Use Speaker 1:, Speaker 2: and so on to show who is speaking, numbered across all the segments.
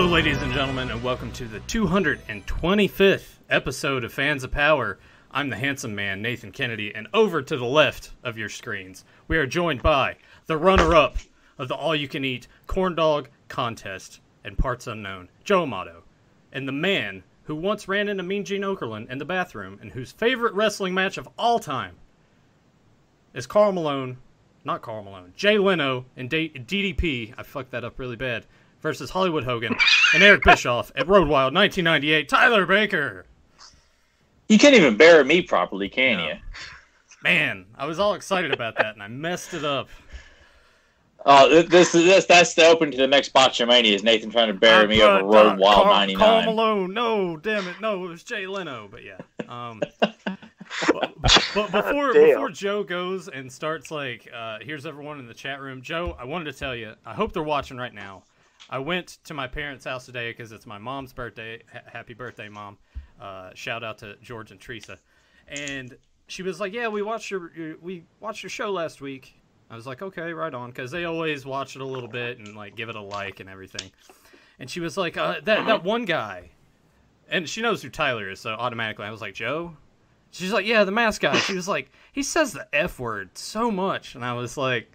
Speaker 1: Hello, ladies and gentlemen, and welcome to the 225th episode of Fans of Power. I'm the handsome man, Nathan Kennedy, and over to the left of your screens, we are joined by the runner-up of the all-you-can-eat corn dog contest and parts unknown, Joe Amato, and the man who once ran into Mean Gene Okerlund in the bathroom and whose favorite wrestling match of all time is Jay Leno and DDP, I fucked that up really bad, versus Hollywood Hogan and Eric Bischoff at Road Wild 1998. Tyler Baker.
Speaker 2: You can't even bury me properly, can you?
Speaker 1: Man, I was all excited about that, and I messed it up.
Speaker 2: Oh, that's the open to the next Botchamania is Nathan trying to bury me over Road Wild 99.
Speaker 1: Karl Malone. No, damn it. No, it was Jay Leno. But yeah. But before Joe goes and starts here's everyone in the chat room. Joe, I wanted to tell you, I hope they're watching right now. I went to my parents' house today because it's my mom's birthday. Happy birthday, Mom. Shout out to George and Teresa. And she was like, yeah, we watched your show last week. I was like, okay, right on, because they always watch it a little bit and give it a like and everything. And she was like, that one guy, and she knows who Tyler is, so automatically I was like, Joe? She's like, yeah, the mask guy. She was like, he says the F word so much, and I was like,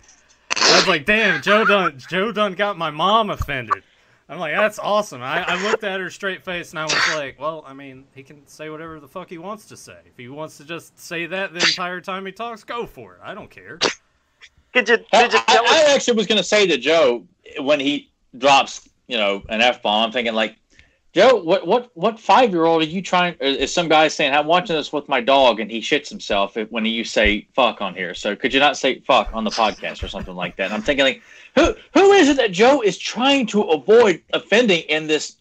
Speaker 1: damn, Joe done got my mom offended. I'm like, that's awesome. I looked at her straight face and I was like, well, I mean, he can say whatever the fuck he wants to say. If he wants to just say that the entire time he talks, go for it. I don't care.
Speaker 2: I actually was going to say to Joe when he drops, an F-bomb, I'm thinking Joe, what 5-year-old are you trying? Is some guy saying, I'm watching this with my dog and he shits himself when you say fuck on here. So could you not say fuck on the podcast or something like that? And I'm thinking who is it that Joe is trying to avoid offending in this?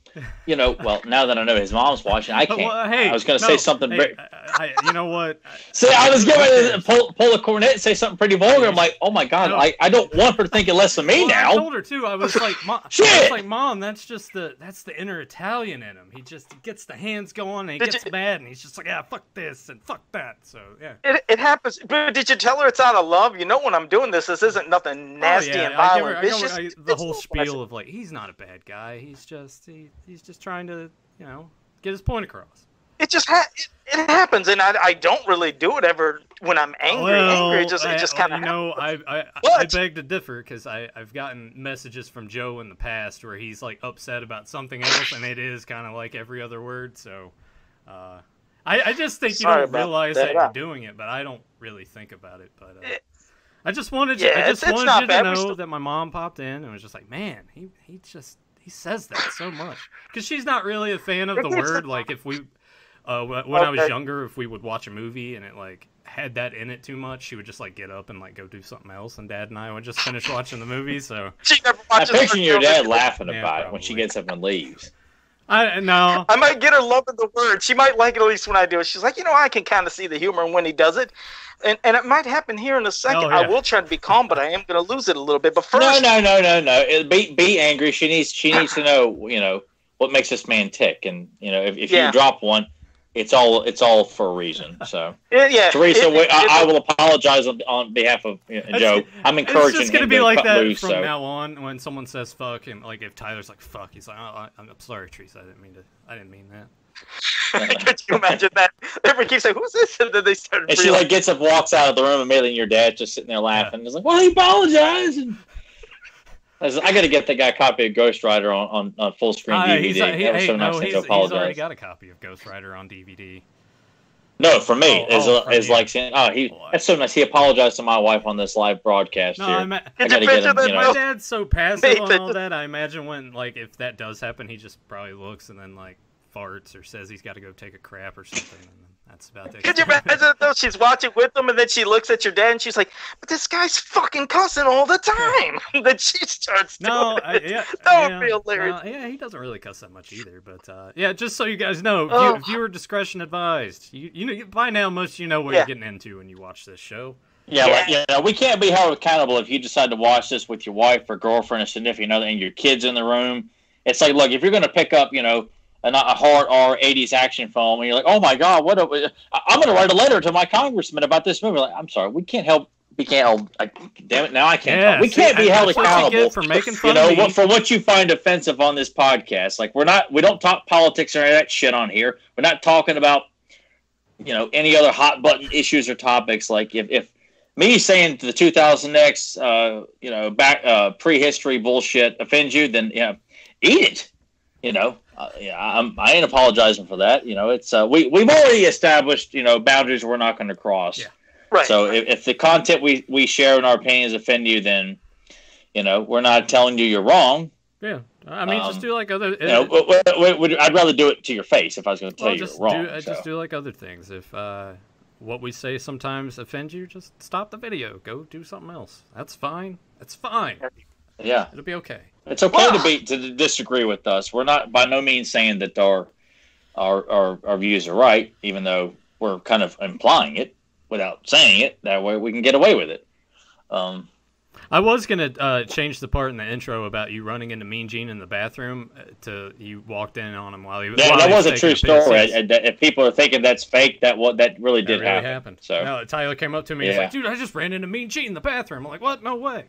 Speaker 2: Well, now that I know his mom's watching, I can't. Well,
Speaker 1: hey,
Speaker 2: I was going to say something.
Speaker 1: You know what?
Speaker 2: See, I was going to pull a cornet and say something pretty vulgar. I'm like, oh my god, I don't want her to think less of me now.
Speaker 1: I told her too. I was like, Mom, that's the inner Italian in him. He just gets the hands going and he gets mad and he's just like, yeah, fuck this and fuck that. So yeah,
Speaker 3: it happens. But did you tell her it's out of love? When I'm doing this isn't nothing nasty and violent.
Speaker 1: The whole spiel of he's not a bad guy. He's just trying to, get his point across.
Speaker 3: It just it happens, and I don't really do it ever when I'm angry. It just kind of.
Speaker 1: I beg to differ because I've gotten messages from Joe in the past where he's upset about something else, and it is kind of like every other word. So, I just think you don't realize that you're doing it, but I don't really think about it. But I just wanted you to know that my mom popped in and was just like, man, he says that so much because she's not really a fan of the word. If we. When I was younger, if we would watch a movie and it had that in it too much, she would just get up and go do something else, and Dad and I would just finish watching the movie. So
Speaker 3: she never watches.
Speaker 2: I'm picturing your dad laughing about it when she gets up and leaves.
Speaker 1: I
Speaker 3: might get her loving the word. She might like it at least when I do it. She's like, I can kind of see the humor when he does it, and it might happen here in a second. Oh, yeah. I will try to be calm, but I am going to lose it a little bit. But first,
Speaker 2: no. Be angry. She needs to know, what makes this man tick, and if you drop one. It's all for a reason. So, Teresa, I will apologize on behalf of Joe. I'm encouraging him to cut loose. It's just gonna be like that
Speaker 1: from now on. When someone says "fuck" and if Tyler's like "fuck," he's like, oh, "I'm sorry, Teresa. I didn't mean that."
Speaker 3: Could you imagine that? Everyone keeps saying, "Who's this?" And then they start.
Speaker 2: And she gets up, walks out of the room immediately, and your dad's just sitting there laughing. He's like, "Well, he apologized." I got to get that guy a copy of Ghost Rider on full screen DVD.
Speaker 1: He's already got a copy of Ghost Rider on DVD.
Speaker 2: No, for me, saying, that's so nice. He apologized to my wife on this live broadcast.
Speaker 1: No, I got to get him. My dad's so passive on all that. I imagine when if that does happen, he just probably looks and then farts or says he's got to go take a crap or something. And that's about it.
Speaker 3: Could you imagine though? She's watching with them, and then she looks at your dad, and she's like, "But this guy's fucking cussing all the time." Then she starts. That would be hilarious.
Speaker 1: He doesn't really cuss that much either. But just so you guys know, viewer discretion advised. You by now most of you know what you're getting into when you watch this show.
Speaker 2: Yeah, we can't be held accountable if you decide to watch this with your wife or girlfriend or significant other, and your kids in the room. It's like, look, if you're going to pick up, a hard R 80s action film, and you're like, oh my god, I'm going to write a letter to my congressman about this movie. I'm sorry, we can't help We can't. Damn it! Now I can't. Yeah, we can't be held accountable
Speaker 1: for making fun of me.
Speaker 2: For what you find offensive on this podcast. Like we don't talk politics or any of that shit on here. We're not talking about any other hot button issues or topics. Like if me saying the 2000X, back prehistory bullshit offends you, then eat it. I ain't apologizing for that. It's we've already established boundaries we're not going to cross.
Speaker 3: Yeah. Right.
Speaker 2: So if the content we share in our opinions offend you, then we're not telling you you're wrong.
Speaker 1: Yeah, I mean, just do like other.
Speaker 2: I'd rather do it to your face if I was going to tell you you're wrong.
Speaker 1: Just do like other things. If what we say sometimes offends you, just stop the video. Go do something else. That's fine. That's fine.
Speaker 2: Yeah,
Speaker 1: it'll be okay.
Speaker 2: It's okay to disagree with us. We're not by no means saying that our views are right, even though we're kind of implying it without saying it. That way we can get away with it.
Speaker 1: I was going to change the part in the intro about you running into Mean Gene in the bathroom to you walked in on him while he was
Speaker 2: that was a true story. If people are thinking that's fake, that really did
Speaker 1: happen.
Speaker 2: So
Speaker 1: no, Tyler came up to me and he's like, dude, I just ran into Mean Gene in the bathroom. I'm like, what? No way.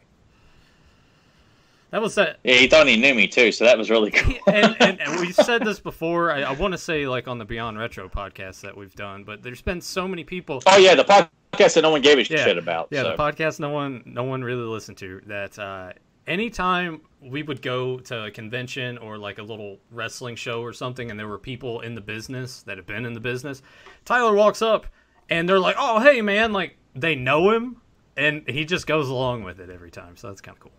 Speaker 1: That was that.
Speaker 2: Yeah, he thought he knew me too, so that was really cool.
Speaker 1: and we've said this before. I want to say like on the Beyond Retro podcast that we've done, but there's been so many people.
Speaker 2: Oh yeah, the podcast that no one gave a shit about.
Speaker 1: Yeah, the podcast no one really listened to. That anytime we would go to a convention or like a little wrestling show or something, and there were people in the business that have been in the business, Tyler walks up and they're like, "Oh, hey man," like they know him, and he just goes along with it every time. So that's kind of cool.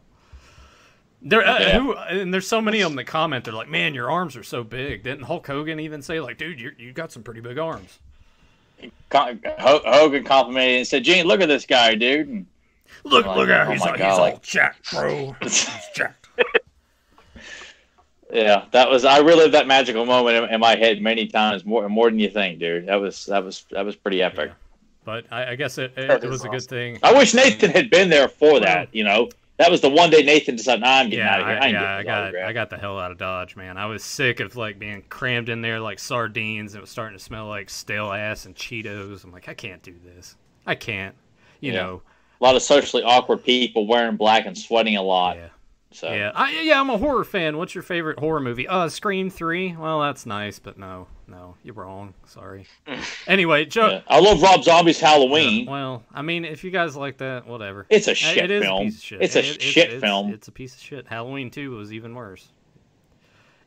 Speaker 1: And there's so many of them that comment. They're like, "Man, your arms are so big." Didn't Hulk Hogan even say, "Like, dude, you got some pretty big arms"?
Speaker 2: Hogan complimented and said, "Gene, look at this guy, dude." And
Speaker 1: look at he's all jacked, bro. He's jacked.
Speaker 2: Yeah, I relived that magical moment in my head many times, more than you think, dude. That was pretty epic.
Speaker 1: Yeah. But I guess it was a good thing.
Speaker 2: I wish Nathan had been there for that. That was the one day Nathan decided, I'm getting out of here.
Speaker 1: I got the hell out of Dodge, man. I was sick of like being crammed in there like sardines. It was starting to smell like stale ass and Cheetos. I'm like, I can't do this. I can't. You know.
Speaker 2: A lot of socially awkward people wearing black and sweating a lot.
Speaker 1: Yeah.
Speaker 2: So
Speaker 1: I'm a horror fan. What's your favorite horror movie? Scream 3. Well, that's nice, but no, you're wrong. Sorry. Anyway, Joe.
Speaker 2: Yeah. I love Rob Zombie's Halloween.
Speaker 1: Well, I mean, if you guys like that, whatever.
Speaker 2: It's a shit film. It's a shit film.
Speaker 1: It's a piece of shit. Halloween 2 was even worse.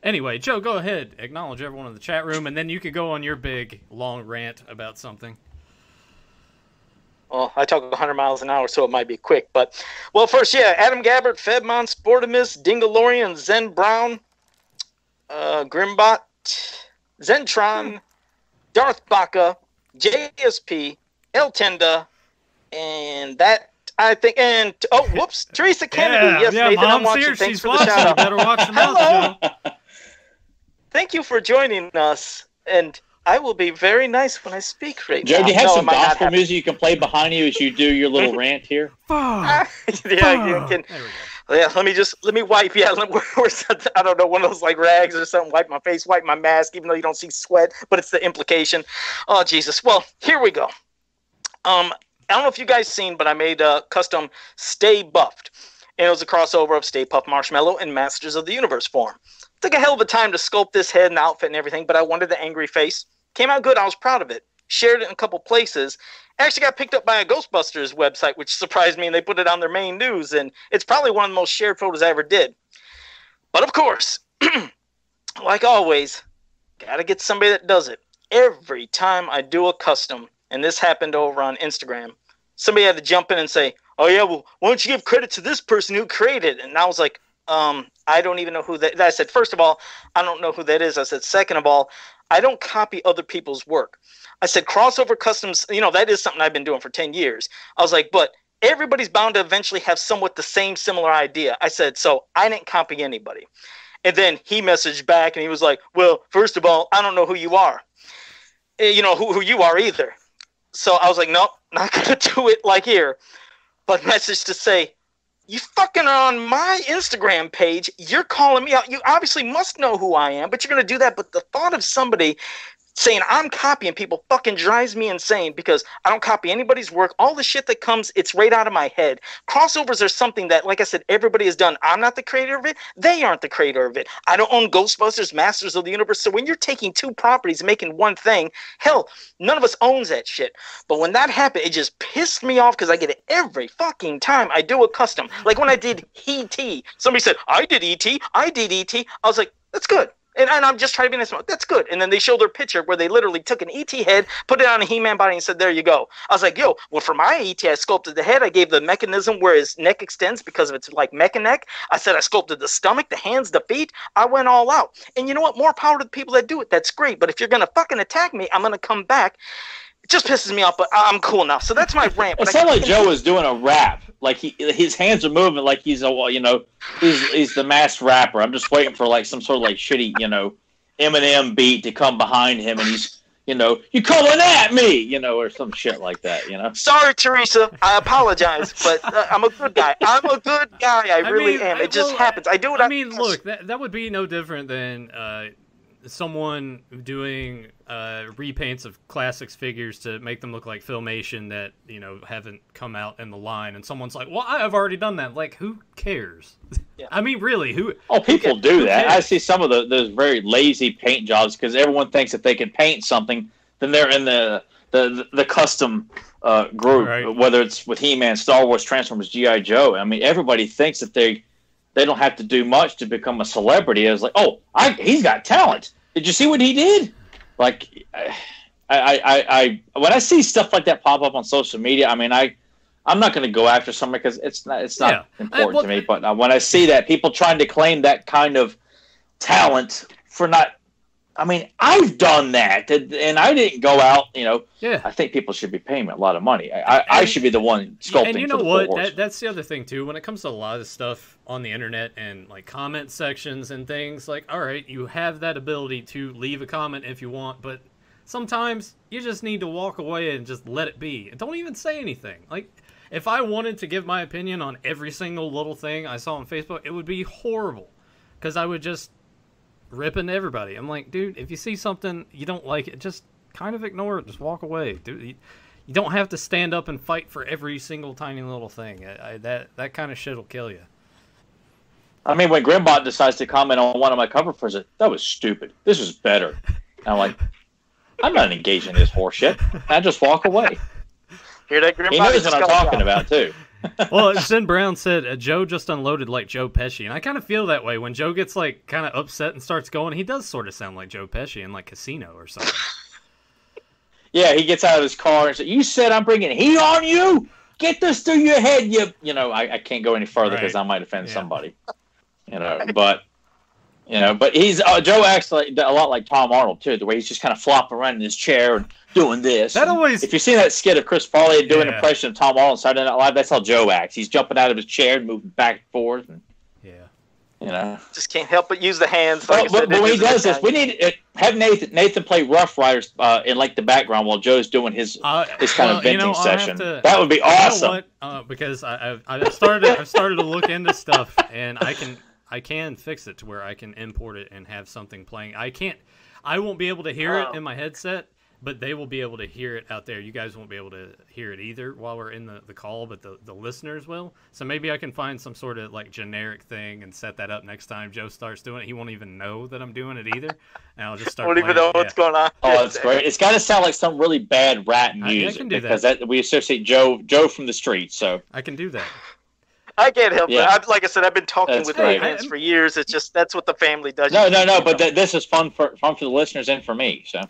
Speaker 1: Anyway, Joe, go ahead. Acknowledge everyone in the chat room, and then you could go on your big, long rant about something.
Speaker 3: Well, I talk 100 miles an hour, so it might be quick. But, first, Adam Gabbert, Fedmon, Sportimus, Dingalorian, Zen Brown, Grimbot, Zentron, Darth Baka, JSP, El Tenda, and that, I think, and, Teresa Kennedy. Yes, Nathan, I'm watching.
Speaker 1: Here.
Speaker 3: Thanks
Speaker 1: She's
Speaker 3: for
Speaker 1: watching.
Speaker 3: the shout out.
Speaker 1: You better watch them out, Joe.
Speaker 3: Thank you for joining us, and I will be very nice when I speak right now.
Speaker 2: Joe, do you have some gospel music you can play behind you as you do your little rant here?
Speaker 3: Yeah, let me wipe. Yeah, I don't know, one of those like rags or something. Wipe my face, wipe my mask, even though you don't see sweat, but it's the implication. Oh Jesus! Well, here we go. I don't know if you guys seen, but I made a custom Stay Buffed, and it was a crossover of Stay Puft Marshmallow and Masters of the Universe form. Took a hell of a time to sculpt this head and outfit and everything, but I wanted the angry face. Came out good. I was proud of it. Shared it in a couple places. Actually got picked up by a Ghostbusters website, which surprised me, and they put it on their main news, and it's probably one of the most shared photos I ever did. But of course, like always, gotta get somebody that does it. Every time I do a custom, and this happened over on Instagram, somebody had to jump in and say, "Oh yeah, well, why don't you give credit to this person who created it?" And I was like, I don't even know who that. I said, first of all, I don't know who that is. I said, second of all, I don't copy other people's work. I said, crossover customs, that is something I've been doing for 10 years. I was like, but everybody's bound to eventually have somewhat the same similar idea. I said, so I didn't copy anybody. And then he messaged back and he was like, well, first of all, I don't know who you are. Who you are either. So I was like, nope, not going to do it like here. But message to say, you fucking are on my Instagram page. You're calling me out. You obviously must know who I am, but you're going to do that. But the thought of somebody saying I'm copying people fucking drives me insane because I don't copy anybody's work. All the shit that comes, it's right out of my head. Crossovers are something that, like I said, everybody has done. I'm not the creator of it. They aren't the creator of it. I don't own Ghostbusters, Masters of the Universe. So when you're taking two properties and making one thing, hell, none of us owns that shit. But when that happened, it just pissed me off because I get it every fucking time I do a custom. Like when I did E.T., somebody said, I did E.T., I was like, that's good. And I'm just trying to be nice. That's good. And then they showed their picture where they literally took an E.T. head, put it on a He-Man body, and said, there you go. I was like, yo, well, for my E.T., I sculpted the head. I gave the mechanism where his neck extends because of its like mecha neck. I said I sculpted the stomach, the hands, the feet. I went all out. And you know what? More power to the people that do it. That's great. But if you're going to fucking attack me, I'm going to come back. It just pisses me off, but I'm cool now. So that's my rant.
Speaker 2: It sounded like Joe was doing a rap. Like his hands are moving like he's he's the masked rapper. I'm just waiting for like some sort of like shitty, Eminem beat to come behind him, and he's, you coming at me, or some shit like that,
Speaker 3: Sorry, Teresa. I apologize, but I'm a good guy. I really am. It just happens. I do what I
Speaker 1: mean, look, that would be no different than someone doing repaints of classics figures to make them look like Filmation that, haven't come out in the line, and someone's like, well, I've already done that. Like, who cares? Yeah. I mean, really, who?
Speaker 2: Oh, people do that. I see some of those very lazy paint jobs because everyone thinks if they can paint something, then they're in the custom group, right. Whether it's with He-Man, Star Wars, Transformers, G.I. Joe. I mean, everybody thinks that they don't have to do much to become a celebrity. It's like, oh, he's got talent. Did you see what he did? Like, I when I see stuff like that pop up on social media, I mean, I'm not going to go after somebody because it's not important to me. But when I see that people trying to claim that kind of talent for not, I mean, I've done that and I didn't go out. I think people should be paying me a lot of money. I should be the one sculpting.
Speaker 1: And you know what? That's the other thing too. When it comes to a lot of stuff on the internet and like comment sections and things, like, all right, you have that ability to leave a comment if you want, but sometimes you just need to walk away and just let it be. And don't even say anything. Like, if I wanted to give my opinion on every single little thing I saw on Facebook, it would be horrible because I would just rip into everybody. I'm like, dude, if you see something you don't like, it just kind of ignore it. Just walk away. Dude, you don't have to stand up and fight for every single tiny little thing. That kind of shit will kill you.
Speaker 2: I mean, when Grimbot decides to comment on one of my cover photos, that was stupid. This was better. And I'm like, I'm not engaged in this horseshit. I just walk away.
Speaker 3: Hear that, Grimbot?
Speaker 2: He knows what I'm talking about, too.
Speaker 1: Well, Zen Brown said Joe just unloaded like Joe Pesci, and I kind of feel that way when Joe gets like kind of upset and starts going. He does sort of sound like Joe Pesci in like Casino or something.
Speaker 2: Yeah, he gets out of his car and says, "You said I'm bringing heat on you. Get this through your head." I can't go any further because I might offend somebody. But he's Joe acts like a lot like Tom Arnold too, the way he's just kind of flopping around in his chair and doing this. If you see that skit of Chris Farley doing an impression of Tom Arnold on Saturday Night Live, that's how Joe acts. He's jumping out of his chair and moving back and forth. And,
Speaker 3: just can't help but use the hands.
Speaker 2: But when he does this, we need to have Nathan play Rough Riders in like the background while Joe's doing his kind of venting session. That would be awesome.
Speaker 1: You know what? Because I've started to look into stuff, and I can fix it to where I can import it and have something playing. I won't be able to hear it in my headset, but they will be able to hear it out there. You guys won't be able to hear it either while we're in the call, but the listeners will. So maybe I can find some sort of like generic thing and set that up next time Joe starts doing it. He won't even know that I'm doing it either, and I'll just start.
Speaker 3: Won't even know what's going on.
Speaker 2: Oh, that's great. It's got to sound like some really bad rap music.
Speaker 1: I can do
Speaker 2: because
Speaker 1: that.
Speaker 2: We associate Joe from the streets. So
Speaker 1: I can do that.
Speaker 3: I can't help it. Like I said, I've been talking with fans for years. It's just that's what the family does.
Speaker 2: No. But this is fun for the listeners and for me. So.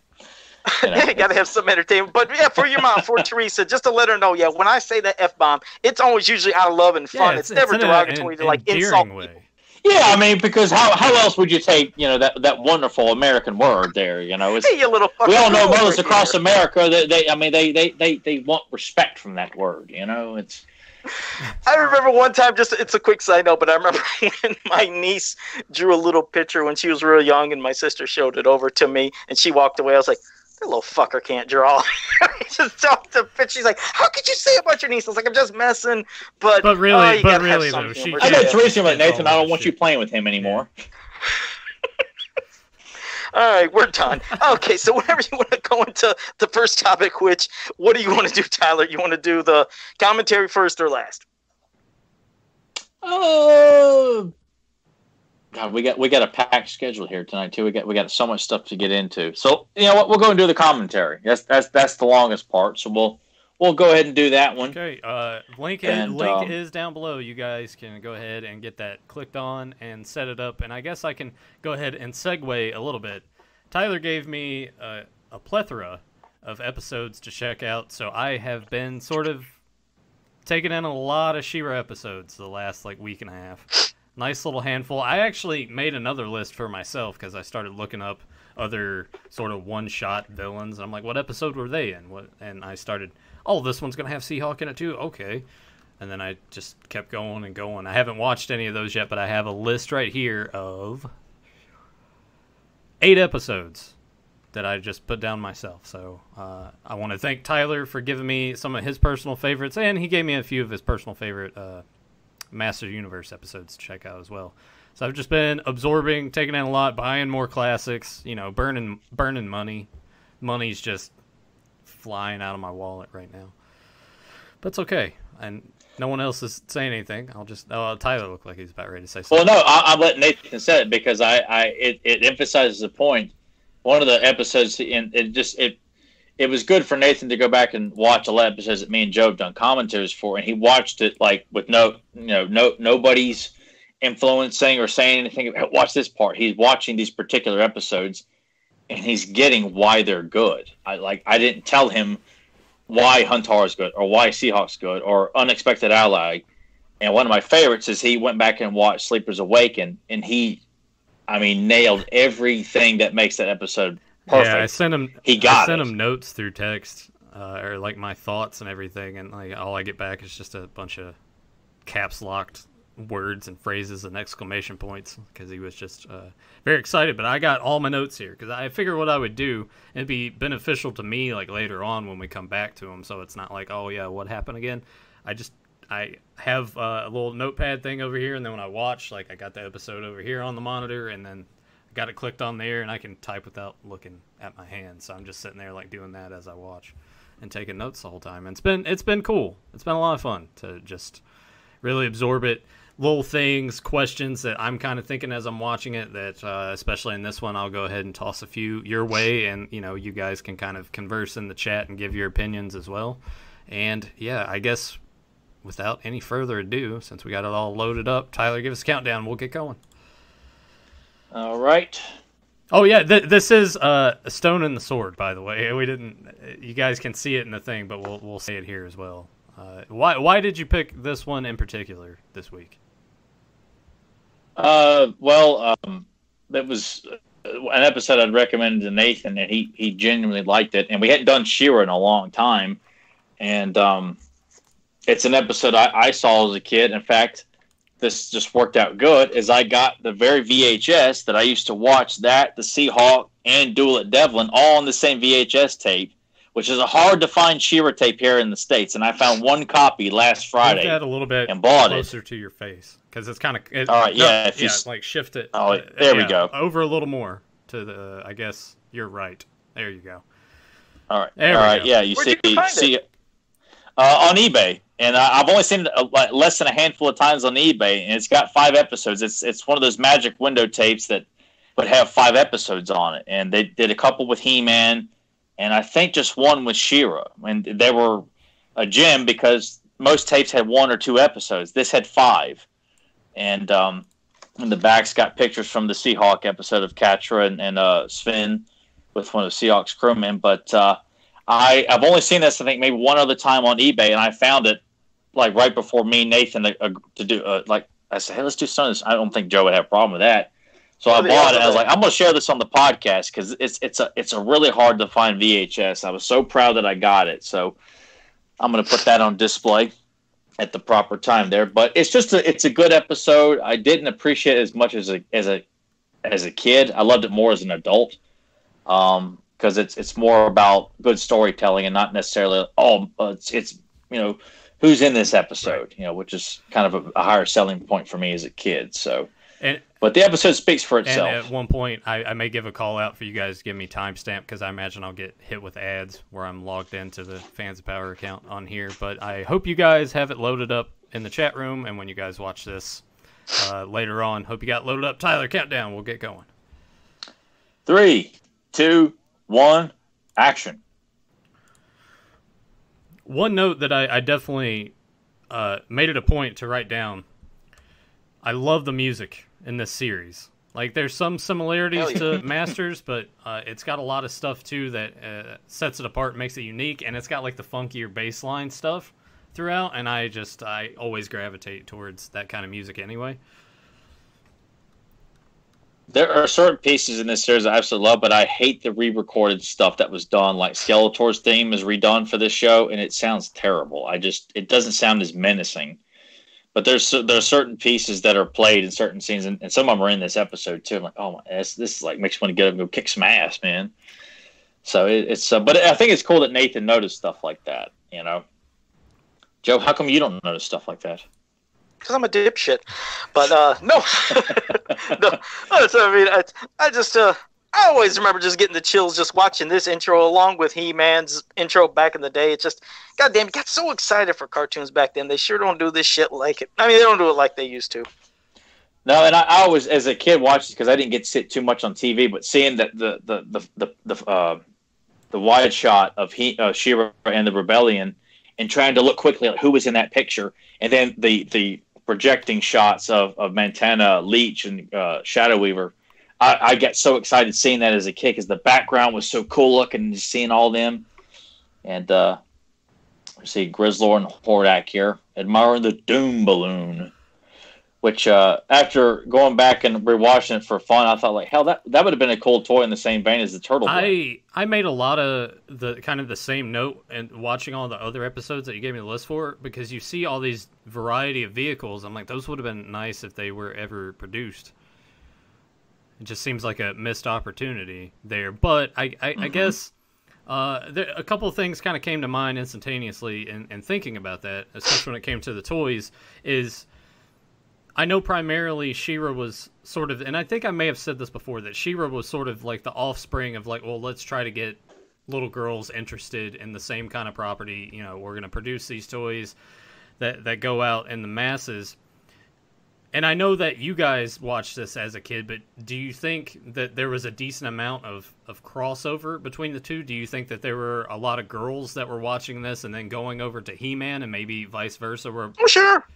Speaker 3: You gotta have some entertainment, but for your mom, for Teresa, just to let her know. Yeah, when I say that F-bomb, it's always usually out of love and fun. It's never derogatory to like insult people.
Speaker 2: Yeah, I mean, because how else would you take that wonderful American word there? It's,
Speaker 3: hey, you little fucker,
Speaker 2: we all know mothers across America. They want respect from that word. It's.
Speaker 3: I remember one time, it's a quick side note, but I remember when my niece drew a little picture when she was real young, and my sister showed it over to me, and she walked away. I was like, that little fucker can't draw. I just talked to Fitch. She's like, how could you say about your niece? I was like, I'm just messing. But
Speaker 1: really, though,
Speaker 2: I know Teresa like, Nathan, I don't want you playing with him anymore.
Speaker 3: All right, we're done. Okay, so whenever you want to go into the first topic, what do you want to do, Tyler? You want to do the commentary first or last?
Speaker 2: Oh, God, we got a packed schedule here tonight too. We got so much stuff to get into. So you know what? We'll go and do the commentary. That's the longest part. So we'll go ahead and do that one.
Speaker 1: Okay. Link is down below. You guys can go ahead and get that clicked on and set it up. And I guess I can go ahead and segue a little bit. Tyler gave me a plethora of episodes to check out, so I have been sort of taking in a lot of She-Ra episodes the last week and a half. Nice little handful. I actually made another list for myself because I started looking up other sort of one-shot villains. I'm like, what episode were they in? And I started, this one's going to have Seahawk in it too? Okay. And then I just kept going and going. I haven't watched any of those yet, but I have a list right here of 8 episodes that I just put down myself. So I want to thank Tyler for giving me some of his personal favorites, and he gave me a few of his personal favorite Master Universe episodes to check out as well. So I've just been absorbing, taking in a lot, buying more classics, burning money. Money's just flying out of my wallet right now. But it's okay. And no one else is saying anything. I'll just Tyler looked like he's about ready to say something.
Speaker 2: Well, no, I'm letting Nathan say it because it emphasizes the point. One of the episodes, and it was good for Nathan to go back and watch a lot of episodes that me and Joe have done commentaries for, and he watched it with nobody's influencing or saying anything. Watch this part. He's watching these particular episodes, and he's getting why they're good. I didn't tell him why Huntar is good or why Seahawk's good or Unexpected Ally. And one of my favorites is he went back and watched Sleepers Awaken, and he nailed everything that makes that episode perfect.
Speaker 1: Yeah, I sent him notes through text, or my thoughts and everything, and all I get back is just a bunch of caps locked words and phrases and exclamation points because he was just very excited. But I got all my notes here because I figured what I would do, it'd be beneficial to me later on when we come back to him, so it's not what happened again. I have a little notepad thing over here, and then when I watch, I got the episode over here on the monitor, and then I got it clicked on there, and I can type without looking at my hand. So I'm just sitting there doing that as I watch and taking notes the whole time. And it's been cool. It's been a lot of fun to just really absorb it. Little things, questions that I'm kind of thinking as I'm watching it that, especially in this one, I'll go ahead and toss a few your way, and you guys can kind of converse in the chat and give your opinions as well. And yeah, I guess without any further ado, since we got it all loaded up, Tyler, give us a countdown. We'll get going.
Speaker 2: All right.
Speaker 1: Oh yeah, this is a Stone and the Sword, by the way. We didn't. You guys can see it in the thing, but we'll say it here as well. Why did you pick this one in particular this week?
Speaker 2: That was an episode I'd recommended to Nathan, and he genuinely liked it. And we hadn't done She-Ra in a long time, and it's an episode I saw as a kid. In fact, this just worked out good, is I got the very VHS that I used to watch the Seahawk, and Duel at Devlin all on the same VHS tape, which is a hard-to-find She-Ra tape here in the States. And I found one copy last Friday.
Speaker 1: Move that a little bit
Speaker 2: and bought
Speaker 1: closer to your face, because it's kind of...
Speaker 2: All right, yeah.
Speaker 1: Shift it.
Speaker 2: Oh, there we go.
Speaker 1: Over a little more to the... I guess you're right. There you go.
Speaker 2: All right. All right, yeah. You see it on eBay. And I've only seen it less than a handful of times on eBay, and it's got 5 episodes. It's one of those magic window tapes that would have 5 episodes on it. And they did a couple with He-Man, and I think just one with She-Ra. And they were a gem because most tapes had 1 or 2 episodes. This had 5. And the back's got pictures from the Seahawk episode of Katra and Sven with one of the Seahawks crewmen. But I've only seen this, I think, maybe one other time on eBay, and I found it right before me and Nathan to do I said, hey, let's do some of this. I don't think Joe would have a problem with that. So I bought it. And I was like, I'm going to share this on the podcast because it's a really hard to find VHS. I was so proud that I got it. So I'm going to put that on display at the proper time there. But it's just it's a good episode. I didn't appreciate it as much as a kid. I loved it more as an adult because it's more about good storytelling and not necessarily it's who's in this episode, right. Which is kind of a higher selling point for me as a kid. So,
Speaker 1: and
Speaker 2: But the episode speaks for itself.
Speaker 1: And at one point, I may give a call out for you guys to give me timestamp, because I imagine I'll get hit with ads where I'm logged into the Fans of Power account on here. But I hope you guys have it loaded up in the chat room, and when you guys watch this later on, hope you got loaded up. Tyler, countdown. We'll get going.
Speaker 2: 3, 2, 1, action.
Speaker 1: One note that I definitely made it a point to write down. I love the music in this series. Like, there's some similarities to Masters, but it's got a lot of stuff too that sets it apart, makes it unique, and it's got like the funkier bass line stuff throughout, and I always gravitate towards that kind of music anyway.
Speaker 2: There are certain pieces in this series I absolutely love, but I hate the re-recorded stuff that was done. Like Skeletor's theme is redone for this show, and it sounds terrible. It doesn't sound as menacing. But there are certain pieces that are played in certain scenes, and some of them are in this episode too. I'm like, oh my, this is like makes me want to get up and go kick some ass, man. So it's but I think it's cool that Nathan noticed stuff like that. You know, Joe, how come you don't notice stuff like that?
Speaker 3: Because I'm a dipshit. But no, no. So, I mean, I always remember just getting the chills just watching this intro along with He-Man's intro back in the day. It's just, goddamn, got so excited for cartoons back then. They sure don't do this shit like it. I mean, they don't do it like they used to.
Speaker 2: No, and I always, as a kid, watched it because I didn't get to sit too much on TV. But seeing that the wide shot of She-Ra and the Rebellion, and trying to look quickly at who was in that picture, and then the projecting shots of Montana, Leech, and Shadow Weaver. I got so excited seeing that as a kid because the background was so cool looking, and just seeing all them. And we see Grizzlor and Hordak here admiring the Doom Balloon, which after going back and rewatching it for fun, I thought, like, hell, that would have been a cool toy in the same vein as the Turtle Boy.
Speaker 1: I made a lot of the same note and watching all the other episodes that you gave me the list for, because you see all these variety of vehicles. I'm like, those would have been nice if they were ever produced. It just seems like a missed opportunity there. But I guess a couple of things kind of came to mind instantaneously in thinking about that, especially when it came to the toys, is I know primarily She-Ra was sort of, and I think I may have said this before, that She-Ra was sort of like the offspring of like, well, let's try to get little girls interested in the same kind of property. You know, we're going to produce these toys that go out in the masses. And I know that you guys watched this as a kid, but do you think that there was a decent amount of crossover between the two? Do you think that there were a lot of girls that were watching this and then going over to He-Man, and maybe vice versa?
Speaker 3: Oh, sure.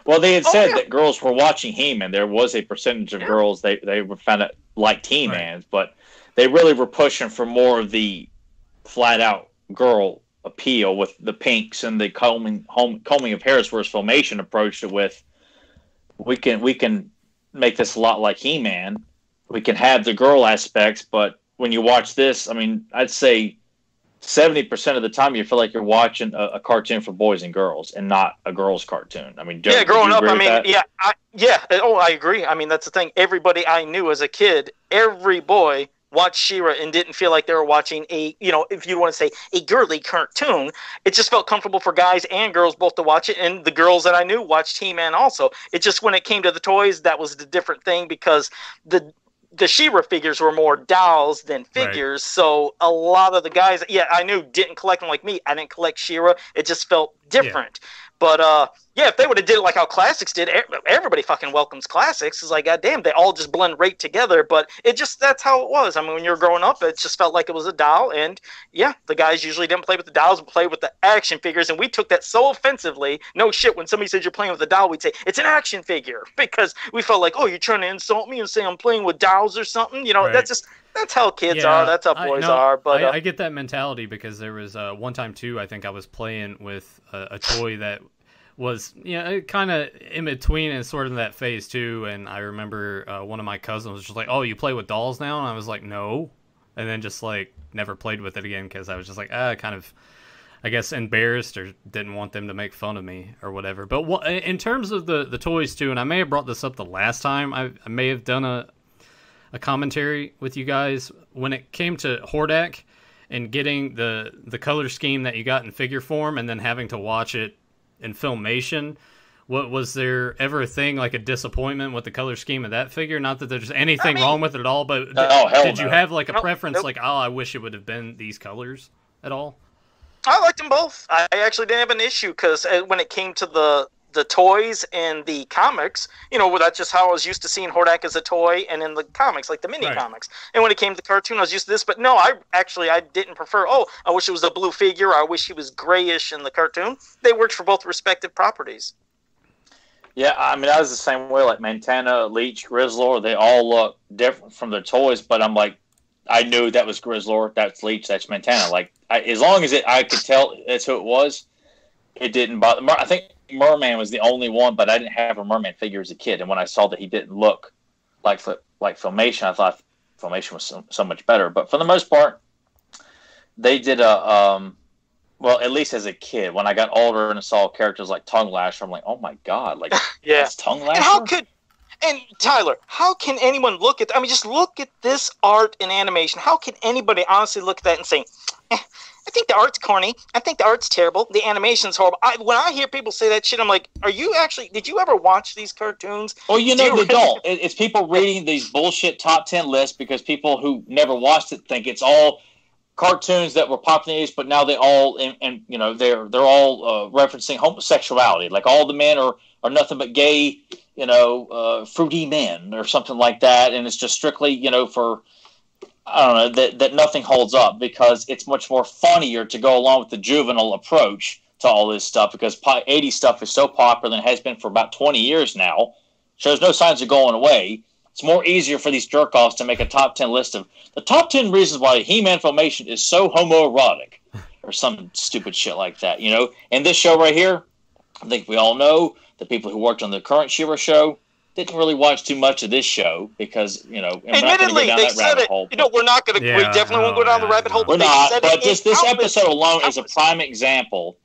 Speaker 2: Well, they had said that girls were watching He-Man. There was a percentage of girls they were found out liked He-Man, right, but they really were pushing for more of the flat-out girl appeal with the pinks and the combing of hairs, whereas Filmation approached it with, we can make this a lot like He-Man. We can have the girl aspects, but when you watch this, I mean, I'd say 70% of the time you feel like you're watching a cartoon for boys and girls and not a girls' cartoon. I mean,
Speaker 3: yeah, growing up, I mean, I agree. I mean, that's the thing. Everybody I knew as a kid, every boy watched She-Ra and didn't feel like they were watching a, you know, if you want to say a girly cartoon, it just felt comfortable for guys and girls both to watch it. And the girls that I knew watched He-Man also. It just, when it came to the toys, that was the different thing, because the She-Ra figures were more dolls than figures. Right. So a lot of the guys, I knew, didn't collect them like me. I didn't collect She-Ra. It just felt different. Yeah. But, if they would have did it like how Classics did, everybody fucking welcomes Classics. It's like, goddamn, they all just blend right together. But that's how it was. I mean, when you were growing up, it just felt like it was a doll. And, the guys usually didn't play with the dolls, but played with the action figures. And we took that so offensively. No shit, when somebody said you're playing with a doll, we'd say, it's an action figure. Because we felt like, oh, you're trying to insult me and say I'm playing with dolls or something. You know, right. That's how kids are. That's how boys are. But
Speaker 1: I get that mentality, because there was one time too, I think I was playing with a toy that was kind of in between and sort of that phase too. And I remember one of my cousins was just like, "Oh, you play with dolls now?" And I was like, "No," and then just like never played with it again, because I was just like, kind of, I guess, embarrassed or didn't want them to make fun of me or whatever. But in terms of the toys too, and I may have brought this up the last time, I may have done a commentary with you guys when it came to Hordak and getting the color scheme that you got in figure form and then having to watch it in Filmation. What was there ever a thing like a disappointment with the color scheme of that figure? Not that there's anything wrong with it at all, but did you have like a preference, like, oh, I wish it would have been these colors at all?
Speaker 3: I liked them both. I actually didn't have an issue because when it came to the toys and the comics, that's just how I was used to seeing Hordak as a toy and in the comics, like the mini comics. And when it came to the cartoon, I was used to this. But no, I didn't prefer, I wish it was a blue figure, or I wish he was grayish in the cartoon. They worked for both respective properties.
Speaker 2: Yeah, I mean, I was the same way. Like Montana, Leech, Grizzlord, they all look different from their toys, but I'm like, I knew that was Grizzlord, that's Leech, that's Montana. Like, as long as I could tell that's who it was, it didn't bother. I think Merman was the only one, but I didn't have a Merman figure as a kid. And when I saw that he didn't look like Filmation, I thought Filmation was so much better. But for the most part, they did well, at least as a kid. When I got older and saw characters like Tongue Lasher, I'm like, oh my god, like that's Tongue Lasher.
Speaker 3: And Tyler, how can anyone look at? Just look at this art and animation. How can anybody honestly look at that and say, I think the art's corny. I think the art's terrible. The animation's horrible. When I hear people say that shit, I'm like, did you ever watch these cartoons?
Speaker 2: Well, they don't. It's people reading these bullshit top 10 lists because people who never watched it think it's all cartoons that were popular in the 80s, but now they all, and they're all referencing homosexuality. Like all the men are nothing but gay, fruity men or something like that. And it's just strictly, for, I don't know, that nothing holds up because it's much more funnier to go along with the juvenile approach to all this stuff because 80s stuff is so popular and has been for about 20 years now. Shows no signs of going away. It's more easier for these jerk-offs to make a top 10 list of the top 10 reasons why He-Man Filmation is so homoerotic or some stupid shit like that, And this show right here, I think we all know the people who worked on the current She-Ra show didn't really watch too much of this show because,
Speaker 3: admittedly, they said it. We're not going to. We definitely won't go down the rabbit hole.
Speaker 2: We're not. But this episode alone is a prime example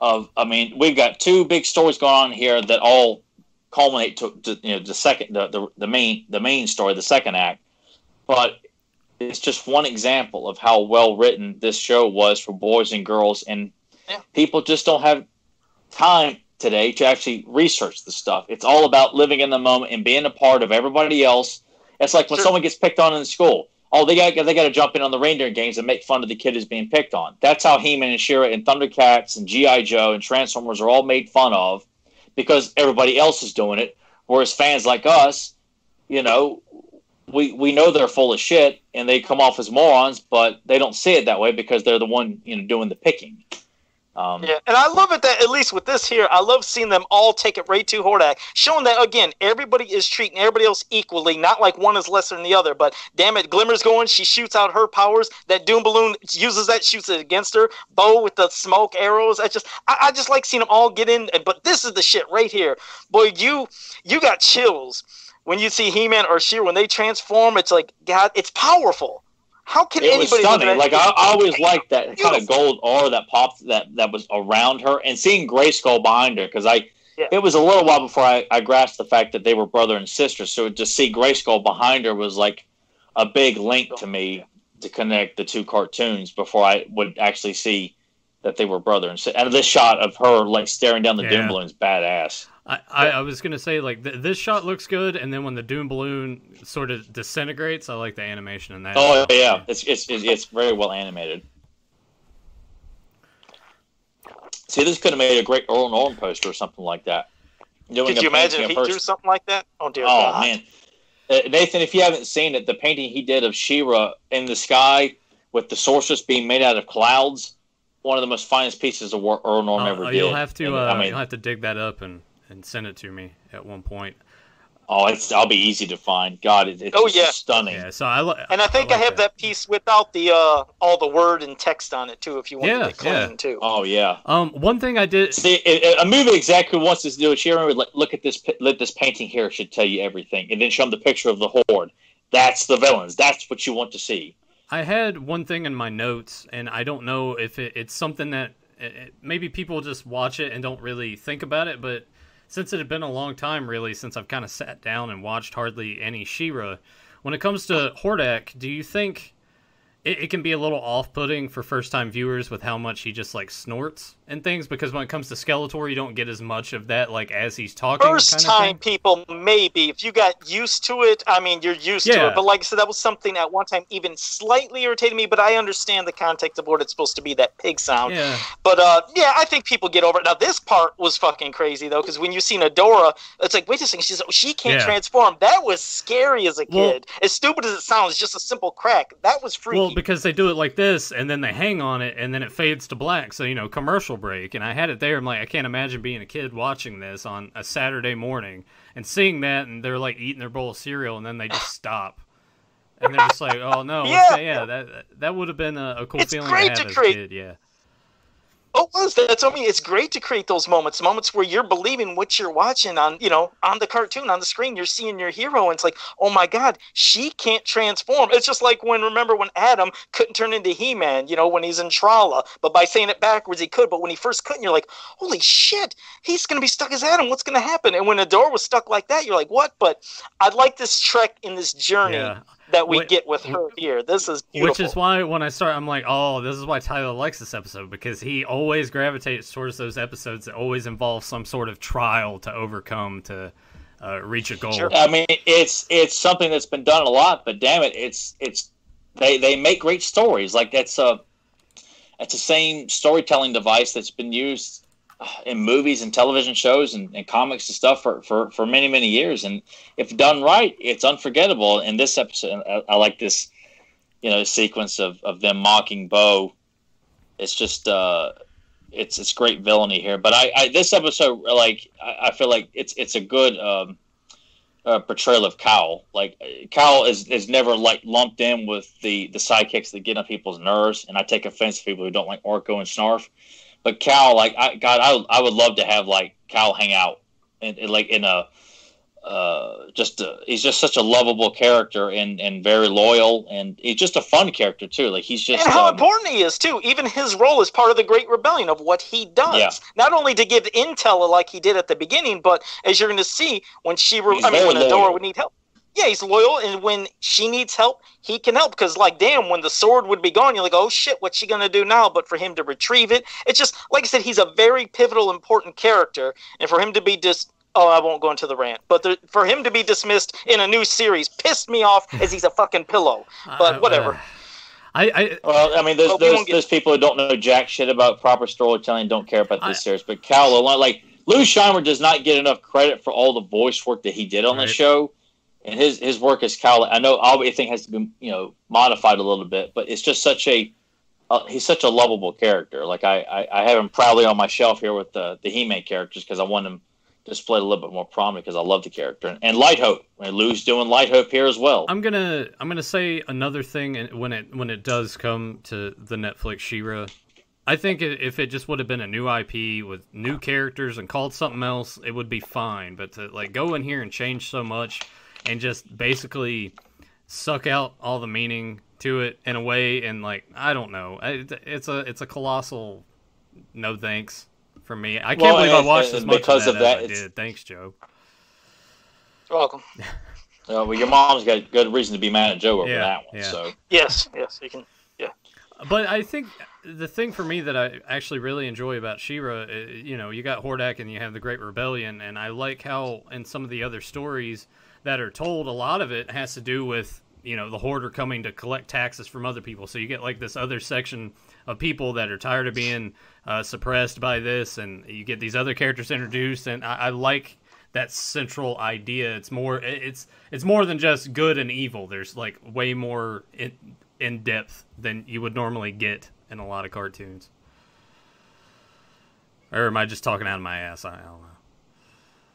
Speaker 2: of. I mean, we've got two big stories going on here that all culminate to the second, the main story, the second act. But it's just one example of how well written this show was for boys and girls, and people just don't have time today to actually research the stuff. It's all about living in the moment and being a part of everybody else. It's like when someone gets picked on in school. Oh, they got to jump in on the reindeer games and make fun of the kid who's being picked on. That's how He-Man and She-Ra and Thundercats and G.I. Joe and Transformers are all made fun of because everybody else is doing it. Whereas fans like us, we know they're full of shit and they come off as morons, but they don't see it that way because they're the one doing the picking.
Speaker 3: And I love it that, at least with this here, I love seeing them all take it right to Hordak, showing that, again, everybody is treating everybody else equally, not like one is lesser than the other, but damn it, Glimmer's going, she shoots out her powers, that Doom Balloon uses that, shoots it against her, Bo with the smoke arrows, I just like seeing them all get in, but this is the shit right here. Boy, you got chills when you see He-Man or She-Ra, when they transform, it's like, God, it's powerful. How can anybody?
Speaker 2: It was stunning. Like I always liked that kind of gold aura that popped that was around her, and seeing Grayskull behind her because it was a little while before I grasped the fact that they were brother and sister. So to see Grayskull behind her was like a big link to me to connect the two cartoons before I would actually see that they were brother and sister. And this shot of her like staring down the Doom Balloon's badass.
Speaker 1: I was going to say, like, this shot looks good, and then when the Doom Balloon sort of disintegrates, I like the animation in that.
Speaker 2: Oh, yeah. It's very well animated. See, this could have made a great Earl Norton poster or something like that.
Speaker 3: Could you imagine if he drew something like that? Oh, dear
Speaker 2: God.
Speaker 3: Oh,
Speaker 2: man. Nathan, if you haven't seen it, the painting he did of She-Ra in the sky with the sorceress being made out of clouds, one of the most finest pieces of work Earl Norton ever did.
Speaker 1: You'll have to, you'll have to dig that up and send it to me at one point.
Speaker 2: Oh, I'll be easy to find. God, it's stunning.
Speaker 1: Yeah, so
Speaker 3: I think I have that piece without the all the word and text on it too. If you want to clean too.
Speaker 2: Oh yeah.
Speaker 1: One thing I did
Speaker 2: see a movie exec who wants to do it. Sharon would look at this. Let this painting here should tell you everything, and then show them the picture of the Horde. That's the villains. That's what you want to see.
Speaker 1: I had one thing in my notes, and I don't know if it's something that maybe people just watch it and don't really think about it, but since it had been a long time, really, since I've kind of sat down and watched hardly any She-Ra, when it comes to Hordak, do you think it can be a little off-putting for first-time viewers with how much he just like snorts and things, because when it comes to Skeletor, you don't get as much of that like as he's talking.
Speaker 3: First time people, maybe if you got used to it, I mean, you're used to it. But like I said, that was something at one time even slightly irritated me. But I understand the context of what it's supposed to be, that pig sound.
Speaker 1: Yeah.
Speaker 3: But yeah, I think people get over it. Now this part was fucking crazy though, because when you see Nadora, it's like, wait a second, she can't transform. That was scary as a kid. As stupid as it sounds, just a simple crack. That was freaky.
Speaker 1: Well, because they do it like this, and then they hang on it, and then it fades to black. So, you know, commercial break. And I had it there. I'm like, I can't imagine being a kid watching this on a Saturday morning and seeing that, and they're like eating their bowl of cereal, and then they just stop. And they're just like, oh no, that would have been a cool feeling to have as a kid. Yeah.
Speaker 3: Oh, that's what I mean. It's great to create those moments where you're believing what you're watching on the cartoon, on the screen. You're seeing your hero, and it's like, oh my God, she can't transform. It's just like when Adam couldn't turn into He-Man, when he's in Trala, but by saying it backwards he could. But when he first couldn't, you're like, holy shit, he's gonna be stuck as Adam. What's gonna happen? And when Adora was stuck like that, you're like, what? But I like this trek in this journey. Yeah. That we get with her here. This is beautiful.
Speaker 1: Which is why when I start, I'm like, oh, this is why Tyler likes this episode, because he always gravitates towards those episodes that always involve some sort of trial to overcome to reach a goal.
Speaker 2: Sure. I mean, it's something that's been done a lot, but damn it, they make great stories. Like that's the same storytelling device that's been used in movies and television shows and comics and stuff for many, many years. And if done right, it's unforgettable. In this episode, I like this, sequence of them mocking Bo. It's just, it's great villainy here. But this episode, like, I feel like it's a good portrayal of Cowl. Like, Cowl is never like lumped in with the sidekicks that get on people's nerves. And I take offense to people who don't like Orko and Snarf. But Cal, like, I would love to have like Cal hang out and like in a he's just such a lovable character and very loyal, and he's just a fun character too. Like he's just
Speaker 3: and how important he is too. Even his role is part of the Great Rebellion of what he does. Yeah. Not only to give intel like he did at the beginning, but as you're going to see when Adora would need help. Yeah, he's loyal, and when she needs help, he can help. Because, like, damn, when the sword would be gone, you're like, oh, shit, what's she going to do now? But for him to retrieve it, it's just, like I said, he's a very pivotal, important character. And for him to be I won't go into the rant. But for him to be dismissed in a new series pissed me off as he's a fucking pillow. But whatever.
Speaker 2: Well, I mean, there's people who don't know jack shit about proper storytelling, don't care about this series. But Cal, like, Lou Scheimer does not get enough credit for all the voice work that he did on the show. And his work as Cal, I know everything has to be modified a little bit, but it's just he's such a lovable character. Like I have him proudly on my shelf here with the He-Man characters because I want him displayed a little bit more prominent because I love the character. And Light Hope, Lou's doing Light Hope here as well.
Speaker 1: I'm gonna say another thing when it does come to the Netflix She-Ra. I think if it just would have been a new IP with new characters and called something else, it would be fine. But to like go in here and change so much and just basically suck out all the meaning to it in a way, and like I don't know, it's a colossal no thanks for me. I can't believe I watched as much because of that as I did. Thanks, Joe.
Speaker 3: You're welcome.
Speaker 2: Well, your mom's got good reason to be mad at Joe over that one.
Speaker 3: Yeah.
Speaker 2: So
Speaker 3: yes, you can. Yeah.
Speaker 1: But I think the thing for me that I actually really enjoy about She-Ra, you got Hordak and you have the Great Rebellion, and I like how in some of the other stories that are told, a lot of it has to do with, the Horde coming to collect taxes from other people. So you get like this other section of people that are tired of being suppressed by this, and you get these other characters introduced, and I like that central idea. It's more than just good and evil. There's like way more in depth than you would normally get in a lot of cartoons. Or am I just talking out of my ass? I don't know.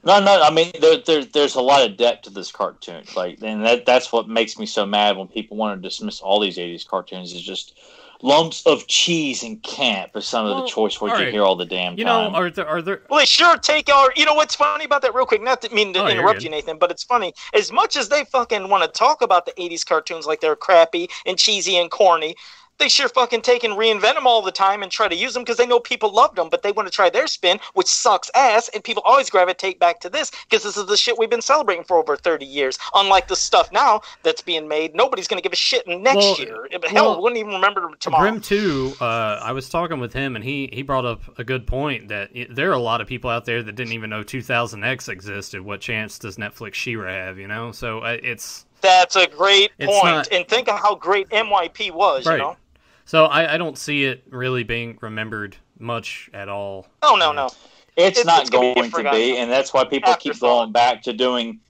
Speaker 2: No. I mean, there's a lot of depth to this cartoon. Like, and that's what makes me so mad when people want to dismiss all these '80s cartoons. Is just lumps of cheese and camp is some of the choice words you hear all the damn time.
Speaker 1: Are there?
Speaker 3: Well, they sure take our. You know what's funny about that, real quick? Not to mean to interrupt you, Nathan, but it's funny. As much as they fucking want to talk about the '80s cartoons like they're crappy and cheesy and corny, they sure fucking take and reinvent them all the time and try to use them because they know people loved them, but they want to try their spin, which sucks ass, and people always gravitate back to this because this is the shit we've been celebrating for over 30 years. Unlike the stuff now that's being made, nobody's going to give a shit next year. Hell, we wouldn't even remember tomorrow.
Speaker 1: Grimm 2, I was talking with him, and he brought up a good point that there are a lot of people out there that didn't even know 2000X existed. What chance does Netflix She-Ra have, you know? So it's...
Speaker 3: That's a great point. And think of how great MYP was,
Speaker 1: right.
Speaker 3: You know?
Speaker 1: So I don't see it really being remembered much at all.
Speaker 3: Oh, no.
Speaker 2: It's not going to be, and that's why people keep going back to doing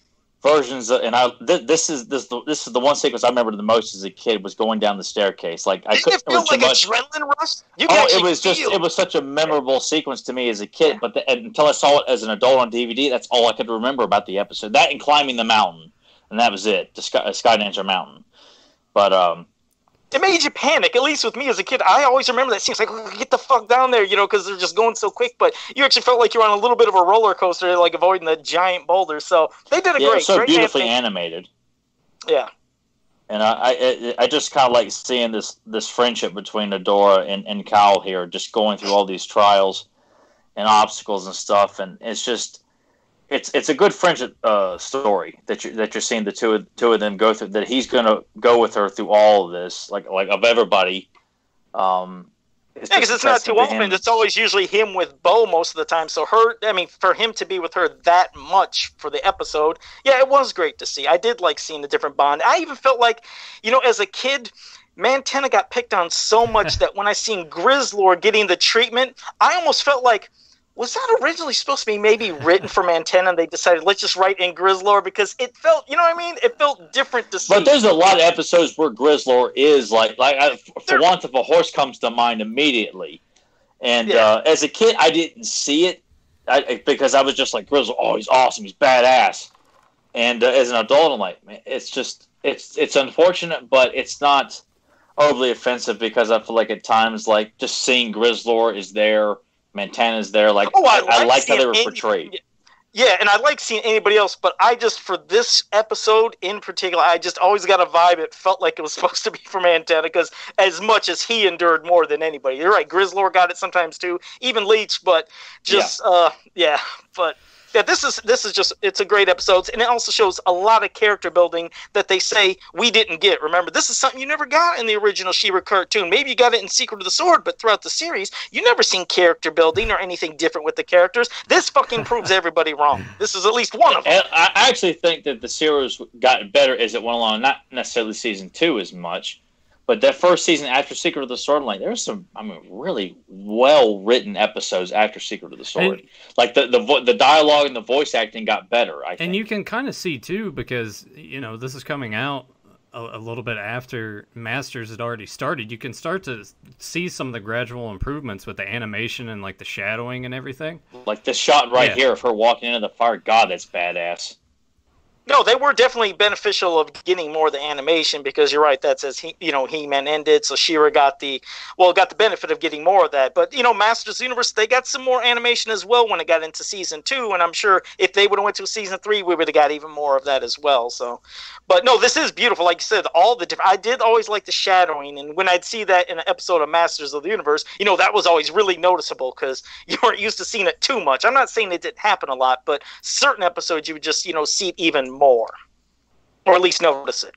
Speaker 2: versions of, and this is the one sequence I remember the most as a kid was going down the staircase. Like I couldn't
Speaker 3: feel like adrenaline rush.
Speaker 2: It was such a memorable sequence to me as a kid, but until I saw it as an adult on DVD, that's all I could remember about the episode. That and climbing the mountain, and that was it. The Skydancer mountain, but
Speaker 3: it made you panic, at least with me as a kid. I always remember that scene. It's like, get the fuck down there, you know, because they're just going so quick. But you actually felt like you were on a little bit of a roller coaster, like avoiding the giant boulders. So they did great
Speaker 2: beautifully animated.
Speaker 3: Yeah.
Speaker 2: And I just kind of like seeing this friendship between Adora and Kyle here, just going through all these trials and obstacles and stuff. And it's just... It's a good friendship story that you're seeing the two of them go through. That he's going to go with her through all of this, like of everybody.
Speaker 3: Because it's not too often. It's always usually him with Bo most of the time. So for him to be with her that much for the episode, yeah, it was great to see. I did like seeing the different bond. I even felt like, you know, as a kid, Mantenna got picked on so much that when I seen Grizzlord getting the treatment, I almost felt like, was that originally supposed to be maybe written for Mantenna and they decided, let's just write in Grizzlord because it felt, you know what I mean? It felt different to see.
Speaker 2: But there's a lot of episodes where Grizzlord is like for want of a horse comes to mind immediately. And as a kid, I didn't see it because I was just like, Grizzlord, oh, he's awesome, he's badass. And as an adult, I'm like, man, it's unfortunate, but it's not overly offensive because I feel like at times, like, just seeing Grizzlord is there, Mantenna's there. Like, I like how they were portrayed.
Speaker 3: Yeah, and I like seeing anybody else, but I just, for this episode in particular, I just always got a vibe. It felt like it was supposed to be from Mantenna because as much as he endured more than anybody. You're right, Grizzlord got it sometimes too, even Leech, but just, but... Yeah, this is just, it's a great episode, and it also shows a lot of character building that they say we didn't get. Remember, this is something you never got in the original She-Ra cartoon. Maybe you got it in Secret of the Sword, but throughout the series, you never seen character building or anything different with the characters. This fucking proves everybody wrong. This is at least one of them.
Speaker 2: And I actually think that the series got better as it went along, not necessarily season 2 as much. But that first season after Secret of the Sword, like there's some, really well written episodes after Secret of the Sword. And, like the dialogue and the voice acting got better. I think.
Speaker 1: And you can kind of see too because this is coming out a little bit after Masters had already started. You can start to see some of the gradual improvements with the animation and like the shadowing and everything.
Speaker 2: Like this shot right here of her walking into the fire. God, that's badass.
Speaker 3: No, they were definitely beneficial of getting more of the animation because you're right. That's as He-Man ended, so She-Ra got the benefit of getting more of that. But Masters of the Universe, they got some more animation as well when it got into season 2, and I'm sure if they would have went to season 3, we would have got even more of that as well. So, but no, this is beautiful. Like you said, all the different. I did always like the shadowing, and when I'd see that in an episode of Masters of the Universe, that was always really noticeable because you weren't used to seeing it too much. I'm not saying it didn't happen a lot, but certain episodes you would just see it even more, or at least notice it.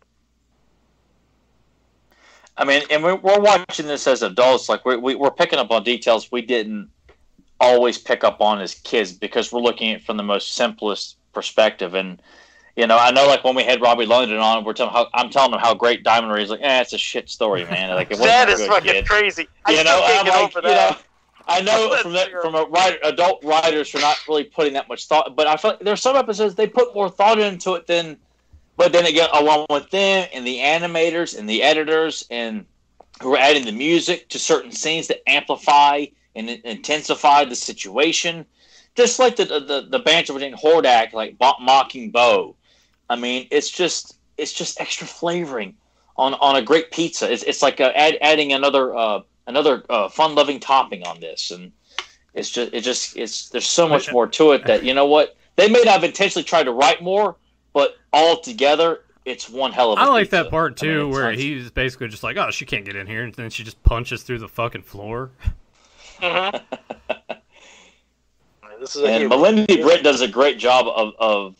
Speaker 2: And we're watching this as adults. Like we're picking up on details we didn't always pick up on as kids because we're looking at it from the most simplest perspective. And I know, like when we had Robbie London on, I'm telling him how great Diamond Ray is. Like, it's a shit story, man. Like it wasn't
Speaker 3: that is
Speaker 2: good,
Speaker 3: fucking
Speaker 2: kid.
Speaker 3: Crazy. I know
Speaker 2: from adult writers are not really putting that much thought, but I feel like there's some episodes they put more thought into it than. But then again, along with them and the animators and the editors and who are adding the music to certain scenes that amplify and intensify the situation, just like the banter between Hordak, like mocking Bo. It's just extra flavoring on a great pizza. It's like adding another fun-loving topping on this, and there's so much more to it that they may not have intentionally tried to write more, but all together it's one hell of a
Speaker 1: I like
Speaker 2: pizza.
Speaker 1: that part too, where he's basically just like, oh, she can't get in here, and then she just punches through the fucking floor.
Speaker 3: Mm-hmm.
Speaker 2: And Melindy Britt does a great job of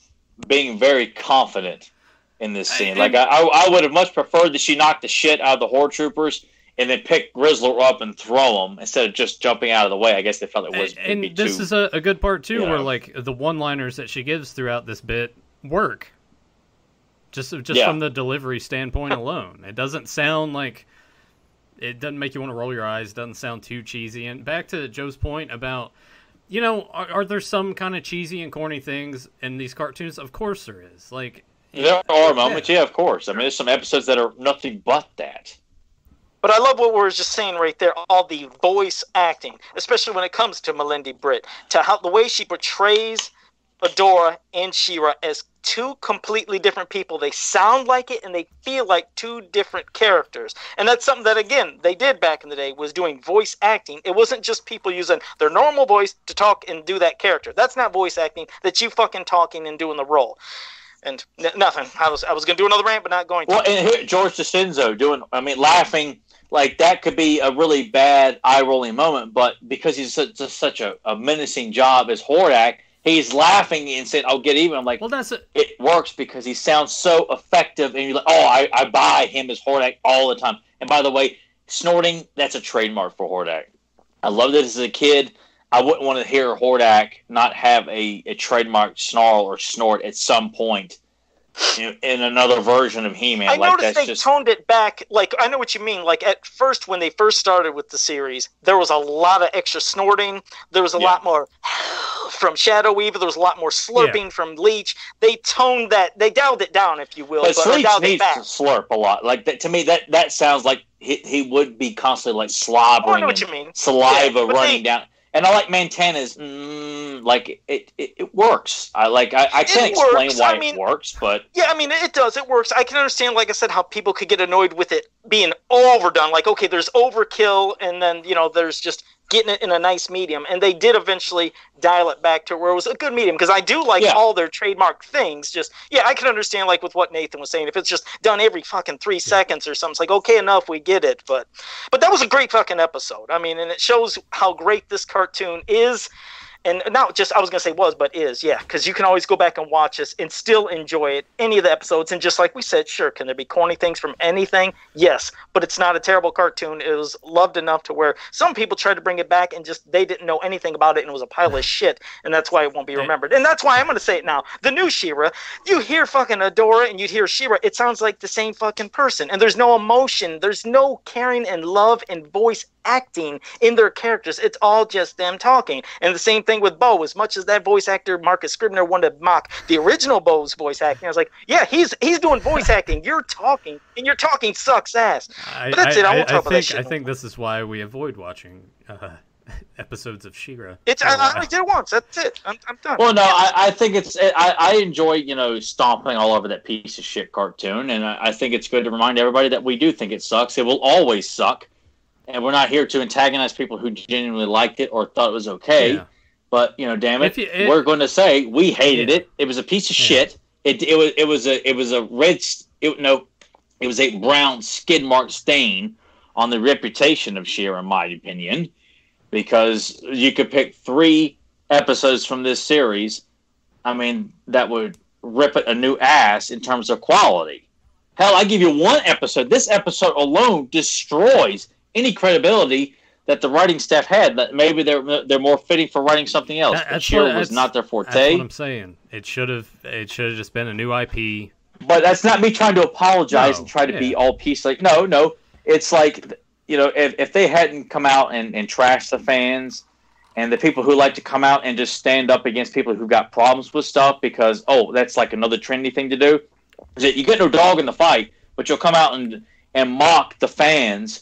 Speaker 2: being very confident in this scene. Like I would have much preferred that she knocked the shit out of the Horde troopers and then pick Grizzler up and throw him instead of just jumping out of the way. I guess they felt it was.
Speaker 1: And this is a good part too, where like the one-liners that she gives throughout this bit work. Just from the delivery standpoint alone, it doesn't sound like. It doesn't make you want to roll your eyes. Doesn't sound too cheesy. And back to Joe's point about, are there some kind of cheesy and corny things in these cartoons? Of course there is. Like
Speaker 2: there are moments, of course. I mean, there's some episodes that are nothing but that.
Speaker 3: But I love what we were just saying right there, all the voice acting, especially when it comes to Melindy Britt, to how the way she portrays Adora and She-Ra as two completely different people. They sound like it and they feel like two different characters. And that's something that, again, they did back in the day, was doing voice acting. It wasn't just people using their normal voice to talk and do that character. That's not voice acting. That's you fucking talking and doing the role. And nothing. I was going to do another rant, but not going to.
Speaker 2: Well, and here, George DeCenzo laughing. Like, that could be a really bad eye-rolling moment, but because he's such a menacing job as Hordak, he's laughing and saying, "Oh, get even." I'm like,
Speaker 1: well,
Speaker 2: it works because he sounds so effective, and you're like, "Oh, I buy him as Hordak all the time." And by the way, snorting, that's a trademark for Hordak. I loved it as a kid. I wouldn't want to hear Hordak not have a trademark snarl or snort at some point in another version of He-Man.
Speaker 3: I noticed they toned it back. Like, I know what you mean. Like, at first, when they first started with the series, there was a lot of extra snorting. There was a lot more from Shadow Weaver. There was a lot more slurping from Leech. They toned that. They dialed it down, if you will.
Speaker 2: But Leech needs to slurp a lot. Like, to me, that sounds like he would be constantly, like, slobbering.
Speaker 3: I know what you mean.
Speaker 2: Saliva running down. And I like Montana's, like, it works. I can't explain why it works, but...
Speaker 3: Yeah, I mean, it does. It works. I can understand, like I said, how people could get annoyed with it being overdone. Like, okay, there's overkill, and then, there's just getting it in a nice medium. And they did eventually dial it back to where it was a good medium, because I do like all their trademark things. Just, I can understand, like, with what Nathan was saying. If it's just done every fucking 3 seconds or something, it's like, okay, enough, we get it. But that was a great fucking episode. I mean, and it shows how great this cartoon is. And not just, I was going to say was, but is, because you can always go back and watch this and still enjoy it, any of the episodes. And just like we said, sure, can there be corny things from anything? Yes, but it's not a terrible cartoon. It was loved enough to where some people tried to bring it back and just, they didn't know anything about it and it was a pile of shit, and that's why it won't be remembered. And that's why I'm going to say it now. The new She-Ra, you hear fucking Adora and you'd hear She-Ra, it sounds like the same fucking person. And there's no emotion, there's no caring and love and voice acting in their characters. It's all just them talking. And the same thing with Bo. As much as that voice actor Marcus Scribner wanted to mock the original Bo's voice acting, I was like, yeah, he's doing voice acting. You're talking, and your talking sucks ass. But that's it. I won't talk about that shit.
Speaker 1: I think this is why we avoid watching episodes of She-Ra.
Speaker 3: I did it once. That's it. I'm done.
Speaker 2: Well, no, I think I enjoy stomping all over that piece of shit cartoon, and I think it's good to remind everybody that we do think it sucks. It will always suck. And we're not here to antagonize people who genuinely liked it or thought it was okay. Yeah. But damn it, we're going to say we hated it. It was a piece of shit. It was a brown skid mark stain on the reputation of She-Ra, in my opinion, because you could pick 3 episodes from this series. I mean, that would rip it a new ass in terms of quality. Hell, I give you 1 episode. This episode alone destroys any credibility that the writing staff had. That maybe they're more fitting for writing something else. But She-Ra was not their forte.
Speaker 1: That's what I'm saying. It should have just been a new IP.
Speaker 2: But that's not me trying to apologize and try to be all peace. Like no, it's like if they hadn't come out and trash the fans and the people who like to come out and just stand up against people who got problems with stuff because that's like another trendy thing to do. Is that you get no dog in the fight, but you'll come out and mock the fans.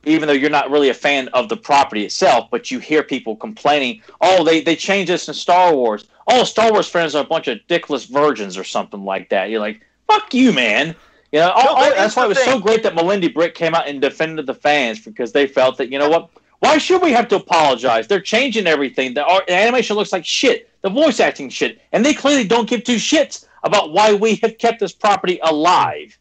Speaker 2: Even though you're not really a fan of the property itself, but you hear people complaining, they changed this in Star Wars. Star Wars fans are a bunch of dickless virgins or something like that. You're like, fuck you, man. That's why it was so great that Melindy Britt came out and defended the fans, because they felt that, what? Why should we have to apologize? They're changing everything. The animation looks like shit. The voice acting shit. And they clearly don't give 2 shits about why we have kept this property alive.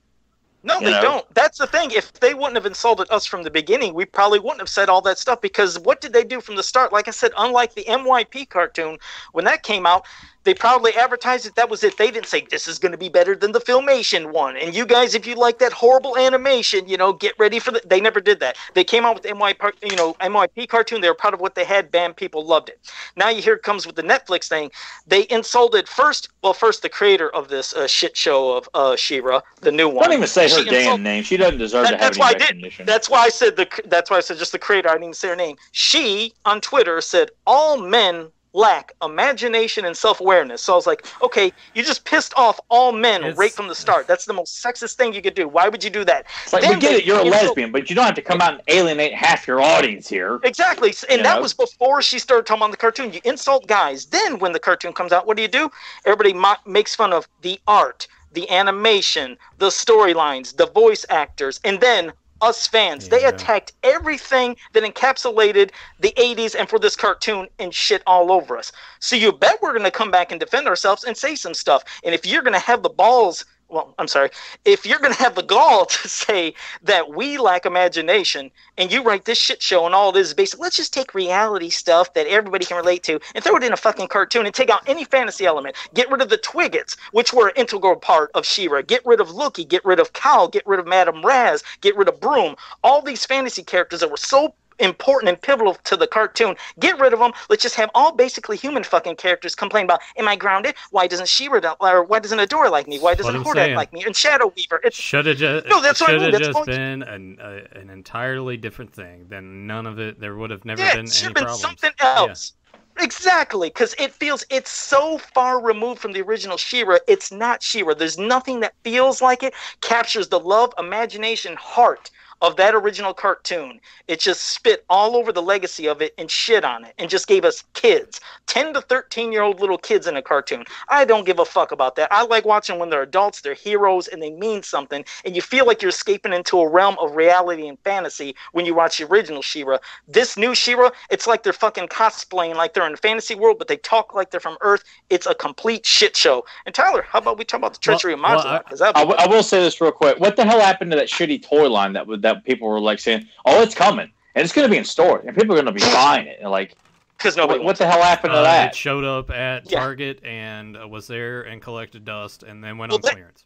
Speaker 3: No, they don't. That's the thing. If they wouldn't have insulted us from the beginning, we probably wouldn't have said all that stuff, because what did they do from the start? Like I said, unlike the MYP cartoon, when that came out, they proudly advertised it. That was it. They didn't say, this is going to be better than the Filmation one. And you guys, if you like that horrible animation, get ready for the... They never did that. They came out with the MYP cartoon. They were proud of what they had. Bam, people loved it. Now you hear it comes with the Netflix thing. They insulted first the creator of this shit show of She-Ra, the new one.
Speaker 2: Don't even say her damn name. She doesn't deserve to have any recognition.
Speaker 3: That's why I said just the creator. I didn't even say her name. She, on Twitter, said, all men lack imagination and self-awareness. So I was like, okay, you just pissed off all men right from the start. That's the most sexist thing you could do. Why would you do that?
Speaker 2: It's like, we get it, you're a lesbian, but you don't have to come out and alienate half your audience here.
Speaker 3: Exactly. And that was before she started talking about the cartoon. You insult guys. Then when the cartoon comes out, what do? Everybody makes fun of the art, the animation, the storylines, the voice actors, and then us fans. They attacked everything that encapsulated the 80s and for this cartoon and shit all over us. So you bet we're going to come back and defend ourselves and say some stuff. And if you're going to have the balls... Well, I'm sorry. If you're going to have the gall to say that we lack imagination and you write this shit show and all it is basically, let's just take reality stuff that everybody can relate to and throw it in a fucking cartoon and take out any fantasy element. Get rid of the Twiggets, which were an integral part of She-Ra. Get rid of Lookie. Get rid of Cow. Get rid of Madame Raz. Get rid of Broom. All these fantasy characters that were so important and pivotal to the cartoon. Get rid of them. Let's just have all basically human fucking characters complain about, am I grounded? Why doesn't She-Ra, or why doesn't Adora like me? Why doesn't Hordak like me? And Shadow Weaver.
Speaker 1: Should have just been an entirely different thing. Then none of it, there would have never been any problems.
Speaker 3: Something else. Yeah. Exactly, because it's so far removed from the original She-Ra, it's not She-Ra. There's nothing that feels like it, captures the love, imagination, heart of that original cartoon. It just spit all over the legacy of it and shit on it and just gave us kids, 10 to 13-year-old little kids in a cartoon. I don't give a fuck about that. I like watching when they're adults, they're heroes, and they mean something, and you feel like you're escaping into a realm of reality and fantasy when you watch the original She-Ra. This new She-Ra, it's like they're fucking cosplaying like they're in a fantasy world, but they talk like they're from Earth. It's a complete shit show. And Tyler, how about we talk about the Treachery of Modulok?
Speaker 2: I will say this real quick. What the hell happened to that shitty toy line that people were like saying, oh, it's coming and it's going to be in store and people are going to be buying it? And like,
Speaker 3: because nobody.
Speaker 2: What the hell happened to that?
Speaker 1: It showed up at Target and was there and collected dust and then went on clearance.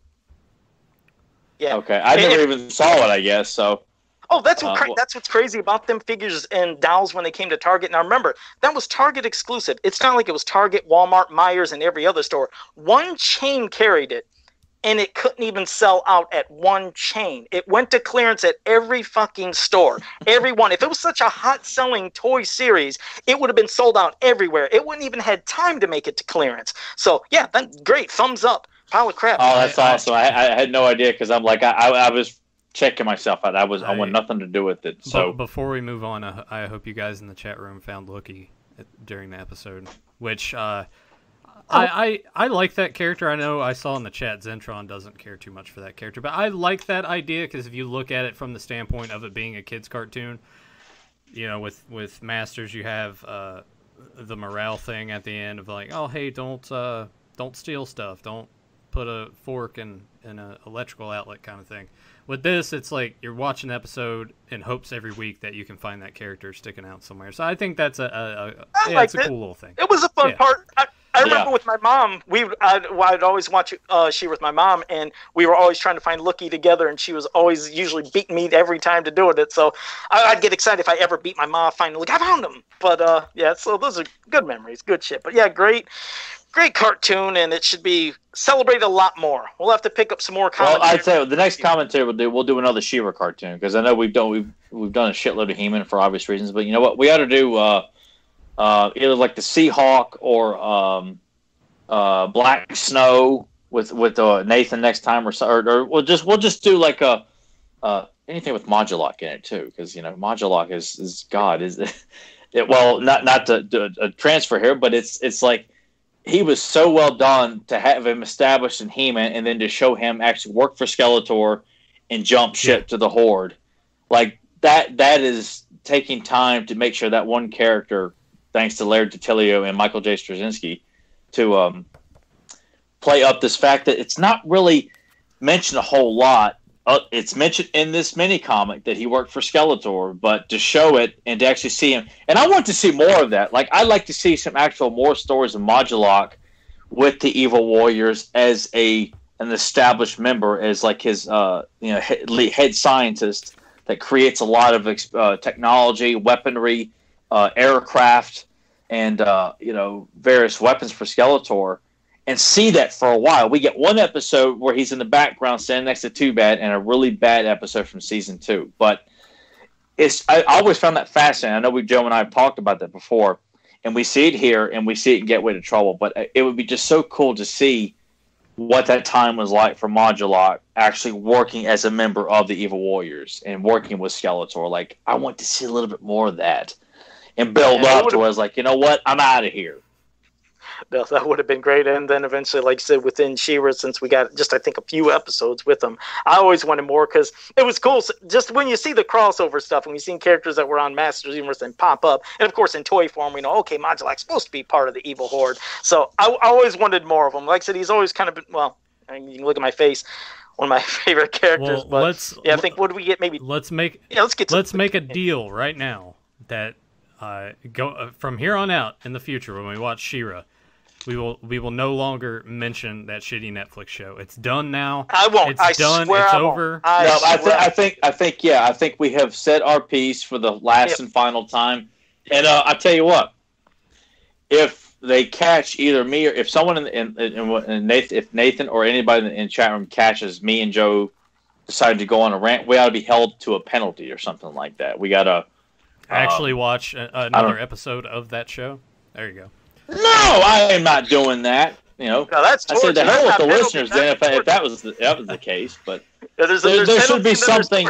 Speaker 3: Yeah.
Speaker 2: Okay, I never even saw it. I guess so.
Speaker 3: Oh, that's what's crazy about them figures and dolls when they came to Target. Now remember, that was Target exclusive. It's not like it was Target, Walmart, Myers, and every other store. One chain carried it. And it couldn't even sell out at one chain. It went to clearance at every fucking store. Every one. If it was such a hot-selling toy series, it would have been sold out everywhere. It wouldn't even had time to make it to clearance. So, yeah, that's great. Thumbs up. Pile of crap.
Speaker 2: Oh, that's awesome. I had no idea because I'm like, I was checking myself out. I want nothing to do with it. So
Speaker 1: before we move on, I hope you guys in the chat room found Lookie during the episode, which... I like that character. I know I saw in the chat Zentron doesn't care too much for that character, but I like that idea because if you look at it from the standpoint of it being a kid's cartoon, with Masters you have the morale thing at the end of like, oh hey, don't steal stuff, don't put a fork in an electrical outlet kind of thing. With this, it's like you're watching the episode in hopes every week that you can find that character sticking out somewhere. So I think that's it's a cool little thing.
Speaker 3: It was a fun part. I remember with my mom, I'd always watch She with my mom, and we were always trying to find Lookie together, and she was always usually beating me every time to do it. So I'd get excited if I ever beat my mom, finally, like, I found him. But so those are good memories, good shit. But yeah, great cartoon, and it should be celebrated a lot more. We'll have to pick up some more commentary.
Speaker 2: Well, I'd say the next commentary we'll do another She-Ra cartoon because I know we've done a shitload of He-Man for obvious reasons, but you know what? We ought to do either like the Seahawk or Black Snow with Nathan next time, or we'll just do like anything with Modulok in it too, because Modulok is God, is it? Well, not to transfer here, but it's like he was so well done to have him established in He-Man and then to show him actually work for Skeletor and jump ship to the Horde, like that is taking time to make sure that one character, thanks to Laird Titilio and Michael J. Straczynski, to play up this fact that it's not really mentioned a whole lot. It's mentioned in this mini comic that he worked for Skeletor, but to show it and to actually see him, and I want to see more of that. Like, I'd like to see some actual more stories of Modulok with the Evil Warriors as an established member, as like his head scientist that creates a lot of technology, weaponry, aircraft, and various weapons for Skeletor. And see that for a while. We get one episode where he's in the background standing next to Too Bad, and a really bad episode from season 2. But I always found that fascinating. I know Joe and I have talked about that before, and we see it here, and we see it in Gateway to Trouble. But it would be just so cool to see what that time was like for Modulok actually working as a member of the Evil Warriors and working with Skeletor. Like, I want to see a little bit more of that and build up to where I was like, you know what? I'm out of here.
Speaker 3: No, that would have been great. And then eventually, like I said, within She-Ra, since we got just, I think, a few episodes with them, I always wanted more because it was cool. So just when you see the crossover stuff, when you see characters that were on Masters Universe and pop up, and of course in toy form, we know, okay, Modulok's supposed to be part of the Evil Horde. So I always wanted more of him. Like I said, he's always kind of been, well, I mean, you can look at my face, one of my favorite characters.
Speaker 1: Well,
Speaker 3: but I think, what do we get? Maybe
Speaker 1: let's make a deal right now that go from here on out in the future when we watch She-Ra. We will no longer mention that shitty Netflix show. It's done now.
Speaker 3: I won't.
Speaker 1: It's done. It's over.
Speaker 2: I think we have said our piece for the last and final time. And I tell you what, if they catch either me or if someone if Nathan or anybody in the chat room catches me and Joe decide to go on a rant, we ought to be held to a penalty or something like that. We gotta
Speaker 1: actually watch another episode of that show. There you go.
Speaker 2: No, I am not doing that. No,
Speaker 3: that's
Speaker 2: I said the hell with the listeners then if that was the case. But there should be something.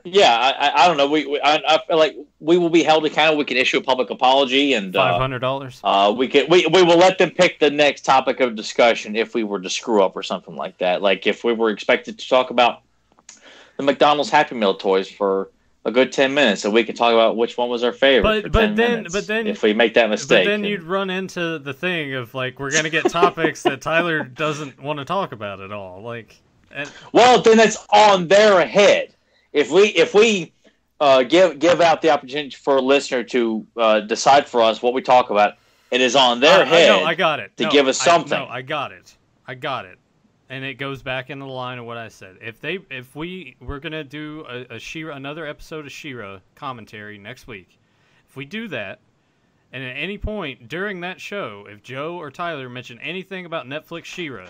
Speaker 2: Yeah, I don't know. I feel like we will be held accountable. We can issue a public apology and
Speaker 1: $500.
Speaker 2: We will let them pick the next topic of discussion if we were to screw up or something like that. Like if we were expected to talk about the McDonald's Happy Meal toys for a good 10 minutes, so we can talk about which one was our favorite. But then, if we make that mistake,
Speaker 1: but then you'd run into the thing of like we're gonna get topics that Tyler doesn't want to talk about at all. Like,
Speaker 2: well, then it's on their head. If we give out the opportunity for a listener to decide for us what we talk about, it is on their head.
Speaker 1: I got it.
Speaker 2: To give us something.
Speaker 1: I got it. And it goes back into the line of what I said. If we're gonna do a She-Ra, another episode of She-Ra commentary next week, if we do that, and at any point during that show, if Joe or Tyler mention anything about Netflix She-Ra,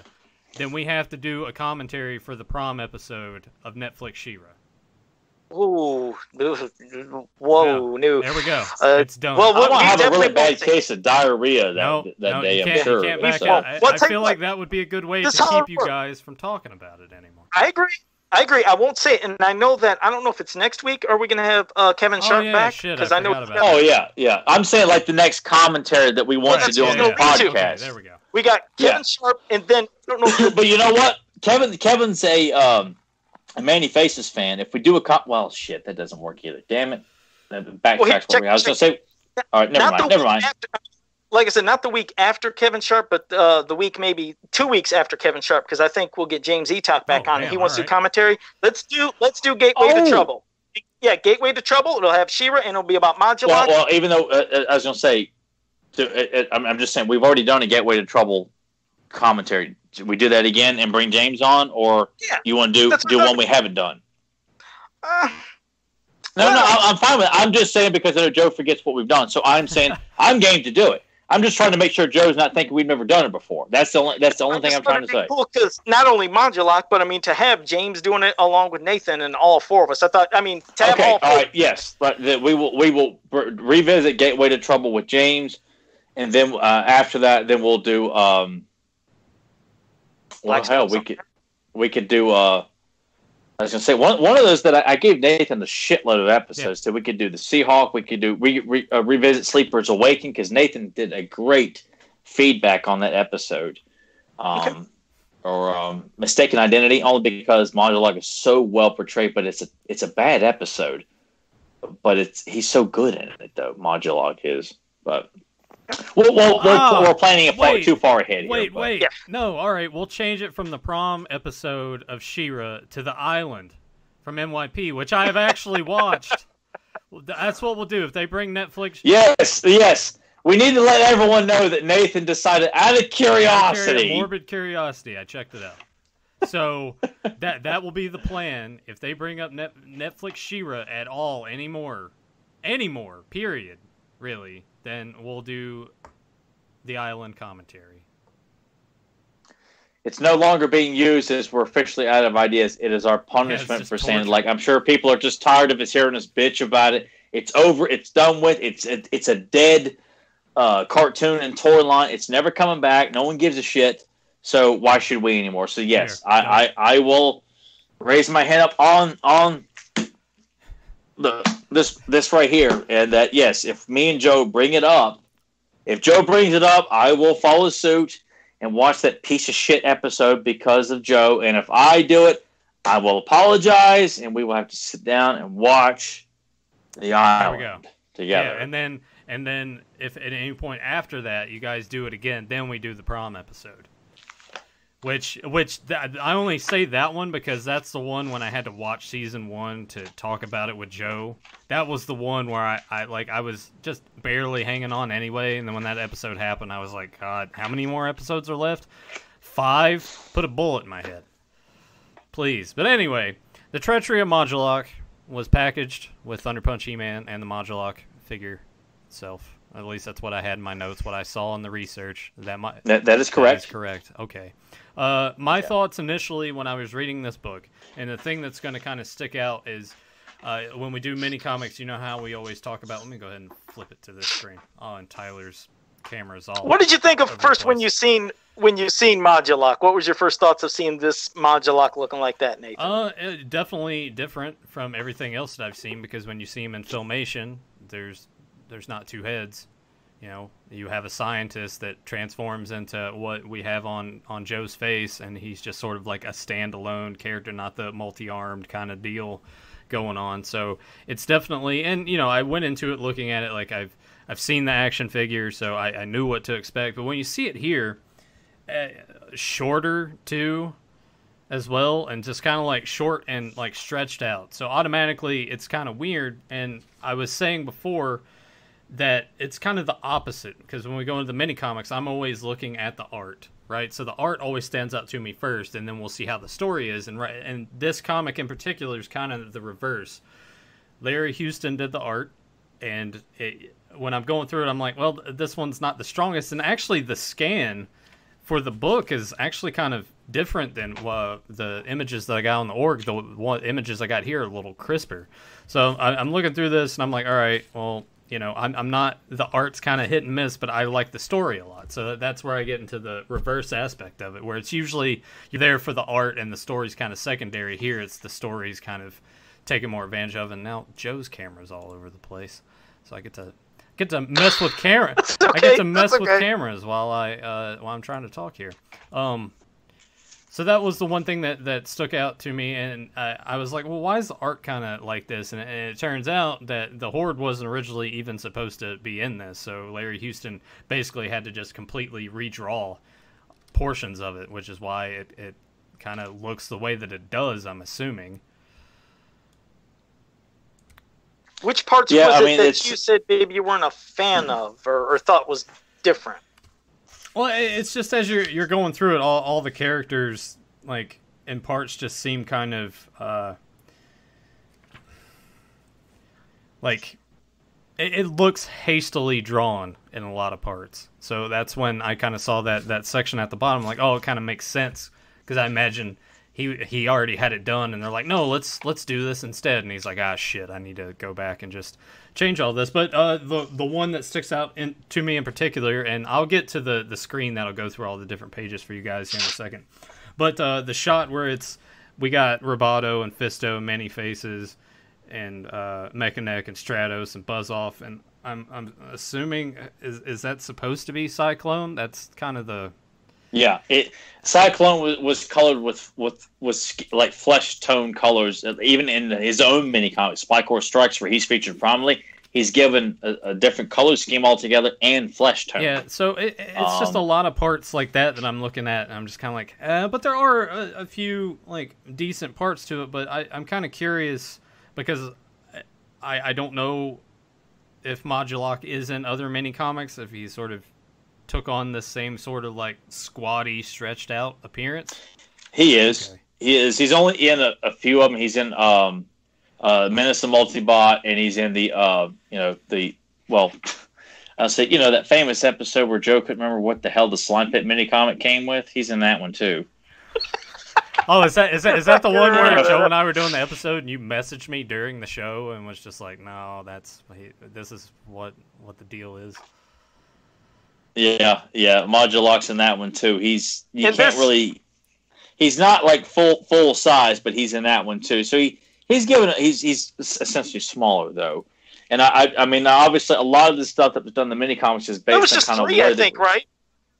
Speaker 1: then we have to do a commentary for the prom episode of Netflix She-Ra.
Speaker 3: Ooh, whoa, new.
Speaker 1: There we go. It's done.
Speaker 2: Well, I have a really bad case of diarrhea that day. I'm sure.
Speaker 1: You can't back out. I feel like that would be a good way to keep you guys from talking about it anymore.
Speaker 3: I agree. I won't say it, and I know that. I don't know if it's next week. Are we going to have Kevin Sharp back?
Speaker 1: Because I know.
Speaker 2: Yeah. I'm saying like the next commentary that we want to do on the podcast.
Speaker 1: Okay, there we go.
Speaker 3: We got Kevin Sharp, and then I don't know.
Speaker 2: But you know what? Kevin's a Manny Faces fan. If we do well, shit, that doesn't work either. Damn it. Backtracks for me. I was going to say, all right, never mind.
Speaker 3: Like I said, not the week after Kevin Sharp, but the week maybe 2 weeks after Kevin Sharp, because I think we'll get James Etok back on. He wants to do commentary. Let's do Gateway to Trouble. Yeah, Gateway to Trouble. It'll have She-Ra, and it'll be about Modulok.
Speaker 2: Well, even though I was going to say, I'm just saying we've already done a Gateway to Trouble commentary. Should we do that again and bring James on, or you want to do one we haven't done? No, I'm fine with it. I'm just saying because I know Joe forgets what we've done, so I'm saying I'm game to do it. I'm just trying to make sure Joe's not thinking we've never done it before. That's the only thing I'm trying to say.
Speaker 3: Cool, because not only Modulok, but I mean to have James doing it along with Nathan and all four of us. I thought, I mean, to have all
Speaker 2: right, yes, but we will revisit Gateway to Trouble with James, and then after that, then we'll do. Well, hell, we could do. I was gonna say one of those that I gave Nathan a shitload of episodes to. We could do the Seahawk. We could do revisit Sleepers Awaken because Nathan did a great feedback on that episode. Or Mistaken Identity, only because Modulok is so well portrayed, but it's a bad episode. But he's so good in it though. Modulok is, but We're planning too far ahead here.
Speaker 1: Wait. Yeah. No, all right. We'll change it from the prom episode of She-Ra to the island from NYP, which I have actually watched. That's what we'll do if they bring Netflix.
Speaker 2: Yes. We need to let everyone know that Nathan decided, out of curiosity,
Speaker 1: morbid curiosity, I checked it out. So that will be the plan. If they bring up Netflix She-Ra at all anymore, period, really, then we'll do the island commentary.
Speaker 2: It's no longer being used as we're officially out of ideas. It is our punishment for saying, like, I'm sure people are just tired of us hearing us bitch about it. It's over. It's done with. It's a dead cartoon and toy line. It's never coming back. No one gives a shit. So why should we anymore? So yes, I will raise my hand up on this right here, and that yes, if me and Joe bring it up, if Joe brings it up, I will follow suit and watch that piece of shit episode because of Joe. And if I do it, I will apologize, and we will have to sit down and watch the island together.
Speaker 1: Yeah, and then if at any point after that you guys do it again, then we do the prom episode. Which I only say that one because that's the one when I had to watch season 1 to talk about it with Joe. That was the one where I was just barely hanging on anyway, and then when that episode happened, I was like, God, how many more episodes are left? 5? Put a bullet in my head. Please. But anyway, the Treachery of Modulok was packaged with Thunder Punch He-Man and the Modulok figure itself. At least that's what I had in my notes, what I saw in the research. That
Speaker 2: is correct.
Speaker 1: That is correct. Okay. My thoughts initially when I was reading this book, and the thing that's going to kind of stick out is when we do mini comics, you know how we always talk about. Let me go ahead and flip it to this screen. Oh, and Tyler's camera's all.
Speaker 3: What did you think of first when you seen Modulok? What was your first thoughts of seeing this Modulok looking like that, Nathan?
Speaker 1: Definitely different from everything else that I've seen, because when you see him in Filmation, there's not two heads. You know, you have a scientist that transforms into what we have on Joe's face, and he's just sort of like a standalone character, not the multi-armed kind of deal going on. So it's definitely, and you know, I went into it looking at it like I've seen the action figure, so I knew what to expect. But when you see it here, shorter too, as well, and just kind of like short and like stretched out, so automatically it's kind of weird. And I was saying before that it's kind of the opposite, because when we go into the mini comics, I'm always looking at the art, right? So the art always stands out to me first, and then we'll see how the story is. And this comic in particular is kind of the reverse. Larry Houston did the art, and when I'm going through it, I'm like, well, this one's not the strongest. And actually, the scan for the book is actually kind of different than the images that I got on the org. The images I got here are a little crisper. So I'm looking through this, and I'm like, all right, well, you know, I'm not, the art's kind of hit and miss, but I like the story a lot. So that's where I get into the reverse aspect of it, where it's usually you're there for the art and the story's kind of secondary. Here, it's the story's kind of taking more advantage of. And now Joe's camera's all over the place, so I get to mess with camera. Okay, I get to mess with cameras while I'm trying to talk here. So that was the one thing that stuck out to me, and I was like, well, why is the art kind of like this? And it turns out that the Horde wasn't originally even supposed to be in this, so Larry Houston basically had to just completely redraw portions of it, which is why it kind of looks the way that it does, I'm assuming.
Speaker 3: Which parts was it that you said maybe you weren't a fan of or thought was different?
Speaker 1: Well, it's just as you're going through it, all the characters, like, in parts just seem kind of, like, it looks hastily drawn in a lot of parts. So that's when I kind of saw that section at the bottom, like, oh, it kind of makes sense, because I imagine he already had it done, and they're like, no, let's do this instead. And he's like, ah, shit, I need to go back and just change all this. But the one that sticks out to me in particular, and I'll get to the screen that'll go through all the different pages for you guys here in a second. But the shot where we got Roboto and Fisto, Many Faces, and Mechanic and Stratos and Buzz-Off, and I'm assuming is that supposed to be Cyclone? That's kind of the...
Speaker 2: Yeah, Cyclone was colored with like flesh tone colors. Even in his own mini comic, Spike Horse Strikes, where he's featured prominently, he's given a different color scheme altogether and flesh tone.
Speaker 1: Yeah, so it's just a lot of parts like that I'm looking at, and I'm just kind of like, but there are a few like decent parts to it. But I'm kind of curious because I don't know if Modulok is in other mini comics, if he sort of took on the same sort of like squatty, stretched out appearance.
Speaker 2: He is. Okay. He is. He's only in a few of them. He's in Menace the Multibot, and he's in the I'll say, that famous episode where Joe couldn't remember what the hell the Slime Pit mini comic came with. He's in that one too.
Speaker 1: Oh, is that the one where Joe and I were doing the episode and you messaged me during the show and was just like, no, this is what the deal is.
Speaker 2: Yeah, Modulok's in that one too. He's not like full size, but he's in that one too. So he's essentially smaller though. And I mean, obviously, a lot of the stuff that was done in the mini comics is based on kind of
Speaker 3: three, I think, right?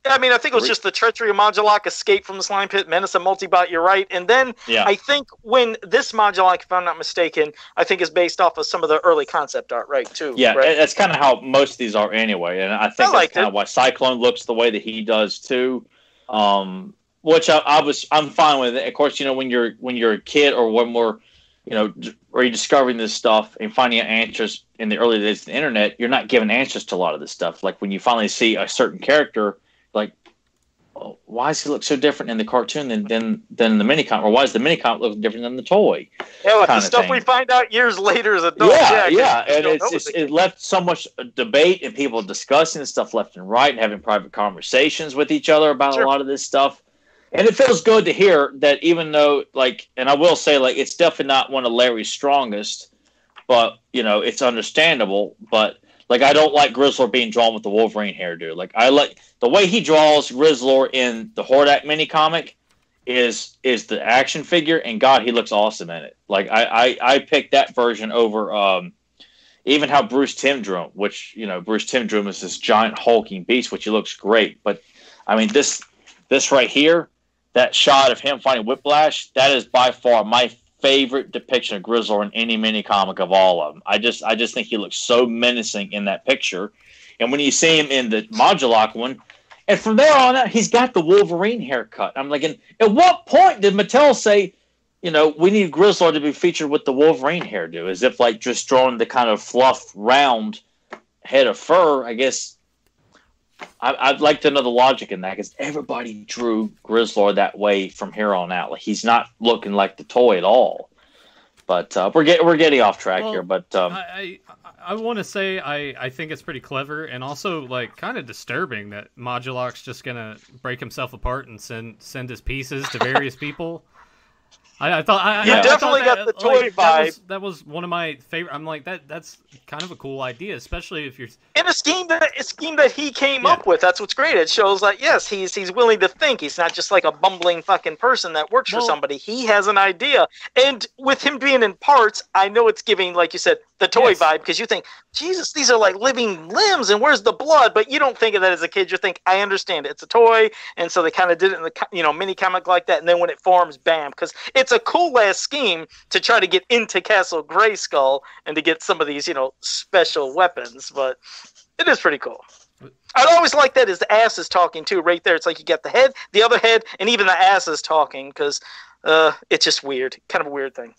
Speaker 3: I mean, I think it was just the Treachery of Modulok, Escape from the Slime Pit, Menace and Multibot. You're right. And then I think when this Modulok, if I'm not mistaken, I think is based off of some of the early concept art, right? Too.
Speaker 2: Yeah,
Speaker 3: right?
Speaker 2: That's kind of how most of these are anyway. And I think that's kind of why Cyclone looks the way that he does too. Which I'm fine with it. Of course, when you're a kid or when we're or you're discovering this stuff and finding out answers in the early days of the internet, you're not given answers to a lot of this stuff. Like when you finally see a certain character, like, oh, why does he look so different in the cartoon than the mini comic? Or why does the mini comic look different than the toy?
Speaker 3: Yeah, like the stuff we find out years later as adults.
Speaker 2: Yeah. And it left so much debate and people discussing this stuff left and right and having private conversations with each other about a lot of this stuff. And it feels good to hear that, even though, and I will say, it's definitely not one of Larry's strongest, but, it's understandable. But, I don't like Grizzlor being drawn with the Wolverine hairdo. I like the way he draws Grizzlor in the Hordak mini comic is the action figure, and God, he looks awesome in it. I picked that version over even how Bruce Timm drew him, which, Bruce Timm drew him as this giant hulking beast, which he looks great. But, I mean, this right here, that shot of him fighting Whiplash, that is by far my favorite depiction of Grizzlor in any mini comic of all of them. I just think he looks so menacing in that picture. And when you see him in the Modulok one, and from there on out, he's got the Wolverine haircut. I'm like, at what point did Mattel say, we need Grizzlor to be featured with the Wolverine hairdo? As if just drawing the kind of fluff round head of fur, I guess. I'd like to know the logic in that, because everybody drew Grizzlor that way from here on out. He's not looking like the toy at all. But we're getting off track here. But
Speaker 1: I want to say I think it's pretty clever, and also kind of disturbing that Modulok's just gonna break himself apart and send his pieces to various people. I thought
Speaker 3: you definitely got the toy vibe.
Speaker 1: That was one of my favorite. I'm like, that's kind of a cool idea, especially if you're
Speaker 3: in a scheme that he came up with. That's what's great. It shows yes, he's willing to think. He's not just like a bumbling fucking person that works for somebody. He has an idea, and with him being in parts, I know it's giving, like you said, the toy vibe, because you think, Jesus, these are like living limbs, and where's the blood? But you don't think of that as a kid. You think, I understand it. It's a toy, and so they kind of did it in the mini comic like that, and then when it forms, bam, because it's a cool ass scheme to try to get into Castle Grayskull and to get some of these special weapons, but it is pretty cool. I'd always like that his ass is talking too, right there. It's like you get the head, the other head, and even the ass is talking, because it's just weird, kind of a weird thing.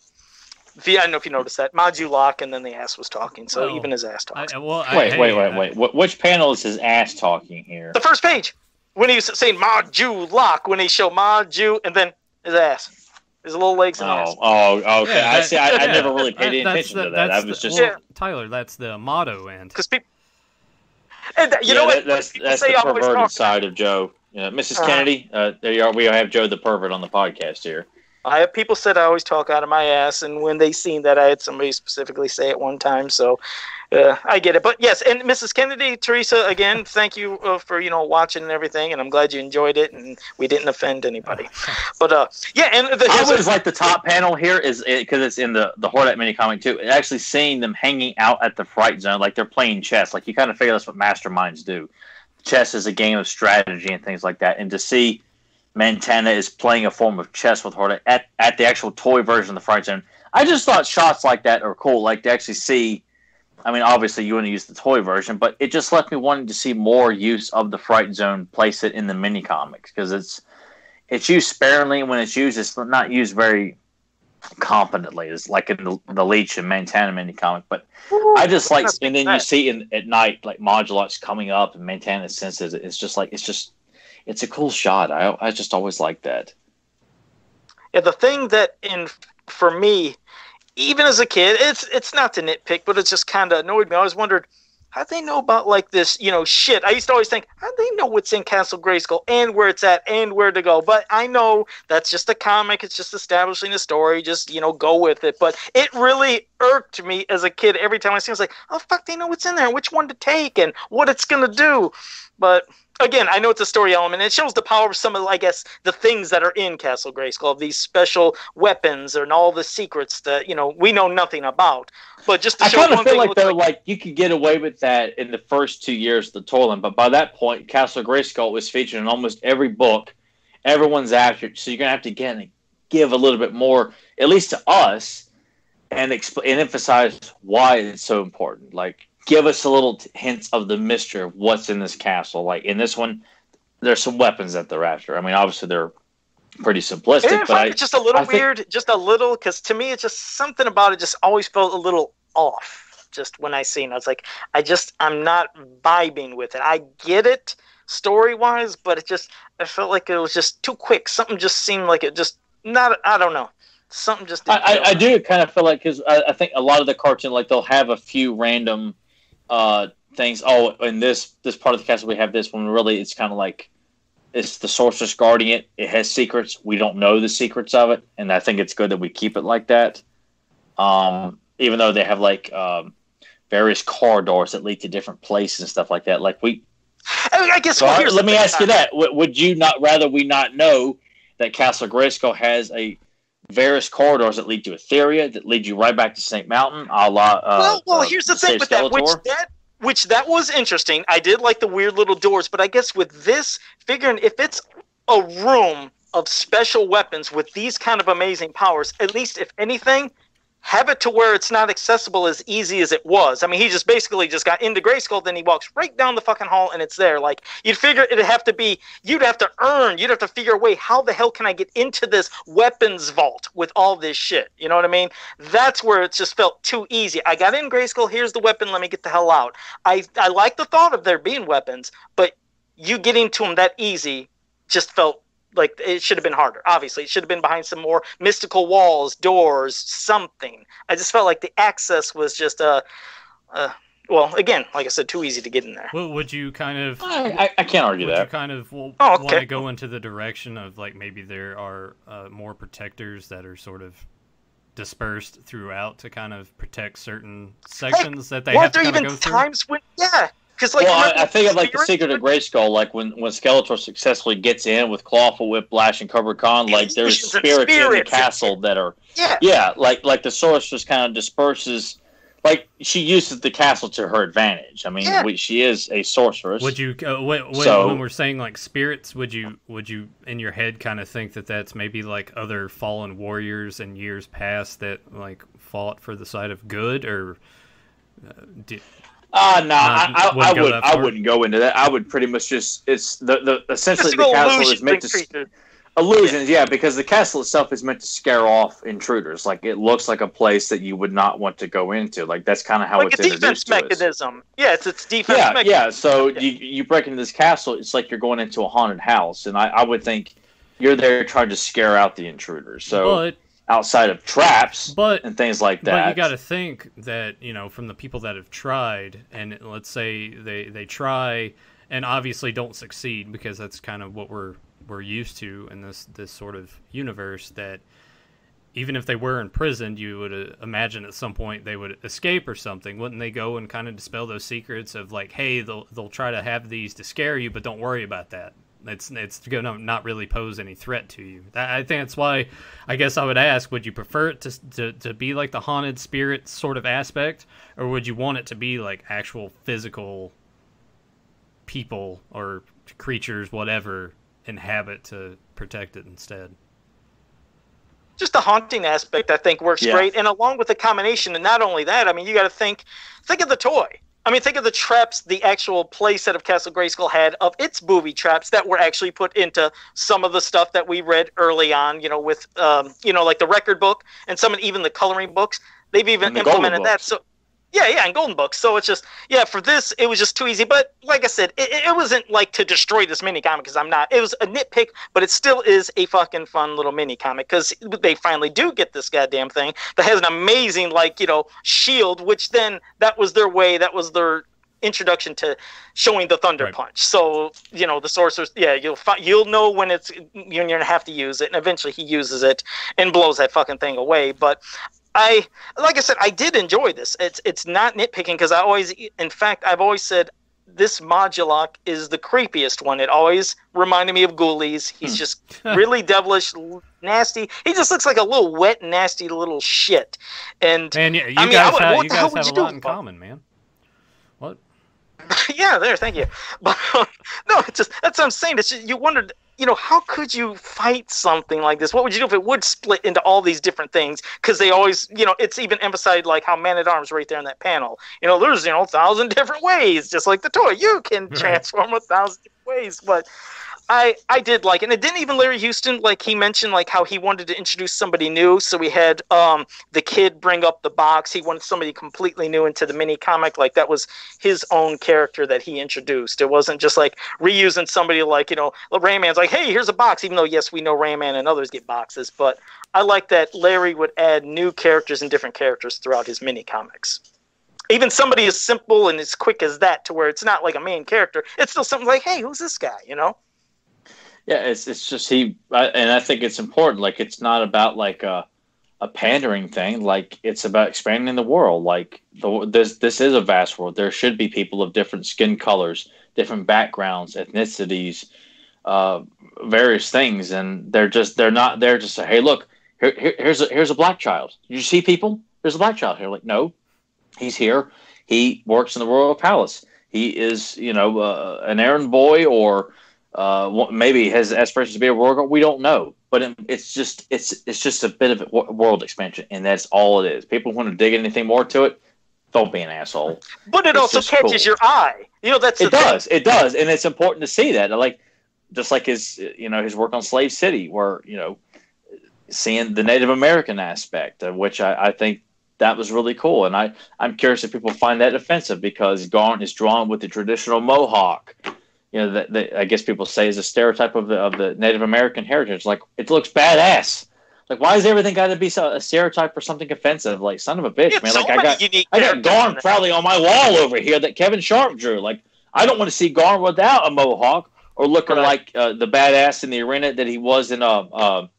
Speaker 3: I don't know if you noticed that. Modulok, and then the ass was talking, so even his ass talks.
Speaker 2: Wait. Which panel is his ass talking here?
Speaker 3: The first page. When he was saying Modulok, when he showed Modu, and then his ass. His little legs and ass.
Speaker 2: Oh, okay. Yeah, I see. I never really paid any attention to that. I was just...
Speaker 1: Tyler, that's the motto, and...
Speaker 3: Because people... you know what?
Speaker 2: That's the perverted side of Joe. Mrs. Kennedy, there you are. We have Joe the pervert on the podcast here.
Speaker 3: I have people said I always talk out of my ass, and when they seen that, I had somebody specifically say it one time, so I get it. But yes, and Mrs. Kennedy, Teresa, again, thank you for watching and everything, and I'm glad you enjoyed it, and we didn't offend anybody. But and
Speaker 2: I always like the top panel here is because it's in the Hordak mini comic too. Actually, seeing them hanging out at the Fright Zone like they're playing chess, like you kind of figure that's what masterminds do. Chess is a game of strategy and things like that, and to see Montana is playing a form of chess with Hordak at the actual toy version of the Fright Zone. I just thought shots like that are cool, like to actually see I mean, obviously you want to use the toy version, but it just left me wanting to see more use of the Fright Zone placed in the mini comics, because it's used sparingly. When it's used, it's not used very competently. It's like in the Leech and Montana mini comic, but I just like, and then you see at night like Modulok's coming up and Montana senses it. It's a cool shot. I just always like that.
Speaker 3: Yeah, the thing that for me, even as a kid, it's not to nitpick, but it's just kind of annoyed me. I always wondered, how'd they know about like this, shit? I used to always think, how'd they know what's in Castle Grayskull and where it's at and where to go? But I know that's just a comic. It's just establishing a story. Just, go with it. But it really irked me as a kid every time I see it. I was like, oh, fuck, they know what's in there and which one to take and what it's going to do. But again, I know it's a story element. It shows the power of some of, I guess, the things that are in Castle Grayskull, these special weapons and all the secrets that, we know nothing about. But just to show
Speaker 2: I kind of feel like, though, like you could get away with that in the first 2 years of the toilet, but by that point, Castle Grayskull was featured in almost every book. Everyone's after it, so you're going to have to give a little bit more, at least to us, and emphasize why it's so important. Like, give us a little hints of the mystery of what's in this castle. Like in this one, there's some weapons that they're after. I mean, obviously they're pretty simplistic, but
Speaker 3: it's just a little weird, just a little, because to me, it's just something about it just always felt a little off. Just when I seen it, I was like, I'm not vibing with it. I get it story-wise, but I felt like it was just too quick. Something just seemed like it just not, I don't know. Something just didn't
Speaker 2: I do kind of feel like, because I think a lot of the cartoon, like they'll have a few random things. Oh, in this part of the castle we have this one. Really, it's kind of like it's the sorceress guarding it. It has secrets. We don't know the secrets of it, and I think it's good that we keep it like that. Even though they have like various corridors that lead to different places and stuff like that. Like
Speaker 3: I guess.
Speaker 2: So let me ask you that: would you not rather we not know that Castle Grayskull has various corridors that lead to Etheria, that lead you right back to Snake Mountain, a la
Speaker 3: well, here's the thing with that, which that was interesting. I did like the weird little doors, but I guess with this, figuring if it's a room of special weapons with these kind of amazing powers, at least if anything, have it to where it's not accessible as easy as it was. I mean, he just basically just got into Grayskull, then he walks right down the fucking hall and it's there. Like, you'd figure you'd have to figure a way, how the hell can I get into this weapons vault with all this shit? You know what I mean? That's where it just felt too easy. I got in Grayskull, here's the weapon, let me get the hell out. I like the thought of there being weapons, but you getting to them that easy just felt like it should have been harder. Obviously, it should have been behind some more mystical walls, doors, something. I just felt like the access was just well, again, like I said, too easy to get in there.
Speaker 1: Well, would you kind of?
Speaker 2: I can't argue that.
Speaker 1: You kind of want to go into the direction of like maybe there are more protectors that are sort of dispersed throughout to kind of protect certain sections that they have to kind of go through.
Speaker 3: Times when Like,
Speaker 2: I think of like the Secret of Grayskull, like when Skeletor successfully gets in with Clawful, Whiplash, and Cobra Khan, like there's spirits in the castle that are like the sorceress kind of disperses, like she uses the castle to her advantage. I mean, she is a sorceress.
Speaker 1: Would you when we're saying like spirits, would you in your head kind of think that that's maybe like other fallen warriors in years past that like fought for the side of good, or
Speaker 2: no, I wouldn't go into that. I would pretty much just essentially the castle is meant to illusions, because the castle itself is meant to scare off intruders. Like it looks like a place that you would not want to go into. Like that's kind of how it's introduced to us.
Speaker 3: Mechanism. Yeah, it's defense mechanism.
Speaker 2: Yeah. So you break into this castle, it's like you're going into a haunted house, and I would think you're there trying to scare out the intruders. So. Outside of traps and things like that.
Speaker 1: But you got to think that, from the people that have tried, and let's say they try and obviously don't succeed, because that's kind of what we're used to in this sort of universe, that even if they were imprisoned, you would imagine at some point they would escape or something. Wouldn't they go and kind of dispel those secrets of like, hey, they'll try to have these to scare you, but don't worry about that. It's going to not really pose any threat to you. I think that's why I guess I would ask, would you prefer it to be like the haunted spirit sort of aspect, or would you want it to be like actual physical people or creatures, whatever, inhabit to protect it instead?
Speaker 3: just the haunting aspect, I think, works great. And along with the combination, and not only that, I mean, you got to think of the toy. I mean, think of the traps the actual play set of Castle Grayskull had of its booby traps that were actually put into some of the stuff that we read early on, with, like the record book and even the coloring books. They've even implemented that. So, and Golden Books. So it's just, for this, it was just too easy. But like I said, it wasn't like to destroy this mini comic because I'm not. It was a nitpick, but it still is a fucking fun little mini comic because they finally do get this goddamn thing that has an amazing, shield, which then that was their way. That was their introduction to showing the Thunder Punch. So, the sorcerers, you'll know when you're going to have to use it. And eventually he uses it and blows that fucking thing away. But like I said, I did enjoy this. It's not nitpicking because I've always said this Modulok is the creepiest one. It always reminded me of Ghoulies. He's just really devilish, nasty. He just looks like a little wet, nasty little shit. And
Speaker 1: you guys have a lot in common, man. What?
Speaker 3: Yeah, thank you. But no, that's what I'm saying. It's just, you wondered, how could you fight something like this? What would you do if it would split into all these different things? Because they always, it's even emphasized like how Man-at-Arms right there in that panel. There's 1,000 different ways, just like the toy. You can transform 1,000 different ways. But I did like it. And it didn't even Larry Houston, like he mentioned, like how he wanted to introduce somebody new. So we had the kid bring up the box. He wanted somebody completely new into the mini comic. Like that was his own character that he introduced. It wasn't just like reusing somebody like, Rayman's like, hey, here's a box. Even though, yes, we know Rayman and others get boxes. But I like that Larry would add new characters and different characters throughout his mini comics. Even somebody as simple and as quick as that to where it's not like a main character. It's still something like, hey, who's this guy,
Speaker 2: Yeah, it's just and I think it's important. Like, it's not about like a pandering thing. Like, it's about expanding the world. Like, this is a vast world. There should be people of different skin colors, different backgrounds, ethnicities, various things, and they're not there to say, hey, look, here's a black child. You see people? There's a black child here. Like, no, he's here. He works in the royal palace. He is, an errand boy or. Maybe has aspirations to be a world. We don't know, but it's just a bit of a world expansion, and that's all it is. People want to dig anything more to it. Don't be an asshole.
Speaker 3: But it also catches your eye. It
Speaker 2: does, and it's important to see that. Like, just like his work on Slave City, where seeing the Native American aspect, of which I think that was really cool, and I'm curious if people find that offensive because Garn is drawn with the traditional Mohawk. That I guess people say is a stereotype of the Native American heritage. Like, it looks badass. Like, why does everything got to be a stereotype or something offensive? Like, son of a bitch, man. Like, I got Garn proudly on my wall over here that Kevin Sharp drew. Like, I don't want to see Garn without a Mohawk or looking like the badass in the arena that he was in Tale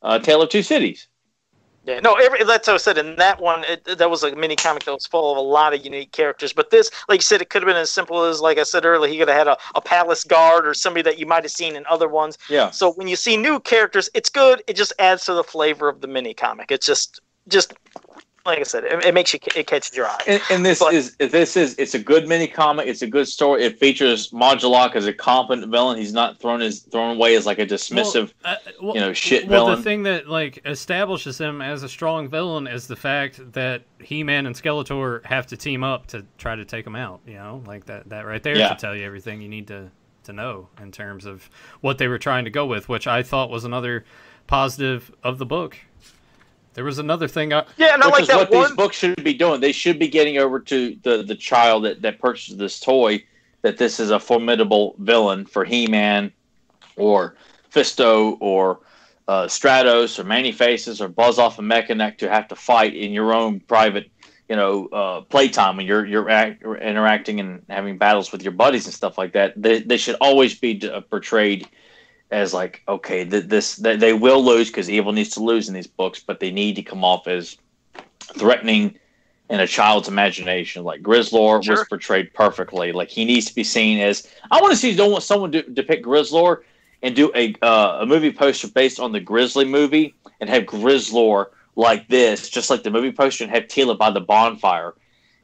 Speaker 2: of Two Cities.
Speaker 3: Yeah, no, that's what I said. In that one, that was a mini comic that was full of a lot of unique characters. But this, like you said, it could have been as simple as, like I said earlier, he could have had a palace guard or somebody that you might have seen in other ones.
Speaker 2: Yeah.
Speaker 3: So when you see new characters, it's good. It just adds to the flavor of the mini comic. It's just like I said, it makes it catches your eye.
Speaker 2: And it's a good mini comic. It's a good story. It features Modulok as a competent villain. He's not thrown away as like a dismissive, shit villain.
Speaker 1: Well, the thing that like establishes him as a strong villain is the fact that He-Man and Skeletor have to team up to try to take him out. Like that right there should tell you everything you need to know in terms of what they were trying to go with, which I thought was another positive of the book. There was another thing.
Speaker 2: These books should be doing. They should be getting over to the child that purchased this toy that this is a formidable villain for He-Man or Fisto or Stratos or Many-Faces or Buzz-Off and Mechanic to have to fight in your own private, playtime when you're interacting and having battles with your buddies and stuff like that. They should always be portrayed as like, okay, they will lose because evil needs to lose in these books, but they need to come off as threatening in a child's imagination. Like Grizzlor was portrayed perfectly. Like, he needs to be seen as. I want to see someone depict Grizzlor and do a movie poster based on the Grizzly movie and have Grizzlor like this, just like the movie poster, and have Tila by the bonfire.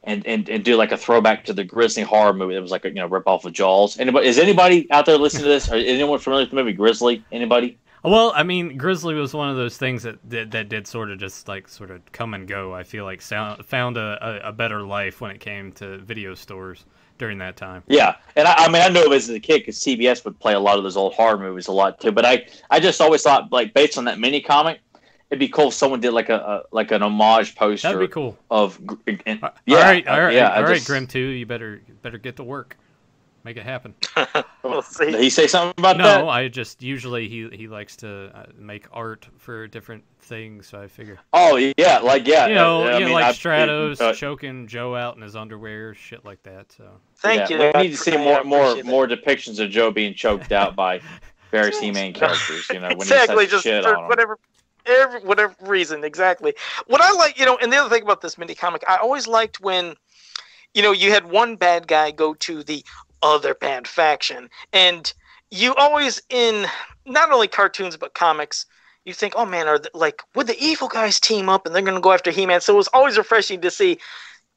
Speaker 2: And do like a throwback to the Grizzly horror movie. It was like a rip off of Jaws. Is anybody out there listening to this? Is anyone familiar with the movie Grizzly? Anybody?
Speaker 1: Well, I mean, Grizzly was one of those things that did sort of come and go. I feel like found a better life when it came to video stores during that time.
Speaker 2: Yeah, and I mean, I knew it as a kid because CBS would play a lot of those old horror movies a lot too. But I just always thought, like, based on that mini comic, it'd be cool if someone did like an homage poster.
Speaker 1: That'd be cool.
Speaker 2: All
Speaker 1: right, Grim 2, you better get to work. Make it happen.
Speaker 2: We'll see. Did he say something about that?
Speaker 1: No, I just usually he likes to make art for different things, so I figure.
Speaker 2: Oh yeah,
Speaker 1: like Stratos choking Joe out in his underwear, shit like that. So
Speaker 3: thank you.
Speaker 2: We need to see more depictions of Joe being choked out by various He-Man characters. When
Speaker 3: exactly,
Speaker 2: he says shit
Speaker 3: for
Speaker 2: on them.
Speaker 3: whatever reason, exactly. What I like, and the other thing about this mini comic, I always liked when, you had one bad guy go to the other bad faction, and you always, in not only cartoons but comics, you think, oh man, would the evil guys team up and they're going to go after He-Man? So it was always refreshing to see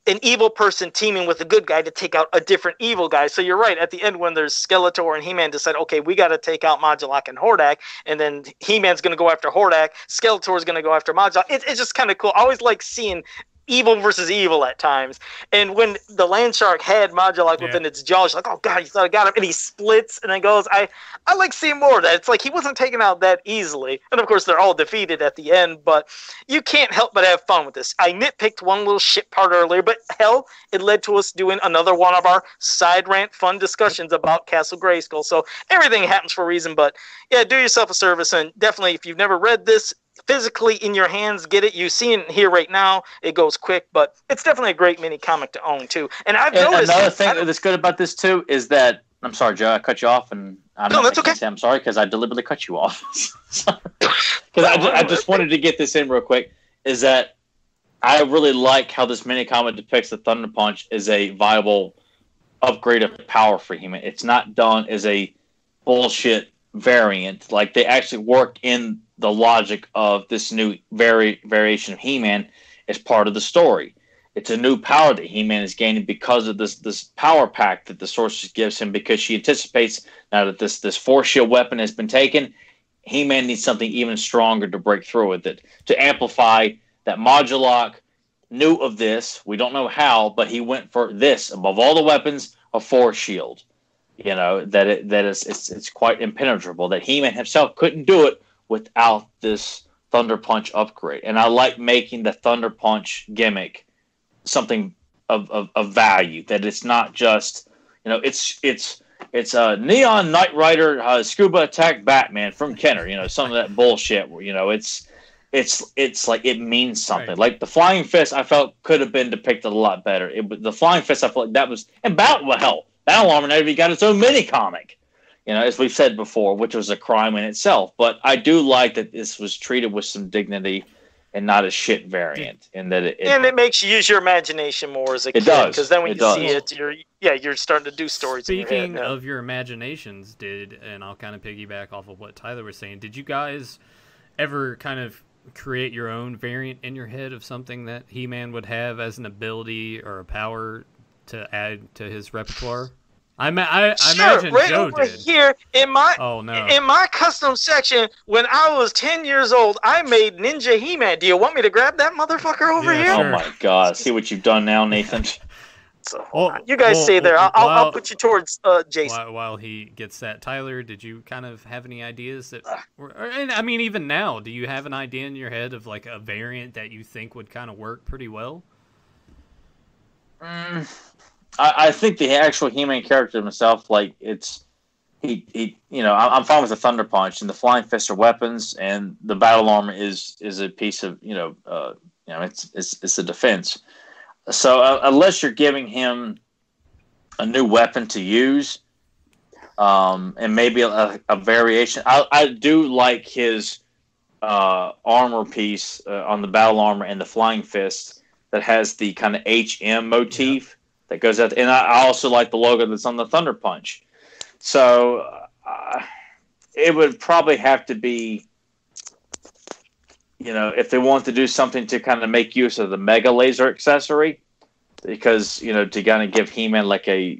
Speaker 3: an evil person teaming with a good guy to take out a different evil guy. So you're right, at the end when there's Skeletor and He-Man decide, okay, we got to take out Modulok and Hordak, and then He-Man's going to go after Hordak, Skeletor's going to go after Modulok. It's just kind of cool. I always like seeing evil versus evil at times. And when the land shark had Modulok within its jaws, you're like, oh god, you thought I got him, and he splits and then goes. I like seeing more of that. It's like he wasn't taken out that easily. And of course they're all defeated at the end, but you can't help but have fun with this. I nitpicked one little shit part earlier, but hell, it led to us doing another one of our side rant fun discussions about Castle Grayskull. So everything happens for a reason, but yeah, do yourself a service, and definitely if you've never read this physically in your hands, get it. You see it here right now. It goes quick, but it's definitely a great mini comic to own too. And I've noticed
Speaker 2: another thing that's good about this too is that, I'm sorry, Joe, I cut you off, and
Speaker 3: that's okay.
Speaker 2: I'm sorry because I deliberately cut you off. Because I just wanted to get this in real quick. Is that I really like how this mini comic depicts the Thunder Punch as a viable upgrade of power for He-Man. It's not done as a bullshit variant. Like, they actually work in the logic of this new variation of He-Man as part of the story. It's a new power that He-Man is gaining because of this power pack that the Sorceress gives him, because she anticipates now that this Force Shield weapon has been taken, He-Man needs something even stronger to break through with it, to amplify that. Modulok knew of this. We don't know how, but he went for this above all the weapons, a Force Shield. It's quite impenetrable, that He-Man himself couldn't do it without this Thunder Punch upgrade. And I like making the Thunder Punch gimmick something of value, that it's not just, it's a Neon Knight Rider Scuba Attack Batman from Kenner, some of that bullshit where, it's like it means something. Right. Like the Flying Fist, I felt could have been depicted a lot better. The Flying Fist, I felt like that was, and Battle Armor never even got its own mini comic, as we've said before, which was a crime in itself. But I do like that this was treated with some dignity and not a shit variant, and that it
Speaker 3: makes you use your imagination more as a kid. It does, because then when you see it, you're starting to do stories.
Speaker 1: Speaking of your imaginations, and I'll kind of piggyback off of what Tyler was saying, did you guys ever kind of create your own variant in your head of something that He-Man would have as an ability or a power to add to his repertoire? I imagine
Speaker 3: right
Speaker 1: Joe
Speaker 3: over
Speaker 1: did.
Speaker 3: Here in my custom section, when I was 10 years old, I made Ninja He-Man. Do you want me to grab that motherfucker over here?
Speaker 2: Sure. Oh my god! See what you've done now, Nathan.
Speaker 3: So you guys stay there. I'll put you towards Jason.
Speaker 1: While he gets that, Tyler, did you kind of have any ideas that? And I mean, even now, do you have an idea in your head of like a variant that you think would kind of work pretty well?
Speaker 2: I think the actual He-Man character himself, like I'm fine with the Thunder Punch, and the Flying Fist are weapons, and the Battle Armor is a piece of it's a defense. So unless you're giving him a new weapon to use, and maybe a variation, I do like his armor piece on the Battle Armor and the Flying Fist that has the kind of HM motif. Yeah. That goes out, and I also like the logo that's on the Thunder Punch. So it would probably have to be, if they want to do something to kind of make use of the Mega Laser accessory, because to kind of give He-Man like a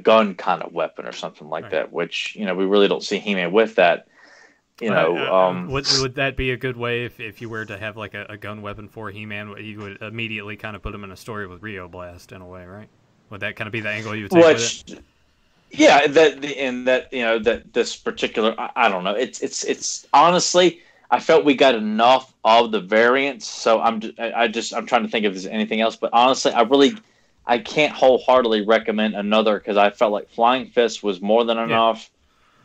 Speaker 2: gun kind of weapon or something like that, which we really don't see He-Man with that.
Speaker 1: Would that be a good way if you were to have like a gun weapon for He-Man? You would immediately kind of put him in a story with Rio Blast in a way, right? Would that kind of be the angle you would take with it?
Speaker 2: Yeah, that this particular, I don't know. It's honestly, I felt we got enough of the variants, so I'm trying to think if there's anything else. But honestly, I can't wholeheartedly recommend another because I felt like Flying Fist was more than enough.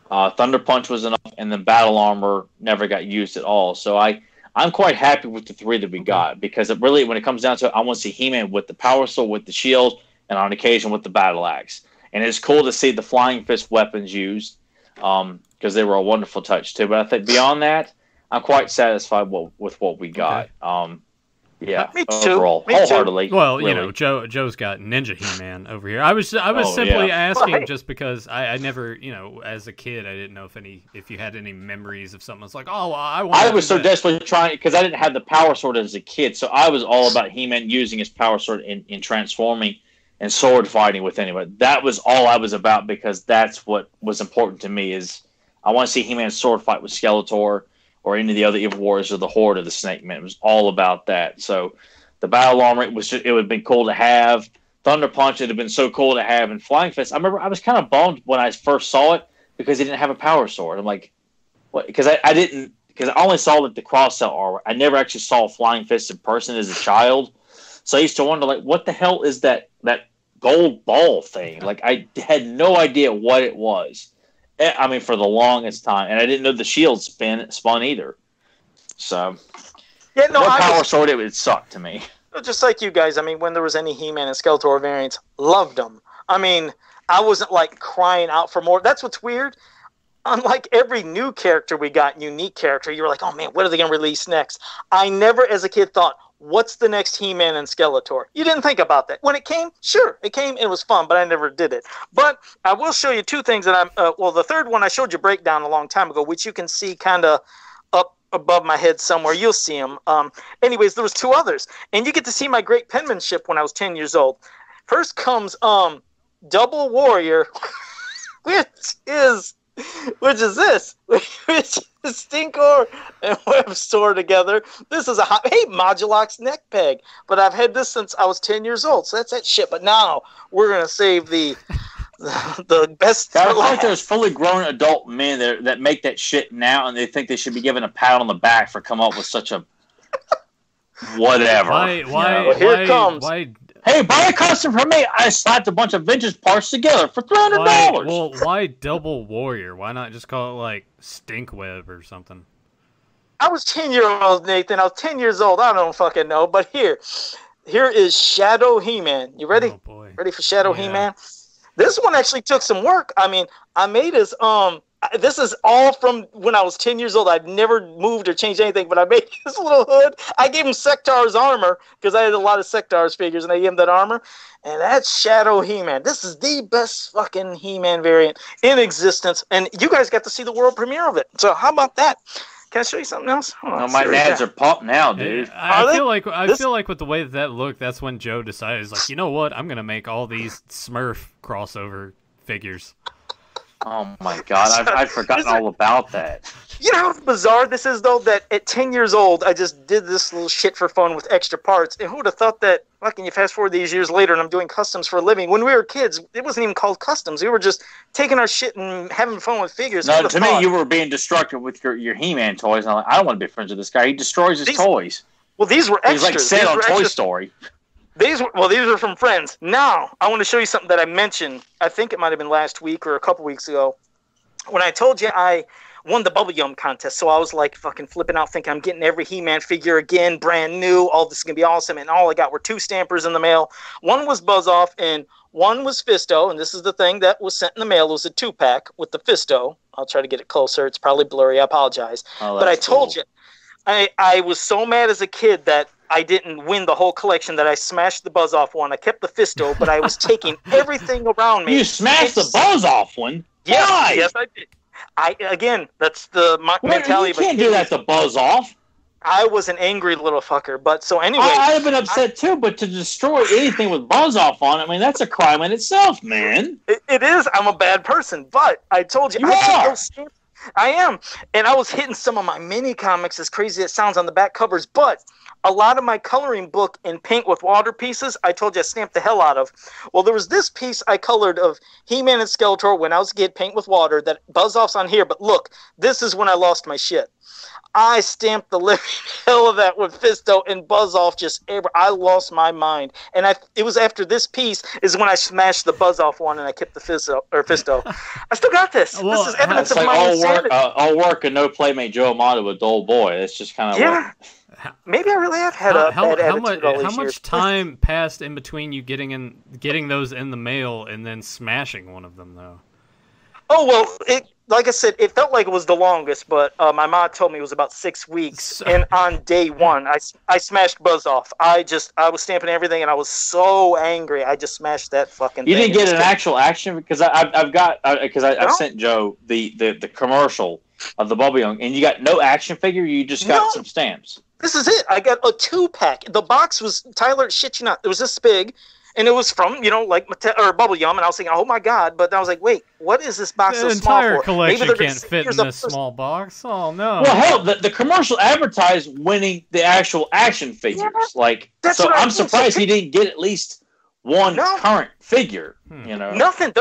Speaker 2: Thunder Punch was enough, and then Battle Armor never got used at all. So I'm quite happy with the 3 that we got because it really, when it comes down to it, I want to see He-Man with the Power Sword, with the shield, and on occasion with the Battle Axe. And it's cool to see the Flying Fist weapons used because they were a wonderful touch too. But I think beyond that, I'm quite satisfied with what we got. Okay. Yeah,
Speaker 3: me too.
Speaker 2: Overall, wholeheartedly.
Speaker 1: Well,
Speaker 2: really.
Speaker 1: Joe's got Ninja He-Man over here. I was simply asking just because I never, as a kid, I didn't know if you had any memories of something. It's like, I
Speaker 2: was so desperately trying because I didn't have the Power Sword as a kid, so I was all about He-Man using his Power Sword in transforming and sword fighting with anybody. That was all I was about because that's what was important to me. Is I want to see He-Man sword fight with Skeletor or any of the other Evil Warriors or the Horde of the Snake Man. It was all about that. So the Battle Armor, it would have been cool to have. Thunder Punch, it would have been so cool to have. And Flying Fist, I remember I was kind of bummed when I first saw it because he didn't have a Power Sword. I'm like, what? Because I only saw like the cross-cell armor. I never actually saw Flying Fist in person as a child. So I used to wonder, like, what the hell is that gold ball thing? Like, I had no idea what it was. I mean, for the longest time, and I didn't know the shield spun either. So, Power Sword, it would suck to me.
Speaker 3: Just like you guys, I mean, when there was any He-Man and Skeletor variants, loved them. I mean, I wasn't like crying out for more. That's what's weird. Unlike every new character we got, unique character, you were like, oh man, what are they going to release next? I never, as a kid, thought, what's the next He-Man and Skeletor? You didn't think about that. When it came, sure, it came, it was fun, but I never did it. But I will show you 2 things that the third one I showed you breakdown a long time ago, which you can see kind of up above my head somewhere. You'll see them. Anyways, there was 2 others, and you get to see my great penmanship when I was 10 years old. First comes Double Warrior, which is this, which is Stinkor and Webstore together. This is Modulok's neck peg, but I've had this since I was 10 years old, so that's that shit. But now we're gonna save the best.
Speaker 2: I like there's fully grown adult men that make that shit now, and they think they should be given a pat on the back for coming up with such a whatever.
Speaker 1: Why?
Speaker 2: Hey, buy a custom from me. I slapped a bunch of vintage parts together for $300.
Speaker 1: Well, why Double Warrior? Why not just call it like Stinkweb or something?
Speaker 3: I was 10-year-old, Nathan. I was 10 years old. I don't fucking know. But here is Shadow He-Man. You ready?
Speaker 1: Oh, boy.
Speaker 3: Ready for Shadow He-Man? This one actually took some work. I mean, I made his this is all from when I was 10 years old. I'd never moved or changed anything, but I made this little hood. I gave him Sectar's armor because I had a lot of Sectar's figures, and I gave him that armor. And that's Shadow He-Man. This is the best fucking He-Man variant in existence, and you guys got to see the world premiere of it. So how about that? Can I show you something else?
Speaker 2: My nads are popped now, dude.
Speaker 1: I feel like with the way that looked, that's when Joe decided, he's like, you know what? I'm gonna make all these Smurf crossover figures.
Speaker 2: Oh my god, I've forgotten all about that.
Speaker 3: You know how bizarre this is, though, that at 10 years old, I just did this little shit for fun with extra parts, and who would have thought that, fucking, you fast forward these years later, and I'm doing customs for a living. When we were kids, it wasn't even called customs. We were just taking our shit and having fun with figures.
Speaker 2: No, to me, you were being destructive with your He-Man toys, and I'm like, I don't want to be friends with this guy. He destroys his toys.
Speaker 3: Well, these were extras.
Speaker 2: He's like Sid on Toy Story.
Speaker 3: These were from friends. Now, I want to show you something that I mentioned, I think it might have been last week or a couple weeks ago, when I told you I won the Bubble Yum contest. So I was like fucking flipping out thinking I'm getting every He-Man figure again, brand new. All this is going to be awesome. And all I got were 2 stampers in the mail. One was Buzz-Off and one was Fisto. And this is the thing that was sent in the mail. It was a 2-pack with the Fisto. I'll try to get it closer. It's probably blurry. I apologize. But I told you, I was so mad as a kid that I didn't win the whole collection that I smashed the Buzz-Off one. I kept the Fisto, but I was taking everything around me.
Speaker 2: You smashed the Buzz-Off one?
Speaker 3: Yes,
Speaker 2: Why?
Speaker 3: yes, I did. Again, that's the mentality.
Speaker 2: You can't do that to Buzz-Off.
Speaker 3: I was an angry little fucker, but so anyway.
Speaker 2: I'd have been upset too, but to destroy anything with Buzz-Off on it, I mean, that's a crime in itself, man.
Speaker 3: It is. I'm a bad person, but I told you. I am. And I was hitting some of my mini comics, as crazy as it sounds, on the back covers. But a lot of my coloring book in paint with water pieces, I told you I stamped the hell out of. Well, there was this piece I colored of He-Man and Skeletor when I was a kid, paint with water, that Buzz-Off's on here. But look, this is when I lost my shit. I stamped the living hell of that with Fisto, and Buzz-Off I lost my mind. And it was after this piece is when I smashed the Buzz-Off one and I kept the Fisto. I still got this.
Speaker 1: Well,
Speaker 3: this is evidence of
Speaker 2: like
Speaker 3: my insanity.
Speaker 2: all work and no playmate Joe Amato, a dull boy. It's just kind of
Speaker 3: Maybe I really have had a bad attitude all these
Speaker 1: How much
Speaker 3: years.
Speaker 1: time passed in between you getting those in the mail and then smashing one of them, though?
Speaker 3: Oh, well, like I said, it felt like it was the longest, but my mom told me it was about 6 weeks. And on day one, I smashed Buzz-Off. I was stamping everything, and I was so angry. I just smashed that fucking thing.
Speaker 2: You didn't get an actual action? Because I've sent Joe the commercial of the Bubble Young, and you got no action figure? You just got some stamps?
Speaker 3: This is it. I got a 2-pack. The box was, Tyler, shit you not, it was this big. And it was from, like Bubble Yum, and I was thinking, oh my god! But I was like, wait, what is this box so small for?
Speaker 1: The entire collection can't fit in this small box. Oh no!
Speaker 2: Well, hell, the commercial advertised winning the actual action figures.
Speaker 3: Yeah,
Speaker 2: so I'm surprised he didn't get at least one current figure.
Speaker 3: Nothing.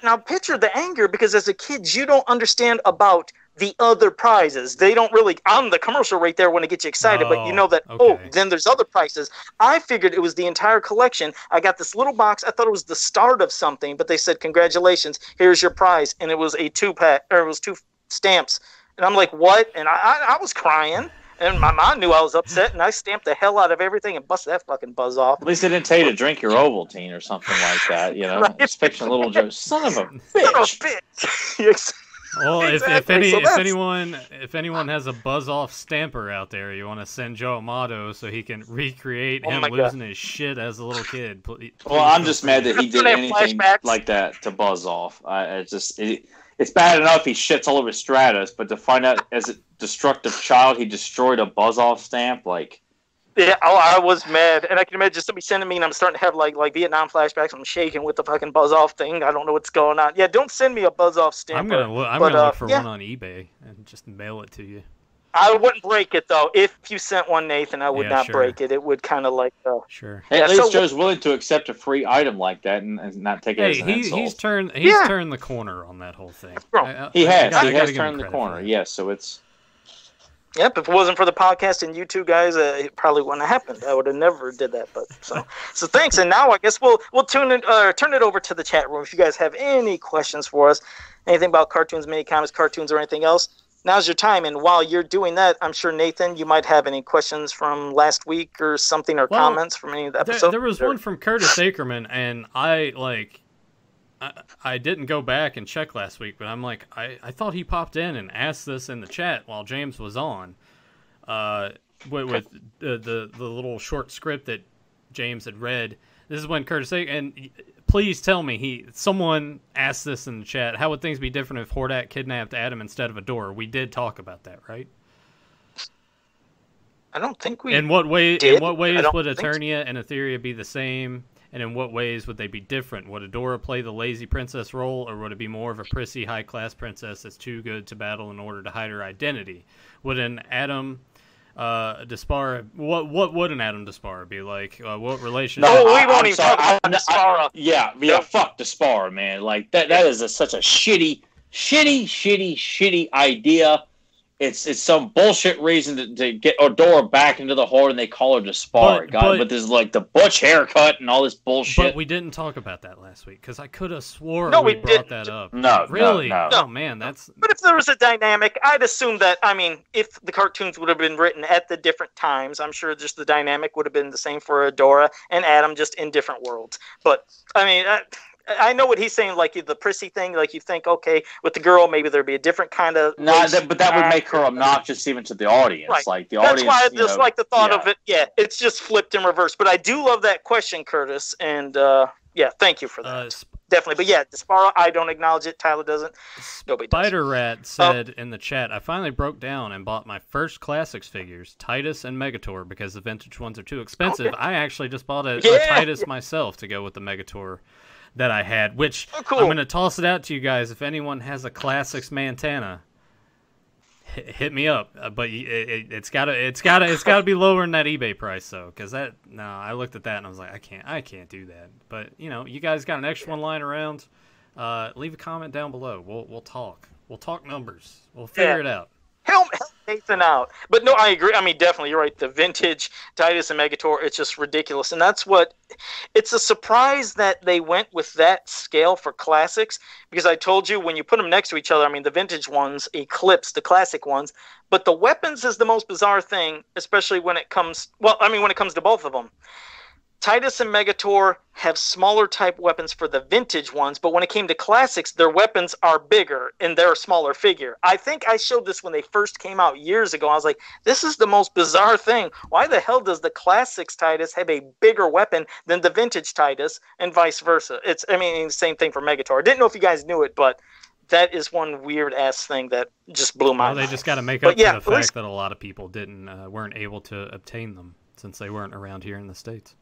Speaker 3: Now picture the anger, because as a kid you don't understand about the other prizes. They don't really, on the commercial right there, want to get you excited, but you know that, then there's other prizes. I figured it was the entire collection. I got this little box. I thought it was the start of something, but they said, congratulations, here's your prize. And it was a 2-pack, or it was 2 stamps. And I'm like, what? And I was crying. And my mom knew I was upset, and I stamped the hell out of everything and busted that fucking Buzz-Off.
Speaker 2: At least they didn't tell you to drink your Ovaltine or something like that, Right. It's fiction, little Joe. Son of a bitch.
Speaker 3: Son of a bitch.
Speaker 1: Well, exactly. if anyone has a Buzz-Off stamper out there, you want to send Joe Amato so he can recreate him losing his shit as a little kid. Please,
Speaker 2: well, I'm just mad that he did anything like that to Buzz-Off. It's bad enough he shits all over Stratus, but to find out as a destructive child he destroyed a Buzz-Off stamp,
Speaker 3: Yeah, I was mad, and I can imagine somebody sending me, and I'm starting to have like Vietnam flashbacks. I'm shaking with the fucking Buzz-Off thing. I don't know what's going on. Yeah, don't send me a Buzz-Off stamp.
Speaker 1: I'm gonna look for one on eBay and just mail it to you.
Speaker 3: I wouldn't break it though. If you sent one, Nathan, I would not break it. It would kind of
Speaker 1: sure.
Speaker 2: Hey, at least Joe's willing to accept a free item like that and not take it as an insult.
Speaker 1: He's turned the corner on that whole thing.
Speaker 2: He has turned the corner. Yes, so it's.
Speaker 3: Yep, if it wasn't for the podcast and you two guys, it probably wouldn't have happened. I would have never did that. But so thanks. And now I guess we'll turn it over to the chat room. If you guys have any questions for us, anything about cartoons, mini comics, cartoons, or anything else, now's your time. And while you're doing that, I'm sure, Nathan, you might have any questions from last week or something, or comments from any of the episodes.
Speaker 1: There was one from Curtis Ackerman, and I didn't go back and check last week, but I'm like, I thought he popped in and asked this in the chat while James was on, with the little short script that James had read. This is when Curtis, and please tell me someone asked this in the chat. How would things be different if Hordak kidnapped Adam instead of Adora? We did talk about that, right?
Speaker 3: I don't think we.
Speaker 1: In what ways would Eternia and Etheria be the same? And in what ways would they be different? Would Adora play the lazy princess role, or would it be more of a prissy, high-class princess that's too good to battle in order to hide her identity? Would an Adam Despara... What would an Adam Despara be like? What relationship...
Speaker 3: No, we won't even talk about Despara.
Speaker 2: Yeah, fuck Despara, man. Like, that is such a shitty idea. It's some bullshit reason to get Adora back into the Horde, and they call her Despara. But there's the butch haircut and all this bullshit.
Speaker 1: But we didn't talk about that last week, because I could have swore we brought that up.
Speaker 2: No,
Speaker 1: really?
Speaker 2: No.
Speaker 1: Oh man, that's.
Speaker 3: But if there was a dynamic, I'd assume that. I mean, if the cartoons would have been written at the different times, I'm sure just the dynamic would have been the same for Adora and Adam, just in different worlds. But I mean. I know what he's saying, the prissy thing. You think, okay, with the girl, maybe there'd be a different kind of.
Speaker 2: No, but that would make her obnoxious even to the audience.
Speaker 3: Right.
Speaker 2: The audience.
Speaker 3: That's why I just like the thought of it. Yeah, it's just flipped in reverse. But I do love that question, Curtis, and thank you for that. Definitely, but Despara, I don't acknowledge it. Tyler doesn't. Nobody does.
Speaker 1: Spider Rat said in the chat, I finally broke down and bought my first classics figures, Titus and Megator, because the vintage ones are too expensive. Okay. I actually just bought a Titus myself to go with the Megator that I had, which I'm going to toss it out to you guys. If anyone has a Classics Montana, hit me up. But it's gotta be lower than that eBay price though, because I looked at that and I was like, I can't do that. But you guys got an extra one lying around. Leave a comment down below. We'll talk. We'll talk numbers. We'll figure it out.
Speaker 3: Help Nathan out. But no, I agree. I mean, definitely, you're right. The vintage Titus and Megator, it's just ridiculous. And it's a surprise that they went with that scale for classics, because I told you when you put them next to each other, I mean, the vintage ones eclipse the classic ones. But the weapons is the most bizarre thing, especially when it comes to both of them. Titus and Megator have smaller type weapons for the vintage ones, but when it came to classics, their weapons are bigger and they're a smaller figure. I think I showed this when they first came out years ago. I was like, this is the most bizarre thing. Why the hell does the classics Titus have a bigger weapon than the vintage Titus, and vice versa? Same thing for Megator. I didn't know if you guys knew it, but that is one weird ass thing that just blew my mind.
Speaker 1: They just got to make up for the fact that a lot of people weren't able to obtain them since they weren't around here in the States.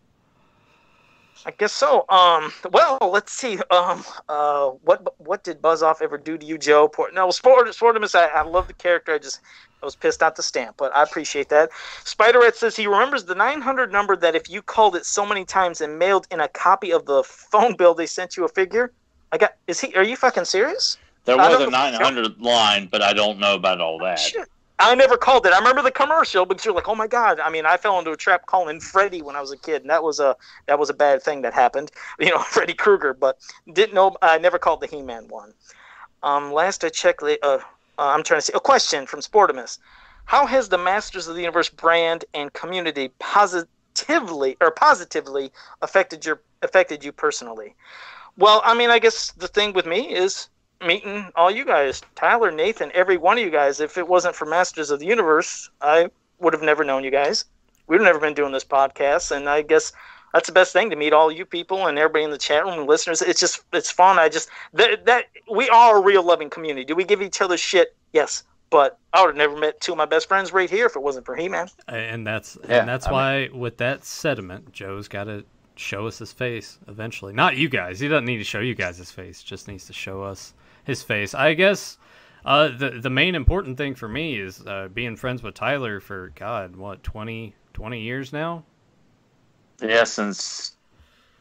Speaker 3: I guess so. Well, let's see. What did Buzz-Off ever do to you, Joe? Sportimus, I love the character. I was pissed at the stamp, but I appreciate that. Spider-Rat says he remembers the 900 number that if you called it so many times and mailed in a copy of the phone bill, they sent you a figure. Are you fucking serious?
Speaker 2: There was a 900 line, but I don't know about all that.
Speaker 3: Shit. I never called it. I remember the commercial because you're like, oh my God. I mean, I fell into a trap calling Freddy when I was a kid, and that was a bad thing that happened. Freddy Krueger, but didn't know. I never called the He-Man one. Last I checked, I'm trying to see a question from Sportimus. How has the Masters of the Universe brand and community positively affected you personally? Well, I mean, I guess the thing with me is meeting all you guys, Tyler, Nathan, every one of you guys. If it wasn't for Masters of the Universe, I would have never known you guys. We'd have never been doing this podcast, and I guess that's the best thing, to meet all you people and everybody in the chat room and listeners. It's fun. That we are a real loving community. Do we give each other shit? Yes, but I would have never met two of my best friends right here if it wasn't for He-Man.
Speaker 1: And that's why, with that sentiment, Joe's got to show us his face eventually. Not you guys. He doesn't need to show you guys his face. Just needs to show us his face. I guess the main important thing for me is being friends with Tyler for 20 years now.
Speaker 2: Yeah, since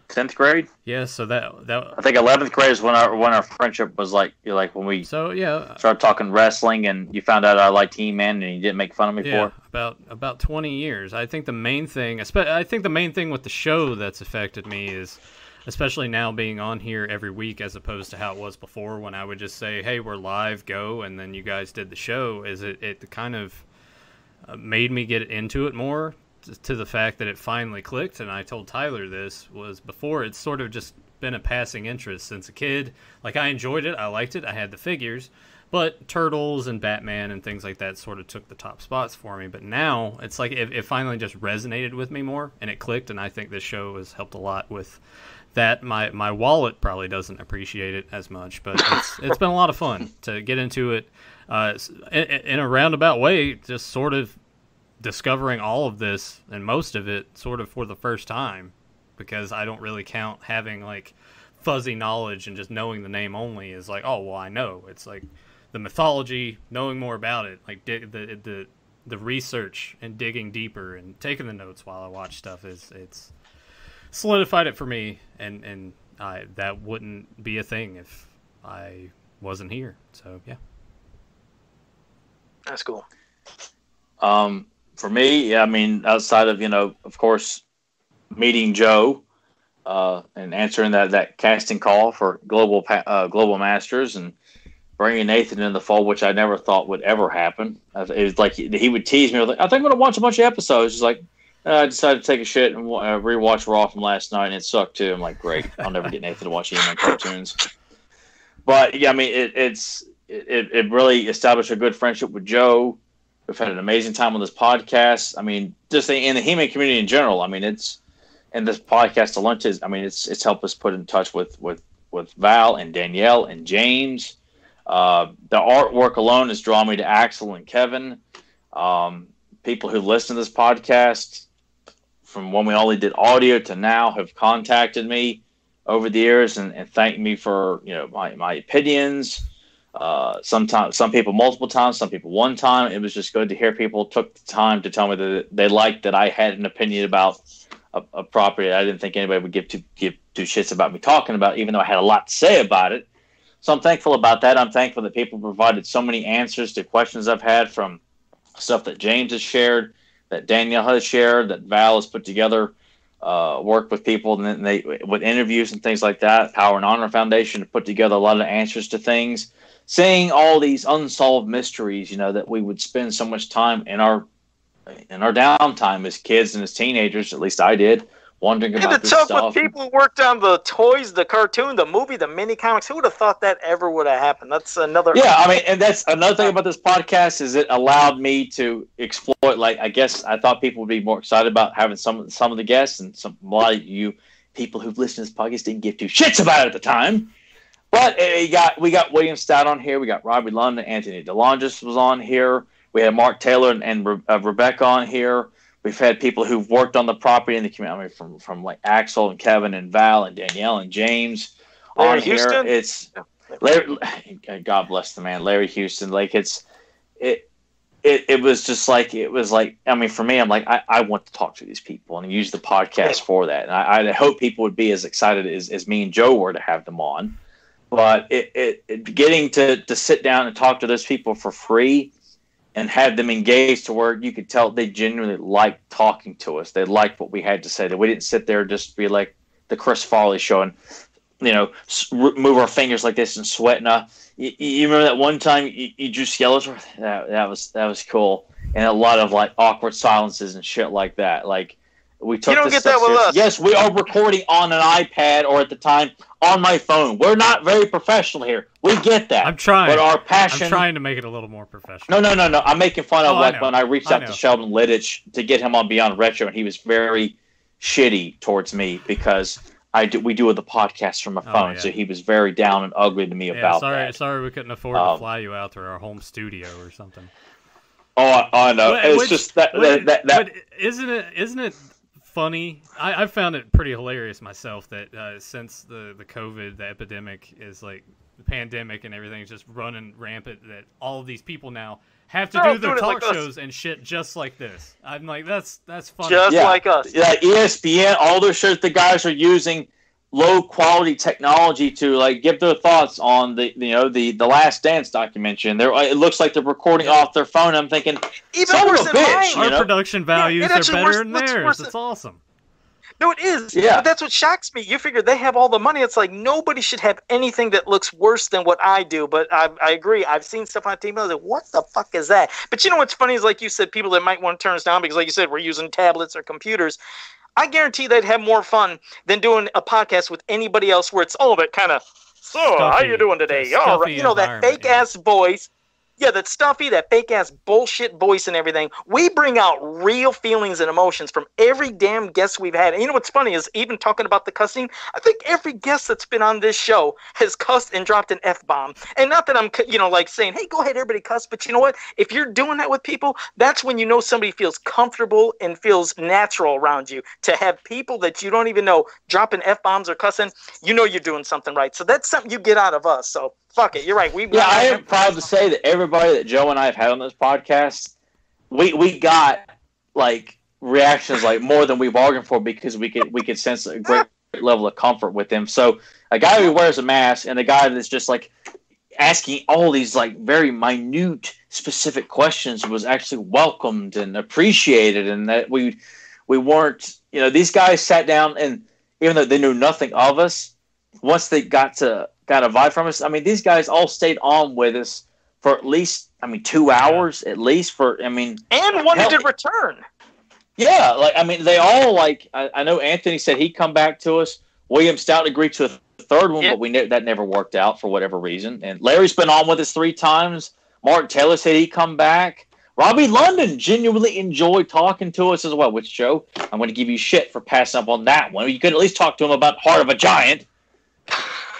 Speaker 2: 10th grade.
Speaker 1: Yeah, so that
Speaker 2: I think 11th grade is when our friendship was like when we started talking wrestling, and you found out I liked He-Man and you didn't make fun of me for it.
Speaker 1: About 20 years. I think the main thing with the show that's affected me is, especially now being on here every week as opposed to how it was before when I would just say, hey, we're live, go, and then you guys did the show, is it kind of made me get into it more, to the fact that it finally clicked. And I told Tyler this was before, it's sort of just been a passing interest since a kid. Like, I enjoyed it, I liked it, I had the figures, but Turtles and Batman and things like that sort of took the top spots for me. But now it's like it finally just resonated with me more, and it clicked, and I think this show has helped a lot with that. My wallet probably doesn't appreciate it as much, but it's been a lot of fun to get into it in a roundabout way, just sort of discovering all of this and most of it sort of for the first time, because I don't really count having like fuzzy knowledge and just knowing the name only is like, oh, well, I know. It's like the mythology, knowing more about it, like the research and digging deeper and taking the notes while I watch stuff it's solidified it for me, and that wouldn't be a thing if I wasn't here. So yeah,
Speaker 3: that's cool.
Speaker 2: For me, I mean, outside of of course, meeting Joe and answering that casting call for Global Masters, and bringing Nathan in the fold, which I never thought would ever happen. It was like he would tease me. I was like, I think I'm going to watch a bunch of episodes. He's like, I decided to take a shit and rewatch Raw from last night, and it sucked too. I'm like, great. I'll never get Nathan to watch He-Man cartoons. But yeah, I mean, it really established a good friendship with Joe. We've had an amazing time on this podcast. I mean, just in the He-Man community in general. I mean, and this podcast alone is. I mean, it's helped us put in touch with Val and Danielle and James. The artwork alone has drawn me to Axel and Kevin. People who listen to this podcast, from when we only did audio to now, have contacted me over the years and thanked me for my opinions. Sometimes some people multiple times, some people one time. It was just good to hear people took the time to tell me that they liked that I had an opinion about a property. I didn't think anybody would give two shits about me talking about, even though I had a lot to say about it. So I'm thankful about that. I'm thankful that people provided so many answers to questions I've had, from stuff that James has shared, that Danielle has shared, that Val has put together, worked with people and then with interviews and things like that. Power and Honor Foundation to put together a lot of answers to things, saying all these unsolved mysteries, that we would spend so much time in our downtime as kids and as teenagers, at least I did, wondering about this stuff.
Speaker 3: With people who worked on the toys, the cartoon, the movie, the mini comics. Who would have thought that ever would have happened? That's another.
Speaker 2: Yeah, I mean, and that's another thing about this podcast is it allowed me to exploit. Like, I guess I thought people would be more excited about having some of the guests, and a lot of you people who've listened to this podcast didn't give two shits about it at the time. But we got William Stout on here. We got Robbie London, Anthony DeLongis was on here. We had Mark Taylor and Rebecca on here. We've had people who've worked on the property in the community, from like Axel and Kevin and Val and Danielle and James on here. It's Larry. God bless the man, Larry Houston. Like it was just like I mean, for me, I'm like I want to talk to these people and use the podcast for that. And I hope people would be as excited as me and Joe were to have them on. But getting to sit down and talk to those people for free and have them engaged to where you could tell they genuinely liked talking to us. They liked what we had to say. That we didn't sit there just be like the Chris Farley show and, move our fingers like this and sweat. You remember that one time you drew Skeletor? That was cool. And a lot of like awkward silences and shit like that. Like, we took this stuff seriously. Yes, we are recording on an iPad, or at the time on my phone. We're not very professional here. We get that.
Speaker 1: I'm trying.
Speaker 2: But our passion.
Speaker 1: I'm trying to make it a little more professional.
Speaker 2: No. I'm making fun of when I reached out to Sheldon Lidditch to get him on Beyond Retro, and he was very shitty towards me because we do the podcast from a phone. So he was very down and ugly to me about that.
Speaker 1: Sorry, we couldn't afford to fly you out to our home studio or something.
Speaker 2: Oh, I know. It's just that.
Speaker 1: But isn't it funny? I've found it pretty hilarious myself that since the COVID, the epidemic is like the pandemic and everything is just running rampant, that all of these people now have to do their talk shows and shit just like this. I'm like, that's funny.
Speaker 3: Just like us.
Speaker 2: Yeah, ESPN, all those shows, the guys are using low quality technology to like give their thoughts on the Last Dance documentary, and it looks like they're recording off their phone. I'm thinking,
Speaker 3: even worse than mine.
Speaker 1: Our production values are better than theirs. It's awesome.
Speaker 3: No, it is. Yeah. But that's what shocks me. You figure they have all the money. It's like nobody should have anything that looks worse than what I do. But I agree. I've seen stuff on TV. I was like, what the fuck is that? But you know what's funny is, like you said, people that might want to turn us down because, like you said, we're using tablets or computers. I guarantee they'd have more fun than doing a podcast with anybody else where it's all of it kind of, so, how you doing today? All right. That fake-ass voice. Yeah, that stuffy, that fake-ass bullshit voice and everything. We bring out real feelings and emotions from every damn guest we've had. And you know what's funny is, even talking about the cussing, I think every guest that's been on this show has cussed and dropped an F-bomb. And not that I'm, like saying, hey, go ahead, everybody cuss. But you know what? If you're doing that with people, that's when you know somebody feels comfortable and feels natural around you. To have people that you don't even know dropping F-bombs or cussing, you know you're doing something right. So that's something you get out of us. So fuck it, you're right.
Speaker 2: I am proud to say that everybody that Joe and I have had on this podcast, we got like reactions like more than we bargained for, because we could sense a great level of comfort with them. So a guy who wears a mask and a guy that's just like asking all these like very minute, specific questions was actually welcomed and appreciated, and that we weren't, these guys sat down, and even though they knew nothing of us, once they got a vibe from us. I mean, these guys all stayed on with us for at least, 2 hours at least. And
Speaker 3: wanted to return.
Speaker 2: Yeah, they all I know Anthony said he'd come back to us. William Stout agreed to a third one, but that never worked out for whatever reason. And Larry's been on with us 3 times. Mark Taylor said he'd come back. Robbie London genuinely enjoyed talking to us as well. Which, Joe, I'm going to give you shit for passing up on that one. You could at least talk to him about Heart of a Giant.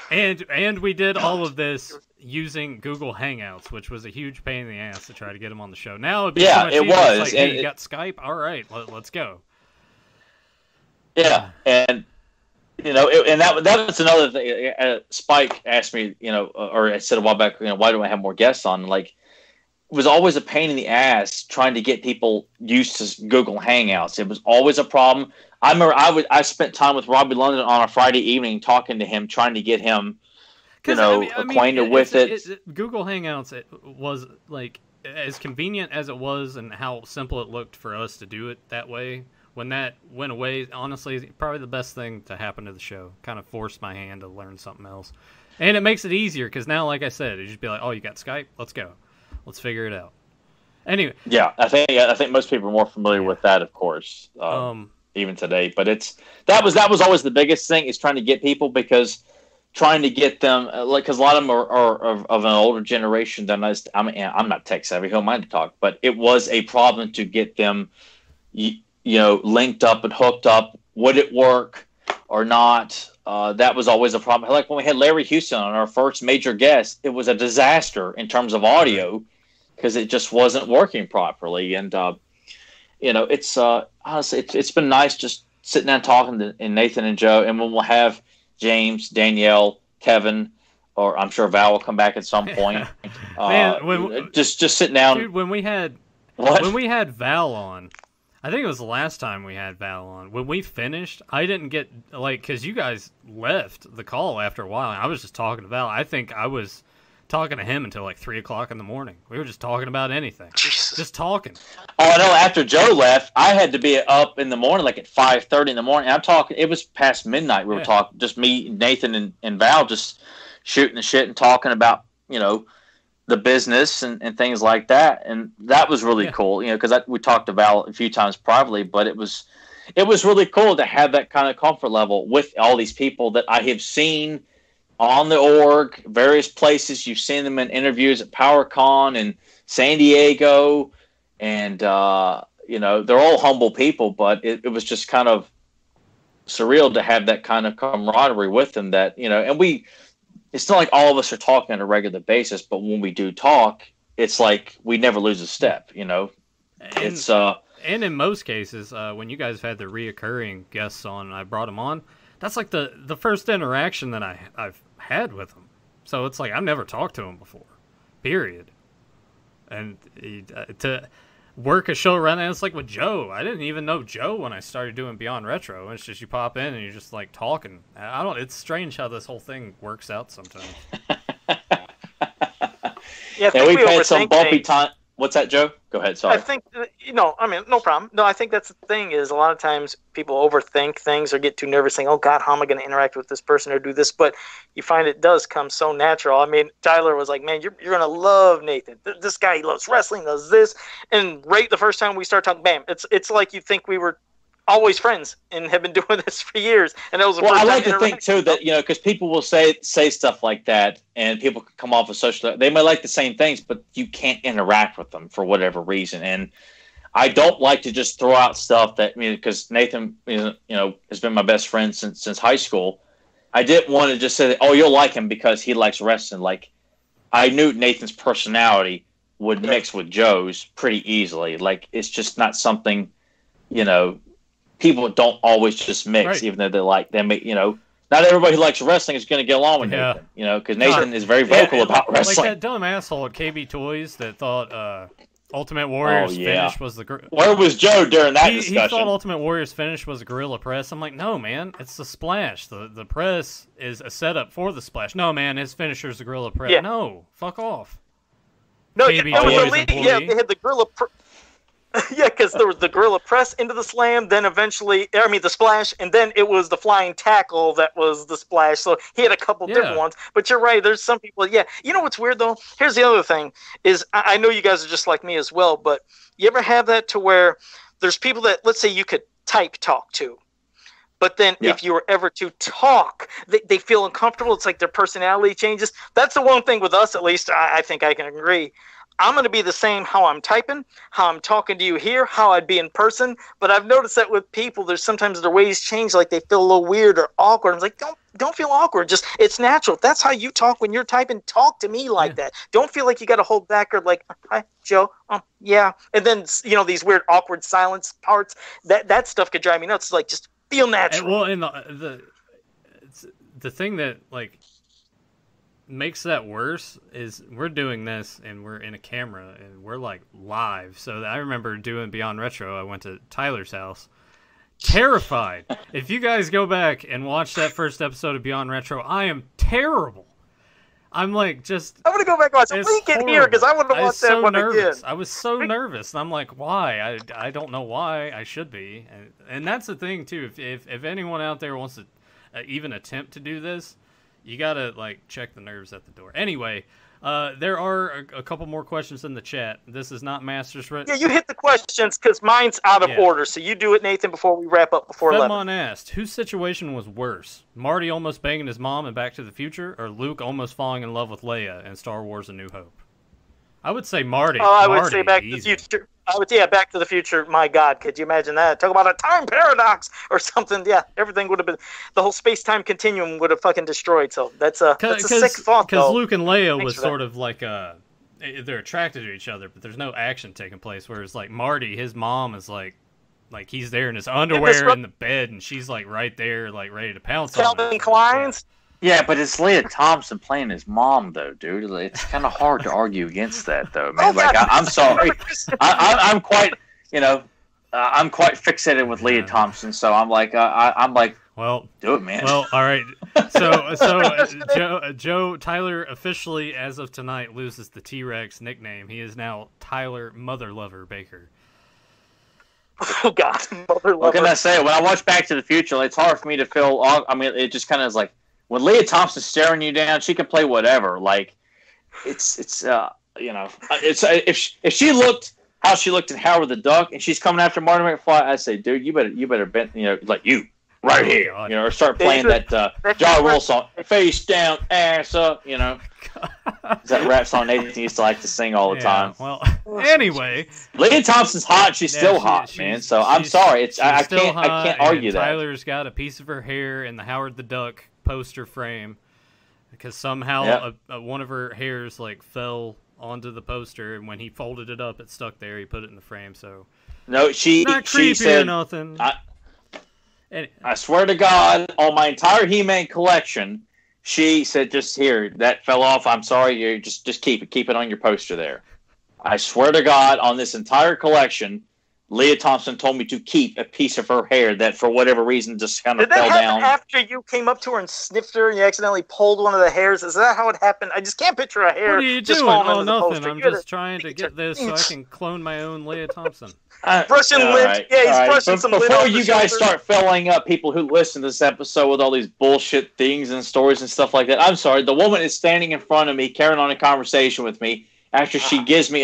Speaker 1: And we did all of this using Google Hangouts, which was a huge pain in the ass to try to get him on the show. Now it was. Like, hey, you got Skype? All right, let's go.
Speaker 2: Yeah, and And that was another thing. Spike asked me, or I said a while back, why do I have more guests on? Like, it was always a pain in the ass trying to get people used to Google Hangouts. It was always a problem. I remember I spent time with Robbie London on a Friday evening talking to him, trying to get him, acquainted with it.
Speaker 1: Google Hangouts was like as convenient as it was, and how simple it looked for us to do it that way. When that went away, honestly, probably the best thing to happen to the show. Kind of forced my hand to learn something else. And it makes it easier, because now, like I said, you just be like, oh, you got Skype? Let's go. Let's figure it out. Anyway.
Speaker 2: Yeah, I think most people are more familiar with that, of course, even today. But that was always the biggest thing, is trying to get people, because trying to get them, because a lot of them are of an older generation than us. I'm not tech savvy, who am I to talk? But it was a problem to get them linked up and hooked up. Would it work or not? That was always a problem. Like when we had Larry Houston on, our first major guest, it was a disaster in terms of audio, because it just wasn't working properly. And it's honestly, it's been nice just sitting down talking to Nathan and Joe. And when we'll have James, Danielle, Kevin, or I'm sure Val will come back at some point.
Speaker 1: Man,
Speaker 2: just sitting down.
Speaker 1: Dude, when we had Val on, I think it was the last time we had Val on. When we finished, I didn't get, because you guys left the call after a while. I was just talking to Val. I think I was talking to him until 3 o'clock in the morning. We were just talking about anything.
Speaker 3: Jesus.
Speaker 1: Just talking.
Speaker 2: Oh, I know. After Joe left, I had to be up in the morning, at 5:30 in the morning. I'm talking. It was past midnight. We were talking, just me, Nathan, and Val, just shooting the shit and talking about, the business and things like that. And that was really cool, because we talked to Val a few times privately, but it was really cool to have that kind of comfort level with all these people that I have seen on the org, various places. You've seen them in interviews at PowerCon and San Diego, and they're all humble people, but it was just kind of surreal to have that kind of camaraderie with them. That and it's not like all of us are talking on a regular basis, but when we do talk, it's like we never lose a step. It's
Speaker 1: and in most cases, when you guys had the reoccurring guests on, and I brought them on, that's the first interaction that I've had with them. So it's I've never talked to him before, period. And to work a show around that, it's like with Joe. I didn't even know Joe when I started doing Beyond Retro. It's just you pop in and you're just talking. It's strange how this whole thing works out sometimes.
Speaker 3: Yeah,
Speaker 2: we've had some bumpy time. What's that, Joe? Go ahead. Sorry.
Speaker 3: I think, no problem. No, I think that's the thing, is a lot of times people overthink things or get too nervous saying, oh, God, how am I going to interact with this person or do this? But you find it does come so natural. I mean, Tyler was like, man, you're going to love Nathan. This guy, he loves wrestling, does this. And right the first time we start talking, bam, it's like you think we were always friends and have been doing this for years. And that was the first time.
Speaker 2: I like to think too that because people will say stuff like that, and people can come off of social. They may like the same things, but you can't interact with them for whatever reason. And I don't like to just throw out stuff that because Nathan, has been my best friend since high school. I didn't want to just say that, oh, you'll like him because he likes wrestling. Like, I knew Nathan's personality would mix with Joe's pretty easily. Like, it's just not something, people don't always just mix, even though not everybody who likes wrestling is going to get along with Nathan, because Nathan is very vocal about wrestling.
Speaker 1: Like that dumb asshole at KB Toys that thought Ultimate Warrior's finish was the...
Speaker 2: Where was Joe during that discussion?
Speaker 1: He thought Ultimate Warrior's finish was a gorilla press. I'm like, no, man, it's the splash. The press is a setup for the splash. No, man, his finisher's the gorilla press. Yeah. No, fuck off.
Speaker 3: No, they had the gorilla press. Yeah, because there was the gorilla press into the slam, then eventually, the splash, and then it was the flying tackle that was the splash. So he had a couple different ones. But you're right, there's some people, You know what's weird, though? Here's the other thing, is I know you guys are just like me as well, but you ever have that to where there's people that, let's say you could type talk to, but then if you were ever to talk, they feel uncomfortable. It's like their personality changes. That's the one thing with us, at least, I think I can agree. I'm going to be the same how I'm typing, how I'm talking to you here, how I'd be in person. But I've noticed that with people, there's sometimes their ways change, like they feel a little weird or awkward. I'm like, don't feel awkward. Just, it's natural. If that's how you talk when you're typing, talk to me like that. Don't feel like you got to hold back or like, hi, Joe. Yeah. And then, these weird awkward silence parts, that stuff could drive me nuts. It's like, just feel natural.
Speaker 1: And the thing that like makes that worse is we're doing this and we're in a camera and we're like live. So I remember doing Beyond Retro. I went to Tyler's house, terrified. If you guys go back and watch that first episode of Beyond Retro, I am terrible. I'm like just.
Speaker 3: I'm gonna go back and watch. Link it here because I want to watch that one again.
Speaker 1: I was so nervous. And I'm like, why? I don't know why I should be. And that's the thing too. If anyone out there wants to even attempt to do this, you gotta like check the nerves at the door. Anyway, there are a couple more questions in the chat. This is not Masters.
Speaker 3: Yeah, you hit the questions because mine's out of order. So you do it, Nathan, before we wrap up before 11.
Speaker 1: Fedmon asked, whose situation was worse? Marty almost banging his mom in Back to the Future, or Luke almost falling in love with Leia in Star Wars: A New Hope? I would say Marty.
Speaker 3: I would say Back to the Future. Back to the Future. My God, could you imagine that? Talk about a time paradox or something. Yeah, everything would have been, the whole space-time continuum would have fucking destroyed. So that's a sick thought, though.
Speaker 1: Because Luke and Leia was sort of like they're attracted to each other, but there's no action taking place. Whereas like Marty, his mom is like he's there in his underwear in the bed, and she's like right there, like ready to pounce on him.
Speaker 3: Calvin Klein's.
Speaker 2: Yeah, but it's Leah Thompson playing his mom, though, dude. It's kind of hard to argue against that, though, man. I'm sorry. I'm quite, I'm quite fixated with Leah Thompson, so I'm like, well, do it, man.
Speaker 1: Well, all right. So Joe Tyler officially, as of tonight, loses the T-Rex nickname. He is now Tyler Mother Lover Baker.
Speaker 3: Oh God, Mother Lover.
Speaker 2: What can I say? When I watch Back to the Future, it's hard for me to feel. I mean, it just kind of is like. When Leah Thompson's staring you down, she can play whatever. Like, it's if she looked how she looked in Howard the Duck, and she's coming after Marty McFly, I say, dude, you better bend, like you right here, or start playing that John Wilson song, face down, ass up, that rap song Nathan used to like to sing all the time.
Speaker 1: Well, anyway,
Speaker 2: Leah Thompson's hot. She's still hot, man. So I'm sorry. I can't argue that.
Speaker 1: Tyler's got a piece of her hair in the Howard the Duck poster frame because somehow one of her hairs like fell onto the poster, and when he folded it up, it stuck there. He put it in the frame. So
Speaker 2: no, she said
Speaker 1: or nothing.
Speaker 2: I swear to God, on my entire He-Man collection, she said, "Just here, that fell off. I'm sorry. You just keep it on your poster there." I swear to God, on this entire collection, Leah Thompson told me to keep a piece of her hair that, for whatever reason, just kind of fell down. Did that happen
Speaker 3: after you came up to her and sniffed her and you accidentally pulled one of the hairs? Is that how it happened? I just can't picture a hair.
Speaker 1: What are you doing? Oh, nothing. I'm just trying to get this so I can clone my own Leah Thompson.
Speaker 3: Brushing lint. Yeah, he's brushing some lint off
Speaker 2: before you guys start filling up people who listen to this episode with all these bullshit things and stories and stuff like that, I'm sorry. The woman is standing in front of me, carrying on a conversation with me after she gives me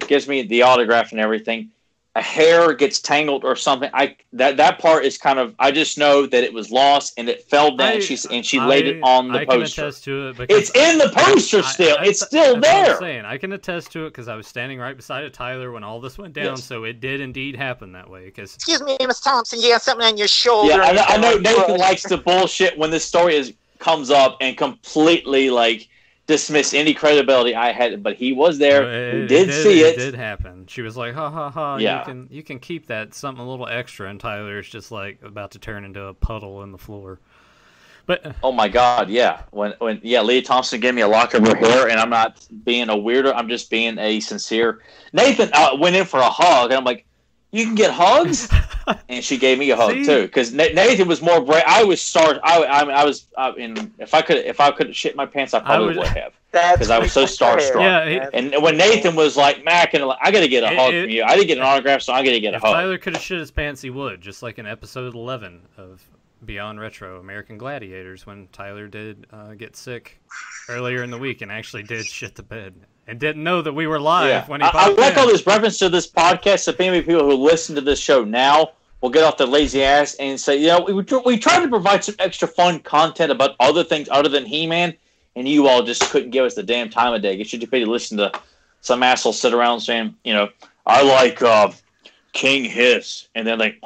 Speaker 2: gives me the autograph and everything. A hair gets tangled or something. That part is kind of. I just know that it was lost and it fell down. She laid it on the poster. I can
Speaker 1: attest to it.
Speaker 2: It's in the poster still. It's still there.
Speaker 1: What I'm saying. I can attest to it because I was standing right beside Tyler when all this went down. Yes. So it did indeed happen that way.
Speaker 3: Excuse me, Miss Thompson. You got something on your shoulder.
Speaker 2: Yeah, I know Nathan likes to bullshit when this story comes up and completely like. Dismiss any credibility I had, but he was there. He did see it.
Speaker 1: It did happen. She was like, "Ha ha ha! Yeah. You can keep that something a little extra." And Tyler's just like about to turn into a puddle in the floor. But
Speaker 2: oh my God, yeah. When Leah Thompson gave me a lock of her hair, and I'm not being a weirdo. I'm just being a sincere. Nathan went in for a hug, and I'm like, "You can get hugs," and she gave me a hug too. Because Nathan was more brave. I was sorry. If I could shit my pants, I probably would have. Because I was so starstruck.
Speaker 1: Yeah,
Speaker 2: and when Nathan was like, "Mac," and I got to get a hug from you. I didn't get an autograph, so I got to get a hug.
Speaker 1: If Tyler could have shit his pants, he would. Just like in episode 11 of Beyond Retro, American Gladiators, when Tyler did get sick earlier in the week and actually did shit the bed. And didn't know that we were live when he popped in.
Speaker 2: I like all this reference to this podcast. So maybe people who listen to this show now will get off their lazy ass and say, we tried to provide some extra fun content about other things other than He-Man, and you all just couldn't give us the damn time of day. Get you to pay to listen to some asshole sit around saying, I like King Hiss, and then they,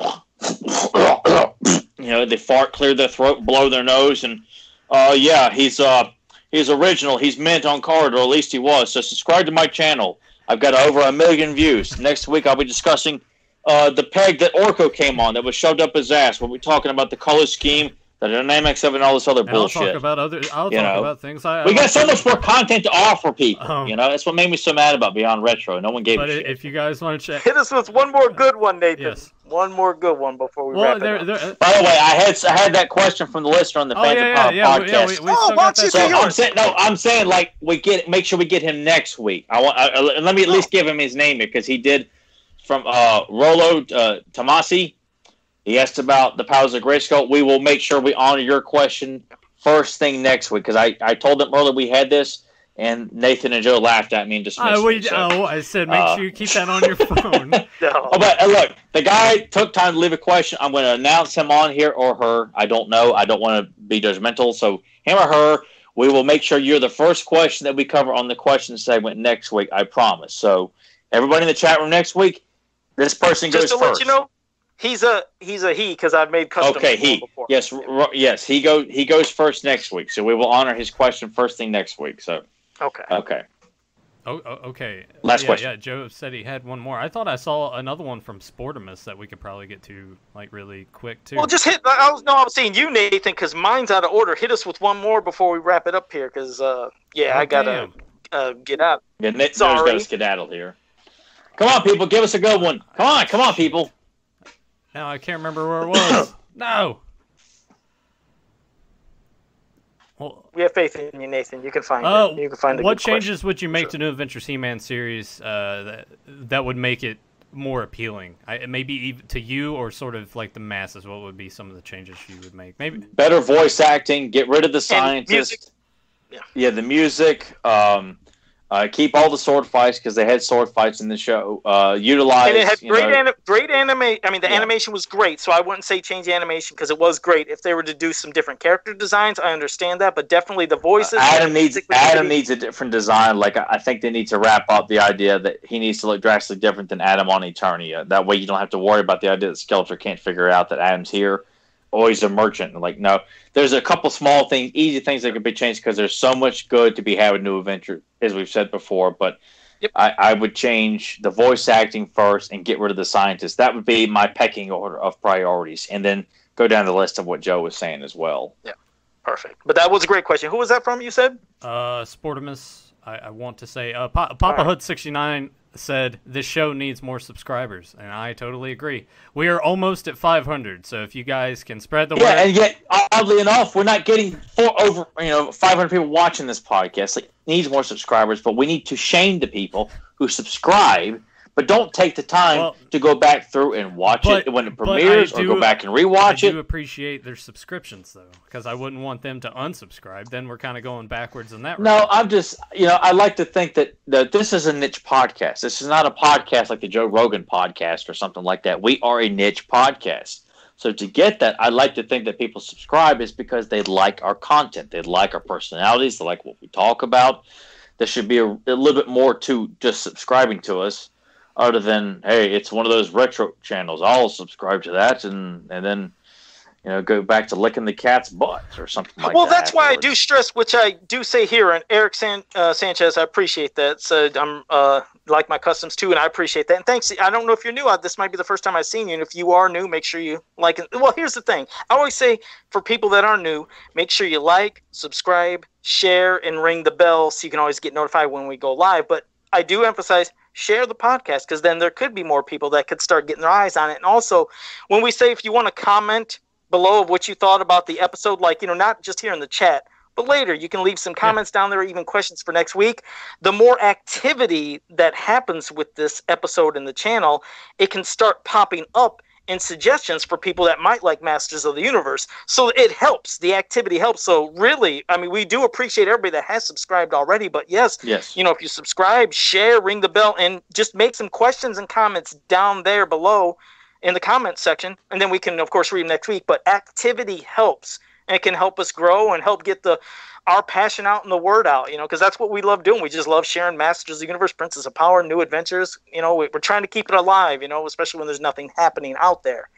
Speaker 2: they fart, clear their throat, blow their nose, and he's original. He's mint on card, or at least he was. So subscribe to my channel. I've got over 1 million views. Next week I'll be discussing the peg that Orko came on that was shoved up his ass. We'll be talking about the color scheme the dynamics of it and all this other bullshit.
Speaker 1: I'll talk about things.
Speaker 2: We got so much more content to offer people. That's what made me so mad about Beyond Retro. No one gave a shit.
Speaker 1: But if you guys want to check,
Speaker 3: hit us with one more good one, Nathan.
Speaker 1: Yes.
Speaker 3: One more good one before we wrap it up.
Speaker 2: By the way, I had that question from the listener on the podcast. I'm saying like make sure we get him next week. Let me at least give him his name here because he did from Rolo Tomasi. He asked about the powers of Grayskull. We will make sure we honor your question first thing next week because I told them earlier we had this, and Nathan and Joe laughed at me and dismissed me.
Speaker 1: I said make sure you keep that on your phone.
Speaker 2: No. But look, the guy took time to leave a question. I'm going to announce him on here or her. I don't know. I don't want to be judgmental. So him or her, we will make sure you're the first question that we cover on the question segment next week. I promise. So everybody in the chat room next week, this person goes first. Just to let you know.
Speaker 3: He's a he because I've made custom.
Speaker 2: Okay, before. Yes, he goes first next week. So we will honor his question first thing next week. So okay.
Speaker 1: Oh, okay.
Speaker 2: Last question.
Speaker 1: Yeah, Joe said he had one more. I thought I saw another one from Sportimus that we could probably get to like really quick too.
Speaker 3: Well, just hit. I was saying you, Nathan, because mine's out of order. Hit us with one more before we wrap it up here, because I gotta get out.
Speaker 2: Yeah, Nick's gotta skedaddle here. Come on, people, give us a good one. Come on, people.
Speaker 1: Now I can't remember where it was. No. Well,
Speaker 3: we have faith in you, Nathan. You can find it. You can find it.
Speaker 1: What changes would you make to New Adventures He-Man series that would make it more appealing? Maybe even to you or sort of like the masses. What would be some of the changes you would make? Maybe
Speaker 2: better voice acting. Get rid of the scientists. Yeah, the music. Keep all the sword fights because they had sword fights in the show. Utilize.
Speaker 3: And it had great anime. I mean, the animation was great, so I wouldn't say change the animation because it was great. If they were to do some different character designs, I understand that, but definitely the voices.
Speaker 2: Adam needs a different design. Like I think they need to wrap up the idea that he needs to look drastically different than Adam on Eternia. That way, you don't have to worry about the idea that Skeletor can't figure out that Adam's here. Oh, he's a merchant. Like, no, there's a couple small things, easy things that could be changed because there's so much good to be had with New Adventure, as we've said before. But I would change the voice acting first and get rid of the scientists. That would be my pecking order of priorities, and then go down the list of what Joe was saying as well.
Speaker 3: Yeah, perfect. But that was a great question. Who was that from? You said
Speaker 1: Sportimus. I want to say Papa Hood 69 said this show needs more subscribers, and I totally agree. We are almost at 500, so if you guys can spread the word.
Speaker 2: Yeah, and yet oddly enough, we're not getting 500 people watching this podcast. It needs more subscribers, but we need to shame the people who subscribe but don't take the time to go back through and watch it when it premieres or go back and rewatch it.
Speaker 1: I do appreciate their subscriptions, though, because I wouldn't want them to unsubscribe. Then we're kind of going backwards in that regard.
Speaker 2: No, I'm just, I like to think that this is a niche podcast. This is not a podcast like the Joe Rogan podcast or something like that. We are a niche podcast. So to get that, I like to think that people subscribe is because they like our content. They like our personalities. They like what we talk about. There should be a little bit more to just subscribing to us. Other than, hey, it's one of those retro channels. I'll subscribe to that and then, go back to licking the cat's butt or something like that.
Speaker 3: Well, that's why I do stress, which I do say here, and Eric Sanchez, I appreciate that. So I'm like my customs too, and I appreciate that. And thanks. I don't know if you're new. This might be the first time I've seen you, and if you are new, make sure you like it. Well, here's the thing. I always say for people that are new, make sure you like, subscribe, share, and ring the bell so you can always get notified when we go live. But I do emphasize share the podcast because then there could be more people that could start getting their eyes on it. And also, when we say if you want to comment below of what you thought about the episode, like, not just here in the chat, but later you can leave some comments down there, even questions for next week. The more activity that happens with this episode in the channel, it can start popping up and suggestions for people that might like Masters of the Universe. So it helps. The activity helps. So really, we do appreciate everybody that has subscribed already. But yes, if you subscribe, share, ring the bell, and just make some questions and comments down there below in the comments section. And then we can, of course, read them next week. But activity helps. And it can help us grow and help get our passion out and the word out, because that's what we love doing. We just love sharing Masters of the Universe, Princess of Power, New Adventures. We're trying to keep it alive, especially when there's nothing happening out there.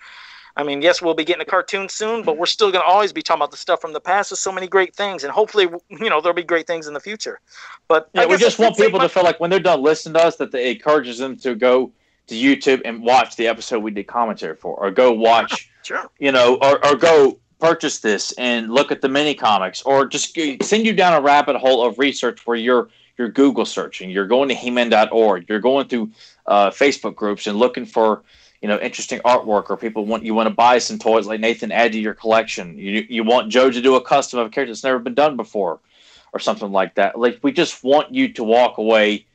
Speaker 3: Yes, we'll be getting a cartoon soon, but we're still going to always be talking about the stuff from the past. There's so many great things, and hopefully, there'll be great things in the future. But
Speaker 2: we just want people to feel like when they're done listening to us, that it encourages them to go to YouTube and watch the episode we did commentary for, or go watch, or go purchase this and look at the mini comics, or just send you down a rabbit hole of research where you're Google searching, you're going to He-Man.org, you're going through Facebook groups and looking for interesting artwork, or people want to buy some toys like Nathan add to your collection. You want Joe to do a custom of a character that's never been done before, or something like that. Like, we just want you to walk away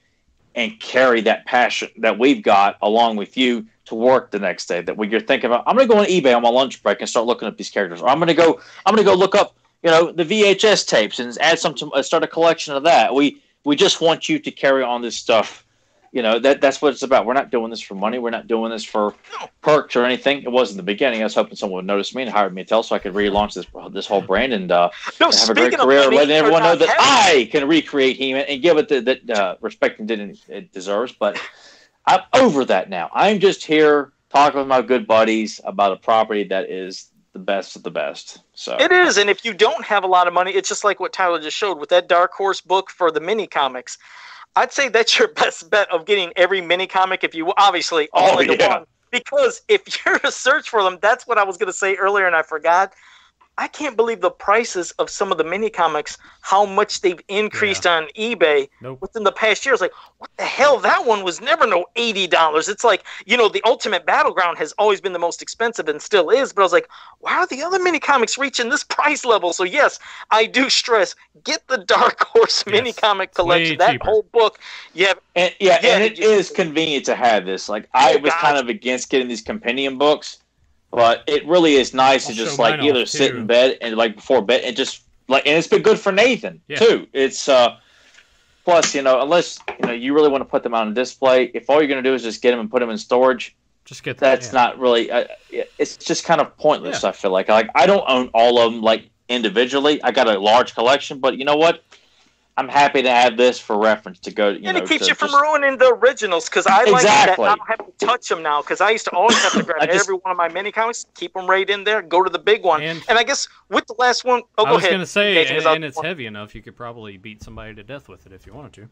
Speaker 2: and carry that passion that we've got along with you to work the next day. That when you're thinking about, I'm going to go on eBay on my lunch break and start looking up these characters, or I'm going to go look up the VHS tapes and add start a collection of that. We just want you to carry on this stuff. That's what it's about. We're not doing this for money. We're not doing this for perks or anything. It was in the beginning. I was hoping someone would notice me and hire me to tell, so I could relaunch this whole brand and have a great career, letting everyone know that I can recreate He-Man and give it the respect it deserves. But I'm over that now. I'm just here talking with my good buddies about a property that is the best of the best. So
Speaker 3: it is, and if you don't have a lot of money, it's just like what Tyler just showed with that Dark Horse book for the mini comics. I'd say that's your best bet of getting every mini comic, if you obviously all into one. Because if you're to search for them, that's what I was going to say earlier and I forgot. I can't believe the prices of some of the mini comics, how much they've increased on eBay within the past year. It's like, what the hell? That one was never no $80. It's like, the Ultimate Battleground has always been the most expensive and still is. But I was like, why are the other mini comics reaching this price level? So yes, I do stress, get the Dark Horse mini comic collection. That whole book. And
Speaker 2: it is convenient to have this. Like, I was kind of against getting these compendium books. But it really is nice to just either sit in bed and before bed and just and it's been good for Nathan too. It's plus unless you really want to put them on display, if all you're going to do is just get them and put them in storage,
Speaker 1: just get them,
Speaker 2: that's not really. It's just kind of pointless. I feel like I don't own all of them individually. I got a large collection, but you know what? I'm happy to have this for reference to go.
Speaker 3: And it keeps you from ruining the originals, because I like that I don't have to touch them now, because I used to always have to grab every one of my mini comics, keep them right in there, go to the big one. And I guess with the last one, go ahead.
Speaker 1: I was going to say, and it's heavy enough, you could probably beat somebody to death with it if you wanted to.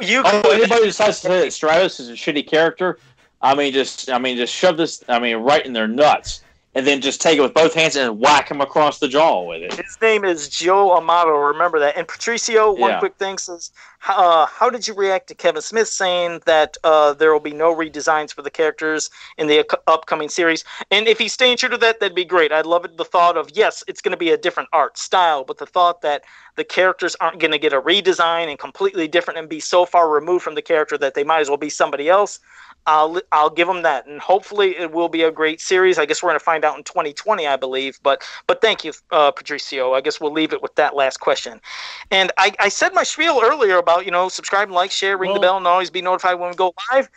Speaker 2: Anybody decides to say that Stratos is a shitty character, just shove this, right in their nuts. And then just take it with both hands and whack him across the jaw with it.
Speaker 3: His name is Joe Amato. Remember that. And Patricio, one quick thing says, how did you react to Kevin Smith saying that there will be no redesigns for the characters in the upcoming series? And if he's staying true to that, that'd be great. I'd love it. The thought of, yes, it's going to be a different art style, but the thought that the characters aren't going to get a redesign and completely different and be so far removed from the character that they might as well be somebody else. I'll give them that, and hopefully it will be a great series. I guess we're going to find out in 2020, I believe. But thank you, Patricio. I guess we'll leave it with that last question. And I said my spiel earlier about subscribe, like, share, ring the bell, and always be notified when we go live.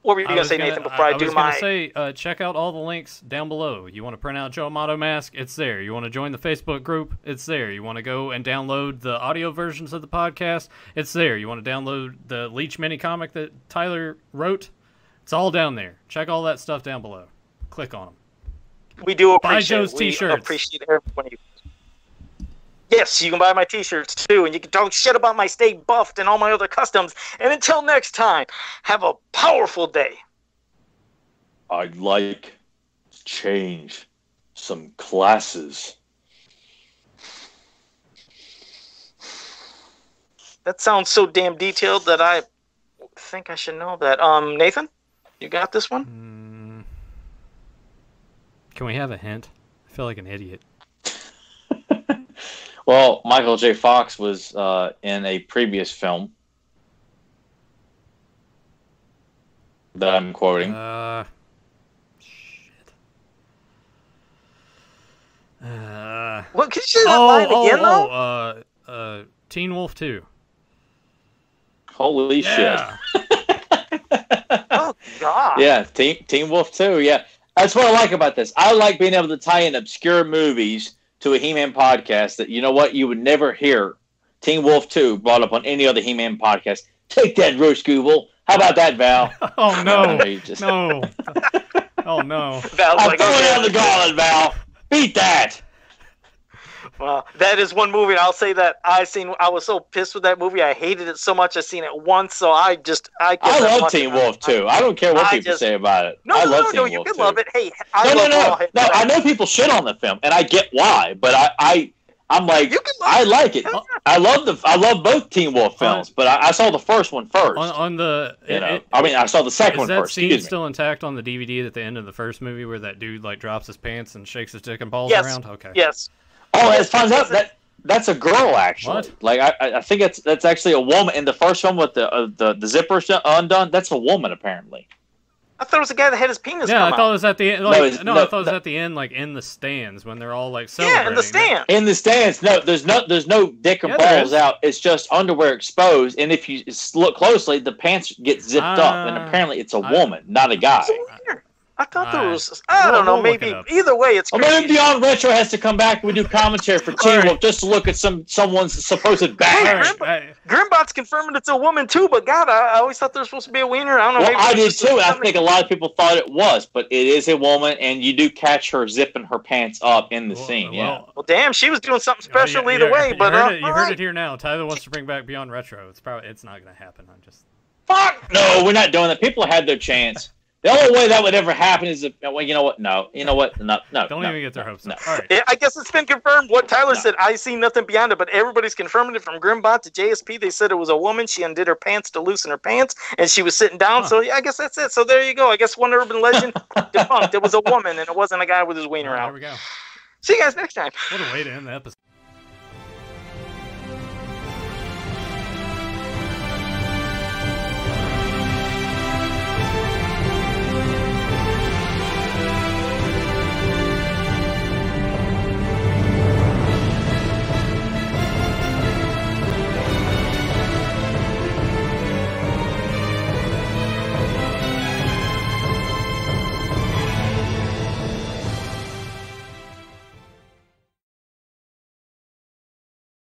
Speaker 3: What were you going to say, Nathan? Before I do my,
Speaker 1: I was going to say, check out all the links down below. You want to print out Joe Amato mask? It's there. You want to join the Facebook group? It's there. You want to go and download the audio versions of the podcast? It's there. You want to download the Leech mini comic that Tyler wrote? It's all down there. Check all that stuff down below. Click on them.
Speaker 3: We do appreciate
Speaker 1: Buy Joe's t-shirts.
Speaker 3: We appreciate everyone. Yes, you can buy my t-shirts too, and you can talk shit about my Stay Buffed and all my other customs. And until next time, have a powerful day.
Speaker 2: I'd like to change some classes.
Speaker 3: That sounds so damn detailed that I think I should know that. Nathan, you got this one?
Speaker 1: Can we have a hint? I feel like an idiot.
Speaker 2: Well, Michael J. Fox was in a previous film that I'm quoting.
Speaker 1: Shit.
Speaker 3: What? Can you say that line again, though?
Speaker 1: Teen Wolf 2.
Speaker 2: Holy shit.
Speaker 3: Oh, God.
Speaker 2: Yeah, Teen Wolf 2, yeah. That's what I like about this. I like being able to tie in obscure movies to a He-Man podcast that, you know what, you would never hear Teen Wolf 2 brought up on any other He-Man podcast. Take that, Roach Google. How about that, Val?
Speaker 1: Oh, no. No. Oh, no.
Speaker 2: I'm throwing down the gauntlet, Val. Beat that.
Speaker 3: Well, that is one movie. I'll say that I was so pissed with that movie. I hated it so much. I seen it once, so I
Speaker 2: love Teen Wolf too. I don't care what people say about it.
Speaker 3: No,
Speaker 2: I love
Speaker 3: no,
Speaker 2: Teen
Speaker 3: you
Speaker 2: Wolf
Speaker 3: can
Speaker 2: too.
Speaker 3: love it. Hey,
Speaker 2: no. I know people shit on the film, and I get why, but I'm like, I like it. I love both Teen Wolf films, but I saw the first one first. I saw the second one first.
Speaker 1: Is that scene still intact on the DVD at the end of the first movie where that dude like drops his pants and shakes his dick and balls around? Okay.
Speaker 3: Yes.
Speaker 2: Oh, it finds out that's a girl actually.
Speaker 1: What?
Speaker 2: Like I think that's actually a woman in the first one with the zipper undone. That's a woman apparently.
Speaker 3: I thought it was the guy that had his penis come out.
Speaker 1: I thought it was at the end. Like, I thought it was at the end, like in the stands when they're all like celebrating.
Speaker 3: Yeah, in the stands.
Speaker 2: In the stands, no, there's no dick and balls out. It's just underwear exposed, and if you look closely, the pants get zipped up, and apparently it's a woman, not a guy.
Speaker 3: I thought there was. I don't know. Maybe either way, it's.
Speaker 2: Or maybe Beyond Retro has to come back and we do commentary for Teen Wolf just to look at someone's supposed bang.
Speaker 3: Grimbot's confirming it's a woman too, but God, I always thought there was supposed to be a wiener. I don't know.
Speaker 2: Well, I did too. I think a lot of people thought it was, but it is a woman, and you do catch her zipping her pants up in the scene.
Speaker 3: Well, damn, she was doing something special either way. But
Speaker 1: you heard it here now. Tyler wants to bring back Beyond Retro. It's not going to happen. I'm just.
Speaker 2: Fuck no, we're not doing that. People had their chance. The only way that would ever happen is if, well, you know what? No. You know what? No.
Speaker 1: Don't even get their hopes up.
Speaker 2: No.
Speaker 1: All right.
Speaker 3: I guess it's been confirmed what Tyler said. I see nothing beyond it, but everybody's confirming it from Grimbot to JSP. They said it was a woman. She undid her pants to loosen her pants, and she was sitting down. So, yeah, I guess that's it. So, there you go. I guess one urban legend debunked. It was a woman, and it wasn't a guy with his wiener out.
Speaker 1: There we go.
Speaker 3: See you guys next time.
Speaker 1: What a way to end the episode.